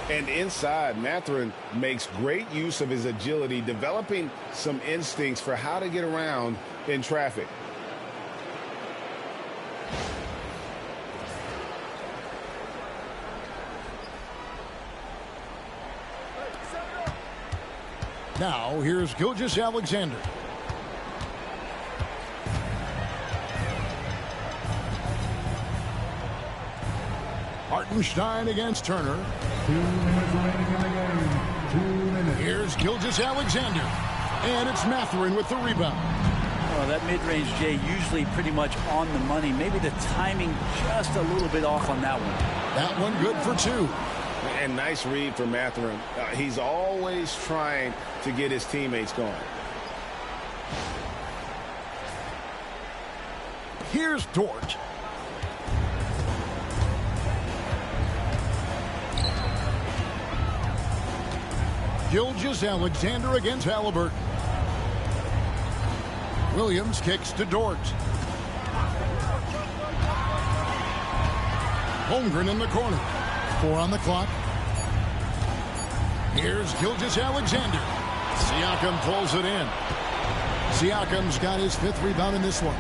And inside, Mathurin makes great use of his agility, developing some instincts for how to get around in traffic. Now, here's Gilgeous-Alexander. Hartenstein against Turner. 2 minutes remaining in the game. 2 minutes. Here's Gilgeous-Alexander. And it's Mathurin with the rebound. Oh, that mid-range, Jay, usually pretty much on the money. Maybe the timing just a little bit off on that one. That one good for 2. And nice read for Mathurin. He's always trying to get his teammates going. Here's Dort. Gilgeous-Alexander against Halliburton. Williams kicks to Dort. Holmgren in the corner. 4 on the clock. Here's Gilgeous-Alexander. Siakam pulls it in. Siakam's got his 5th rebound in this one.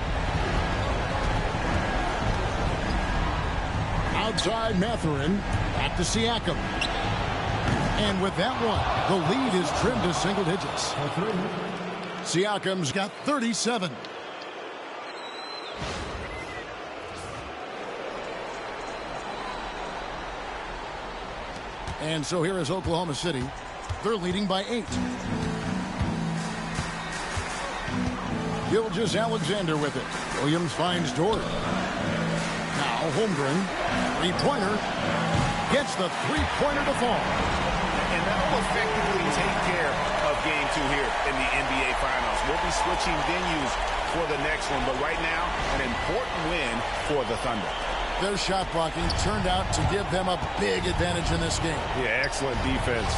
Outside Mathurin. Back to Siakam. And with that one, the lead is trimmed to single digits. Siakam's got 37. And so here is Oklahoma City. They're leading by 8. Gilgeous-Alexander with it. Williams finds Dort. Now Holmgren. 3-pointer. Gets the 3-pointer to fall. And that will effectively take care of Game 2 here in the NBA Finals. We'll be switching venues for the next one, but right now, an important win for the Thunder. Their shot blocking turned out to give them a big advantage in this game. Yeah, excellent defense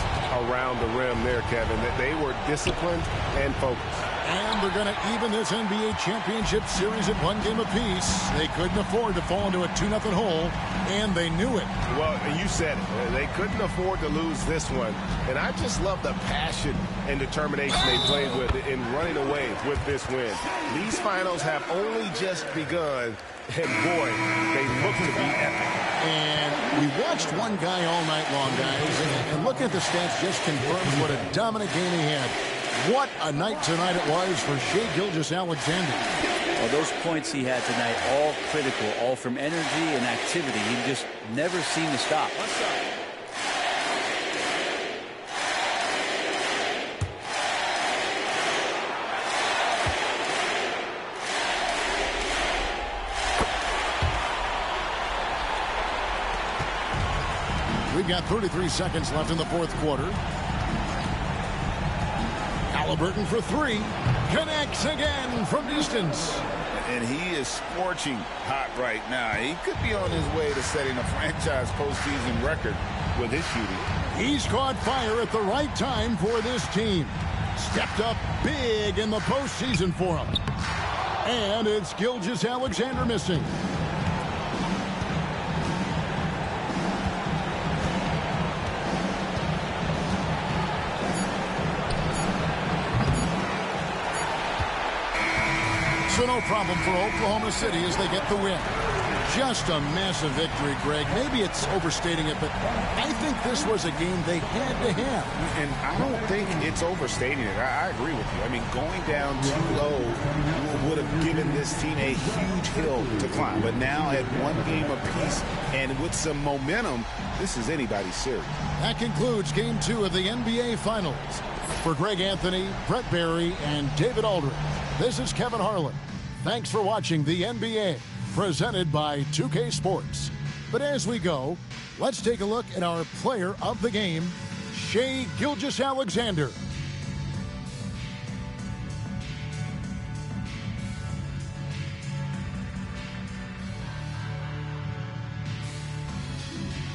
around the rim there, Kevin. They were disciplined and focused. And they're going to even this NBA championship series at 1 game apiece. They couldn't afford to fall into a 2-0 hole, and they knew it. Well, you said it. They couldn't afford to lose this one. And I just love the passion and determination they played with in running away with this win. These finals have only just begun. And boy, they look to be epic. And we watched one guy all night long, guys. And looking at the stats just confirms what a dominant game he had. What a night tonight it was for Shai Gilgeous-Alexander. Well, those points he had tonight, all critical, all from energy and activity. He just never seemed to stop. We've got 33 seconds left in the 4th quarter. Halliburton for 3. Connects again from distance. And he is scorching hot right now. He could be on his way to setting a franchise postseason record with his shooting. He's caught fire at the right time for this team. Stepped up big in the postseason for him. And it's Gilgeous-Alexander missing. So no problem for Oklahoma City as they get the win. Just a massive victory, Greg. Maybe it's overstating it, but I think this was a game they had to have. And I don't think it's overstating it. I agree with you. I mean, going down 2-0 would have given this team a huge hill to climb. But now at 1 game apiece and with some momentum, this is anybody's series. That concludes Game 2 of the NBA Finals. For Greg Anthony, Brett Barry, and David Aldridge, this is Kevin Harlan. Thanks for watching the NBA, presented by 2K Sports. But as we go, let's take a look at our player of the game, Shai Gilgeous-Alexander.